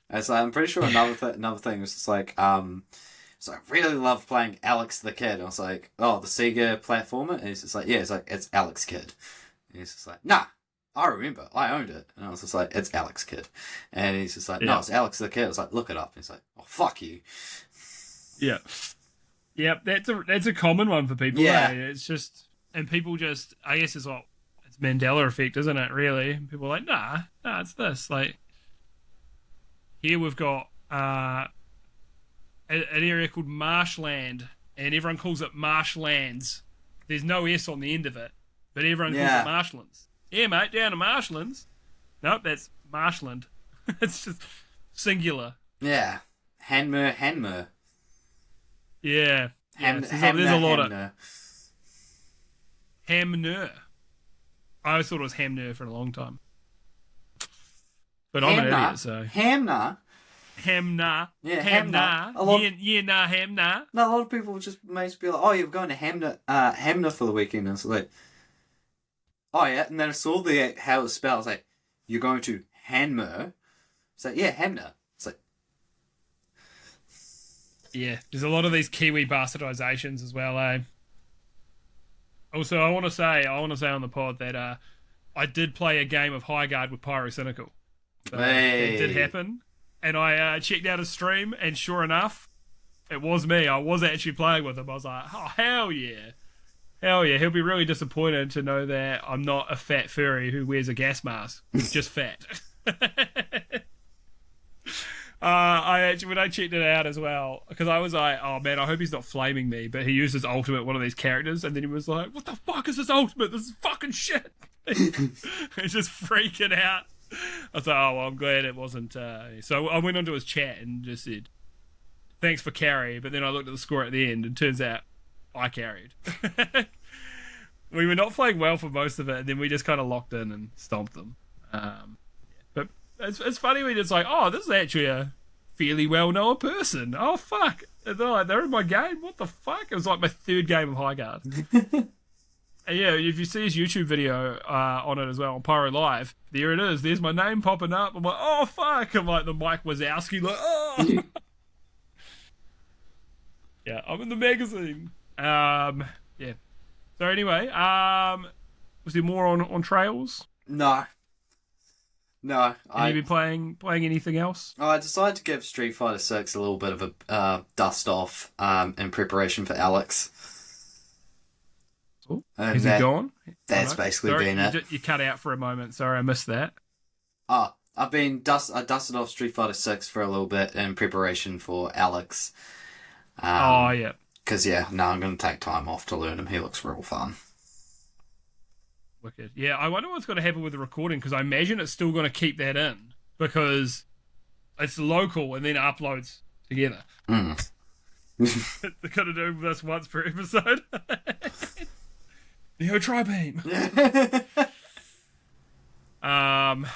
It's like, I'm pretty sure another thing was just like, so I really love playing Alex the Kid. I was like, oh, the Sega platformer? And he's just like, yeah, it's Alex Kid. And he's just like, nah, I remember, I owned it. And I was just like, it's Alex Kid. And he's just like, no, it's Alex the Kid. I was like, look it up. And he's like, oh, fuck you. Yeah. Yep, that's a common one for people. Yeah. Eh? It's just, and people just, I guess it's Mandela effect, isn't it, really? People are like, nah, it's this. Like, here we've got an area called Marshland, and everyone calls it Marshlands. There's no S on the end of it, but everyone calls it Marshlands. Yeah, mate, down to Marshlands. Nope, that's Marshland. It's just singular. Yeah. Hanmer. Yeah. There's a lot of... Hamner. I always thought it was Hamner for a long time. But I'm an idiot, so... Hamner? Hamner. Yeah, Hamner. Hamner. No, a lot of people just may be like, oh, you're going to Hamner for the weekend. And it's like, oh, yeah. And then I saw how it's spelled. I was like, you're going to Hanmer? It's like, yeah, Hamner. It's like... Yeah, there's a lot of these Kiwi bastardizations as well, eh? Also, I want to say on the pod that I did play a game of Highguard with Pyrocynical. So it did happen. And I checked out his stream, and sure enough, it was me. I was actually playing with him. I was like, oh, hell yeah. Hell yeah. He'll be really disappointed to know that I'm not a fat furry who wears a gas mask. Just fat. When I checked it out as well, because I was like, oh man, I hope he's not flaming me, but he used his ultimate, one of these characters, and then he was like, what the fuck is this ultimate? This is fucking shit. He's just freaking out. I was like, oh, well, I'm glad it wasn't. So I went onto his chat and just said, thanks for carry, but then I looked at the score at the end, and turns out I carried. We were not playing well for most of it, and then we just kind of locked in and stomped them. But it's funny when it's like, oh, this is actually a fairly well-known person. Oh, fuck. And they're in my game? What the fuck? It was like my third game of Highguard. And yeah, if you see his YouTube video on it as well, on Pyro Live, there it is. There's my name popping up. I'm like, oh, fuck. I'm like the Mike Wazowski, like, oh. Yeah, I'm in the magazine. Yeah. So anyway, was there more on Trails? No. Have you been playing anything else? I decided to give Street Fighter 6 a little bit of a dust off in preparation for Alex. Cool. Has he gone? That's basically been it. You cut out for a moment. Sorry, I missed that. I dusted off Street Fighter 6 for a little bit in preparation for Alex. Yeah. Because, I'm going to take time off to learn him. He looks real fun. Wicked. Yeah, I wonder what's going to happen with the recording, because I imagine it's still going to keep that in, because it's local and then uploads together. They're going to do this once per episode. Neo Tri-Beam. And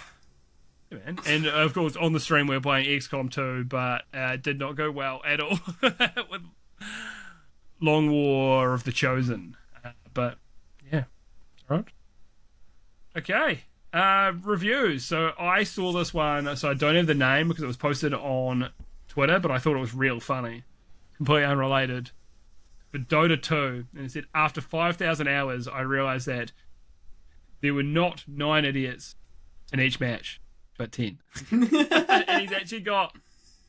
of course, on the stream we were playing XCOM 2, but it did not go well at all with Long War of the Chosen. But yeah, all right. Okay, reviews. So I saw this one, so I don't have the name because it was posted on Twitter, but I thought it was real funny. Completely unrelated. For Dota 2, and it said, after 5,000 hours, I realised that there were not 9 idiots in each match, but 10. And he's actually got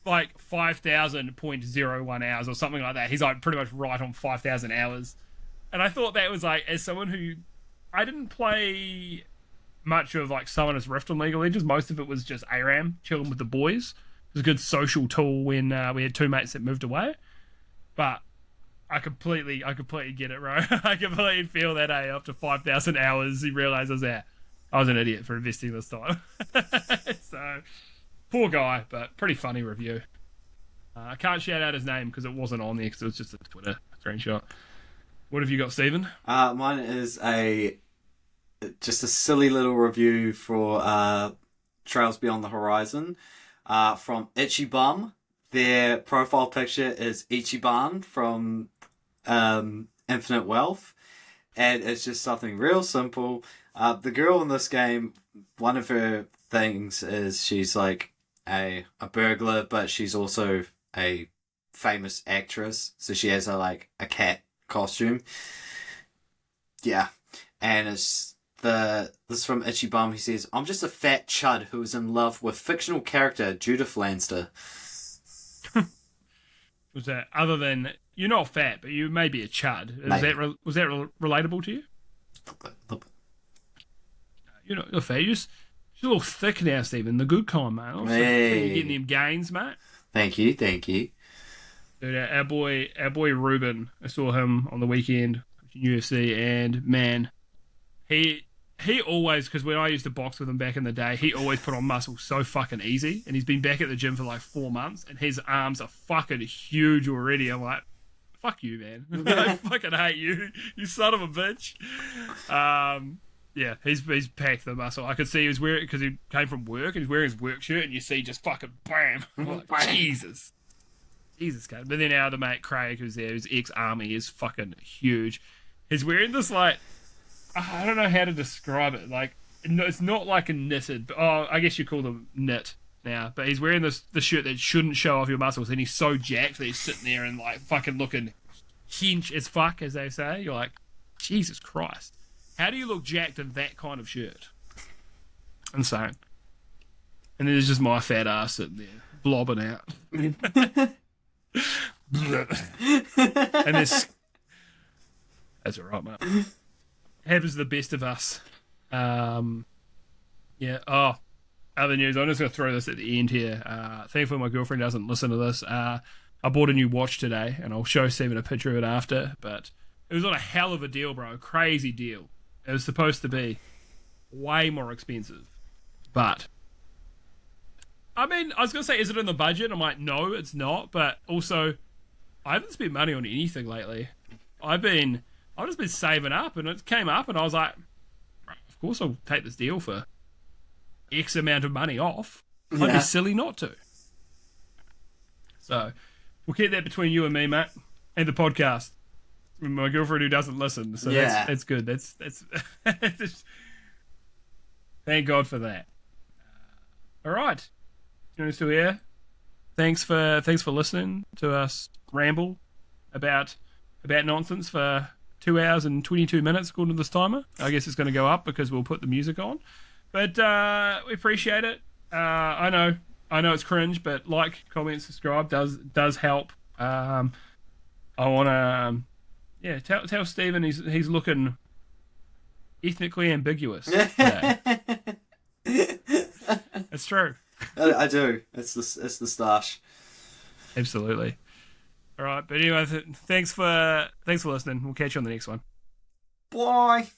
like 5,000.01 hours or something like that. He's like pretty much right on 5,000 hours. And I thought that was like, as someone who, I didn't play much of like Summoner's Rift on League of Legends. Most of it was just ARAM, chilling with the boys. It was a good social tool when we had two mates that moved away. But I completely get it, bro. I completely feel that after 5,000 hours, he realizes that I was an idiot for investing this time. So, poor guy, but pretty funny review. I can't shout out his name because it wasn't on there because it was just a Twitter screenshot. What have you got, Stephen? Mine is just a silly little review for Trails Beyond the Horizon from Ichibum. Their profile picture is Ichiban from Infinite Wealth, and it's just something real simple. The girl in this game, one of her things is she's like a burglar, but she's also a famous actress, so she has a cat costume. Yeah, and it's this from Ichibum. He says, "I'm just a fat chud who is in love with fictional character Judith Lanster." Was that other than you're not fat, but you may be a chud? Was that relatable to you? You're not fat. You're a little thick now, Stephen. The good kind, mate. Hey. You're getting them gains, mate. Thank you. Dude, our boy Ruben. I saw him on the weekend in UFC, and man, he always, because when I used to box with him back in the day, he always put on muscle so fucking easy, and he's been back at the gym for like 4 months, and his arms are fucking huge already. I'm like, fuck you, man. I fucking hate you, you son of a bitch. Yeah, he's packed the muscle. I could see he was wearing, because he came from work, and he's wearing his work shirt, and you see just fucking bam. I'm like, Jesus, God. But then our other mate Craig, who's there, who's ex-army, is fucking huge. He's wearing this like, I don't know how to describe it. Like, it's not like a knitted, but I guess you call them knit now. But he's wearing the shirt that shouldn't show off your muscles, and he's so jacked that he's sitting there and like fucking looking hench as fuck, as they say. You're like, Jesus Christ, how do you look jacked in that kind of shirt? Insane. And then there's just my fat ass sitting there blobbing out. And this, that's alright, mate. Happens to the best of us. Yeah. Oh, other news. I'm just going to throw this at the end here. Thankfully, my girlfriend doesn't listen to this. I bought a new watch today, and I'll show Stephen a picture of it after. But it was on a hell of a deal, bro. Crazy deal. It was supposed to be way more expensive. But, I mean, I was going to say, is it in the budget? I'm like, no, it's not. But also, I haven't spent money on anything lately. I've just been saving up, and it came up, and I was like, of course I'll take this deal for X amount of money off. I'd be silly not to. So, we'll keep that between you and me, Matt, and the podcast. My girlfriend who doesn't listen, so that's good. That's thank God for that. All right, you're still here. Thanks for listening to us ramble about nonsense for 2 hours and 22 minutes according to this timer. I guess it's going to go up because we'll put the music on. But we appreciate it. I know it's cringe, but like, comment, subscribe does help. I want to tell Stephen he's looking ethnically ambiguous today. It's true. I do. It's the stash. Absolutely. All right, but anyway, thanks for listening. We'll catch you on the next one. Bye.